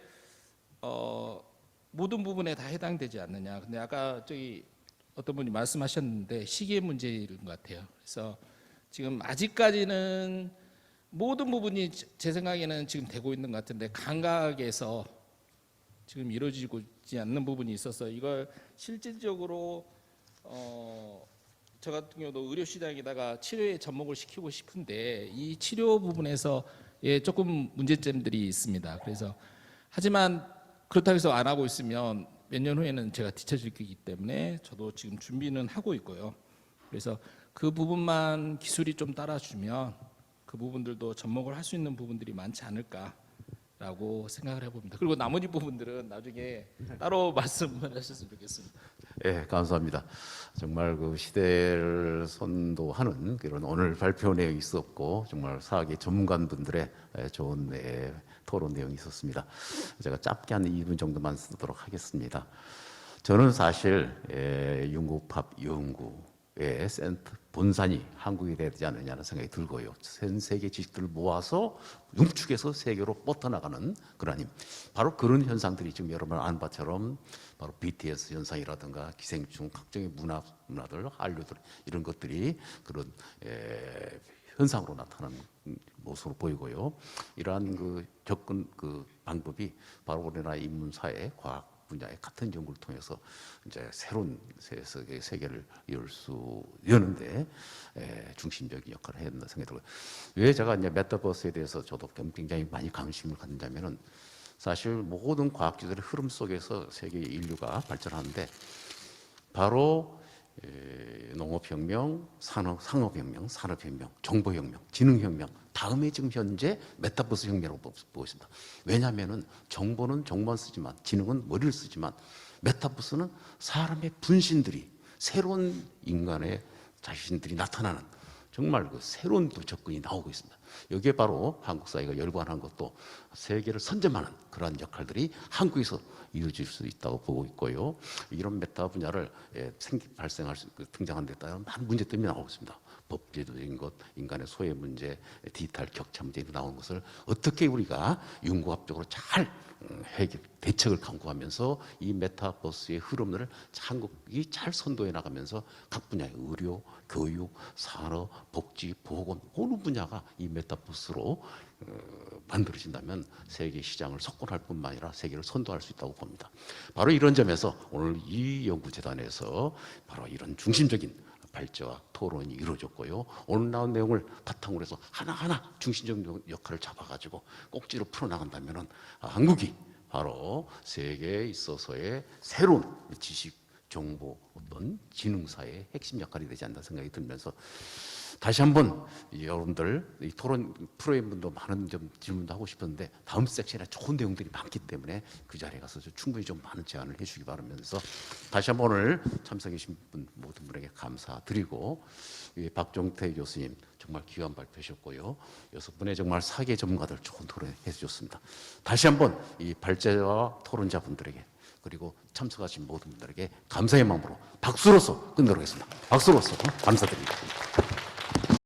Speaker 4: 모든 부분에 다 해당되지 않느냐. 근데 아까 저기 어떤 분이 말씀하셨는데 시기의 문제인 것 같아요. 그래서 지금 아직까지는 모든 부분이 제 생각에는 지금 되고 있는 것 같은데, 감각에서 지금 이루어지고 있지 않는 부분이 있어서 이걸 실질적으로 저 같은 경우도 의료 시장에다가 치료에 접목을 시키고 싶은데 이 치료 부분에서 조금 문제점들이 있습니다. 그래서 하지만 그렇다고 해서 안 하고 있으면 몇 년 후에는 제가 뒤처질 거기 때문에 저도 지금 준비는 하고 있고요. 그래서 그 부분만 기술이 좀 따라주면 그 부분들도 접목을 할 수 있는 부분들이 많지 않을까라고 생각을 해봅니다. 그리고 나머지 부분들은 나중에 따로 말씀을 하셨으면 좋겠습니다.
Speaker 5: 예, 감사합니다. 정말 그 시대를 선도하는 그런 오늘 발표 내용이 있었고 정말 사학의 전문가분들의 좋은 토론 내용이 있었습니다. 제가 짧게 한 2분 정도만 쓰도록 하겠습니다. 저는 사실 융구팝 연구의 센터 본산이 한국에 되지 않느냐는 생각이 들고요. 전 세계 지식들을 모아서 융축해서 세계로 뻗어나가는 그런 힘. 바로 그런 현상들이 지금 여러분 아는 바처럼 바로 BTS 현상이라든가 기생충, 각종의 문화들, 한류들 이런 것들이 그런 현상으로 나타나는 모습으로 보이고요. 이러한 그 접근 그 방법이 바로 우리나라 인문사회, 과학 분야의 같은 연구를 통해서 이제 새로운 세계를 여는데 중심적인 역할을 해야 된다 생각이 들고요. 왜 제가 이제 메타버스에 대해서 저도 굉장히 많이 관심을 갖는다면은 사실 모든 과학기술의 흐름 속에서 세계 인류가 발전하는데 바로 농업혁명, 상업혁명, 산업혁명, 정보혁명, 지능혁명 다음에 지금 현재 메타버스 혁명이라고 보고 있습니다. 왜냐하면은 정보는 정보만 쓰지만 지능은 머리를 쓰지만 메타버스는 사람의 분신들이 새로운 인간의 자신들이 나타나는 정말 그 새로운 접근이 나오고 있습니다. 여기에 바로 한국 사회가 열광하는 것도 세계를 선점하는 그러한 역할들이 한국에서 이루어질 수 있다고 보고 있고요. 이런 메타 분야를 발생할 수 등장하는 데 따른 많은 문제점이 나오고 있습니다. 법제도적인 것, 인간의 소외 문제, 디지털 격차 문제가 나오는 것을 어떻게 우리가 융합적으로 잘 대책을 강구하면서 이 메타버스의 흐름을 한국이 잘 선도해 나가면서 각 분야의 의료, 교육, 산업, 복지, 보건 어느 분야가 이 메타버스로 만들어진다면 세계 시장을 석권할 뿐만 아니라 세계를 선도할 수 있다고 봅니다. 바로 이런 점에서 오늘 이 연구재단에서 바로 이런 중심적인 발제와 토론이 이루어졌고요. 오늘 나온 내용을 바탕으로 해서 하나하나 중심적 역할을 잡아가지고 꼭지로 풀어나간다면 한국이 바로 세계에 있어서의 새로운 지식, 정보, 어떤 지능사의 핵심 역할이 되지 않나 생각이 들면서 다시 한번 여러분들 이 토론 프로그램분도 많은 좀 질문도 하고 싶었는데 다음 섹션에 좋은 내용들이 많기 때문에 그 자리에 가서 충분히 좀 많은 제안을 해주시기 바라면서 다시 한번 오늘 참석해 주신 모든 분에게 감사드리고 박종태 교수님 정말 귀한 발표하셨고요. 6분의 정말 사계 전문가들 좋은 토론 해주셨습니다. 다시 한번 이 발제와 토론자분들에게 그리고 참석하신 모든 분들에게 감사의 마음으로 박수로서 끝내도록 하겠습니다. 박수로서 감사드립니다.